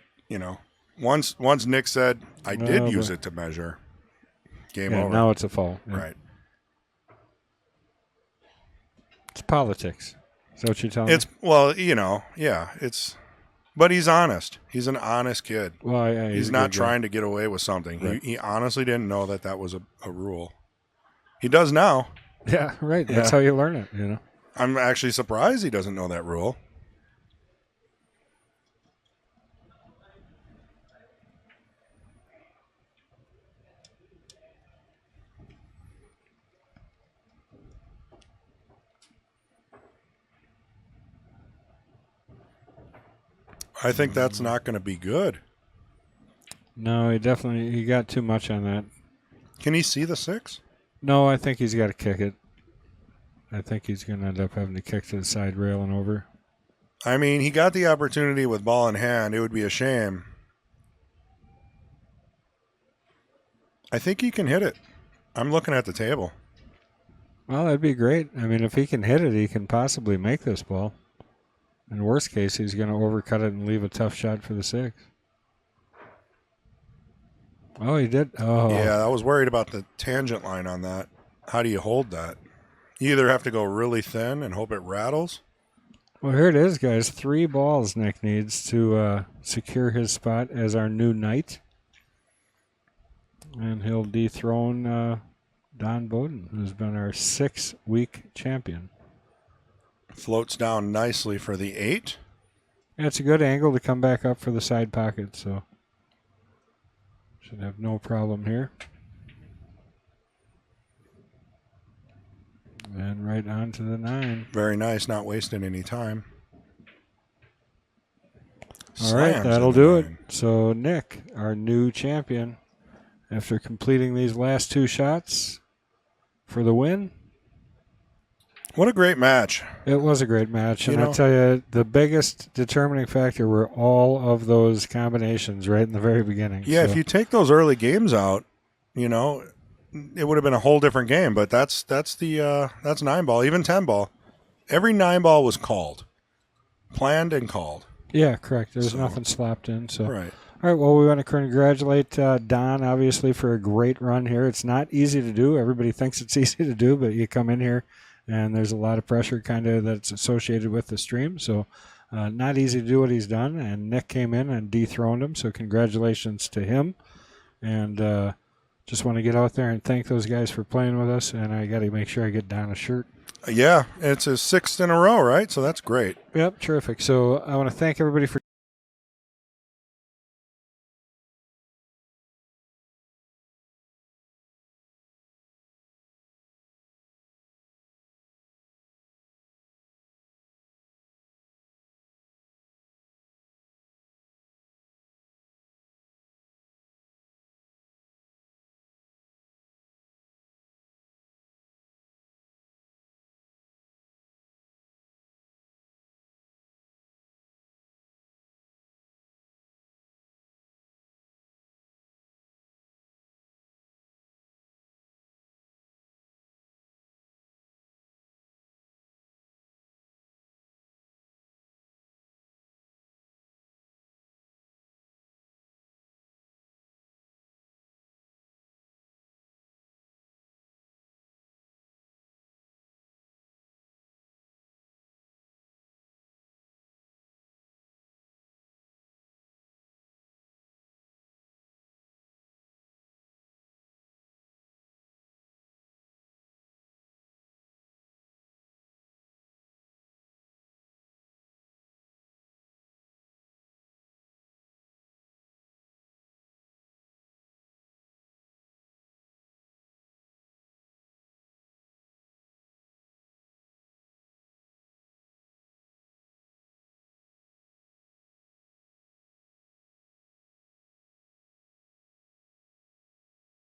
once Nick said I did use it to measure. Game over. Now it's a foul. Yeah. Right. It's politics. Is that what you're telling me? Well, but he's honest. He's an honest kid. Well, he's not trying to get away with something. Right. He honestly didn't know that was a rule. He does now. Yeah, right. That's how you learn it, I'm actually surprised he doesn't know that rule. I think that's not going to be good. No, he got too much on that. Can he see the 6? No, I think he's got to kick it. I think he's going to end up having to kick to the side rail and over. He got the opportunity with ball in hand. It would be a shame. I think he can hit it. I'm looking at the table. Well, that'd be great. If he can hit it, he can possibly make this ball. In worst case, he's going to overcut it and leave a tough shot for the 6. Oh, he did? Oh. Yeah, I was worried about the tangent line on that. How do you hold that? You either have to go really thin and hope it rattles. Well, here it is, guys. 3 balls Nick needs to secure his spot as our new knight. And he'll dethrone Don Bodden, who's been our 6-week champion. Floats down nicely for the 8. Yeah, it's a good angle to come back up for the side pocket, so should have no problem here. And right on to the 9. Very nice, not wasting any time. All right, that'll do it. So Nick, our new champion, after completing these last 2 shots for the win. What a great match. It was a great match. And I tell you, the biggest determining factor were all of those combinations right in the very beginning. Yeah, if you take those early games out, it would have been a whole different game. But that's 9 ball, even 10 ball. Every 9 ball was called, planned and called. Yeah, correct. There's So- nothing slapped in. So, Right. all right. Well, we want to congratulate Don, obviously, for a great run here. It's not easy to do. Everybody thinks it's easy to do, but you come in here, and there's a lot of pressure kind of that's associated with the stream. So, not easy to do what he's done. And Nick came in and dethroned him. So, congratulations to him. And just want to get out there and thank those guys for playing with us. And I got to make sure I get Don a shirt. Yeah, it's his 6th in a row, right? So that's great. Yep, terrific. So I want to thank everybody for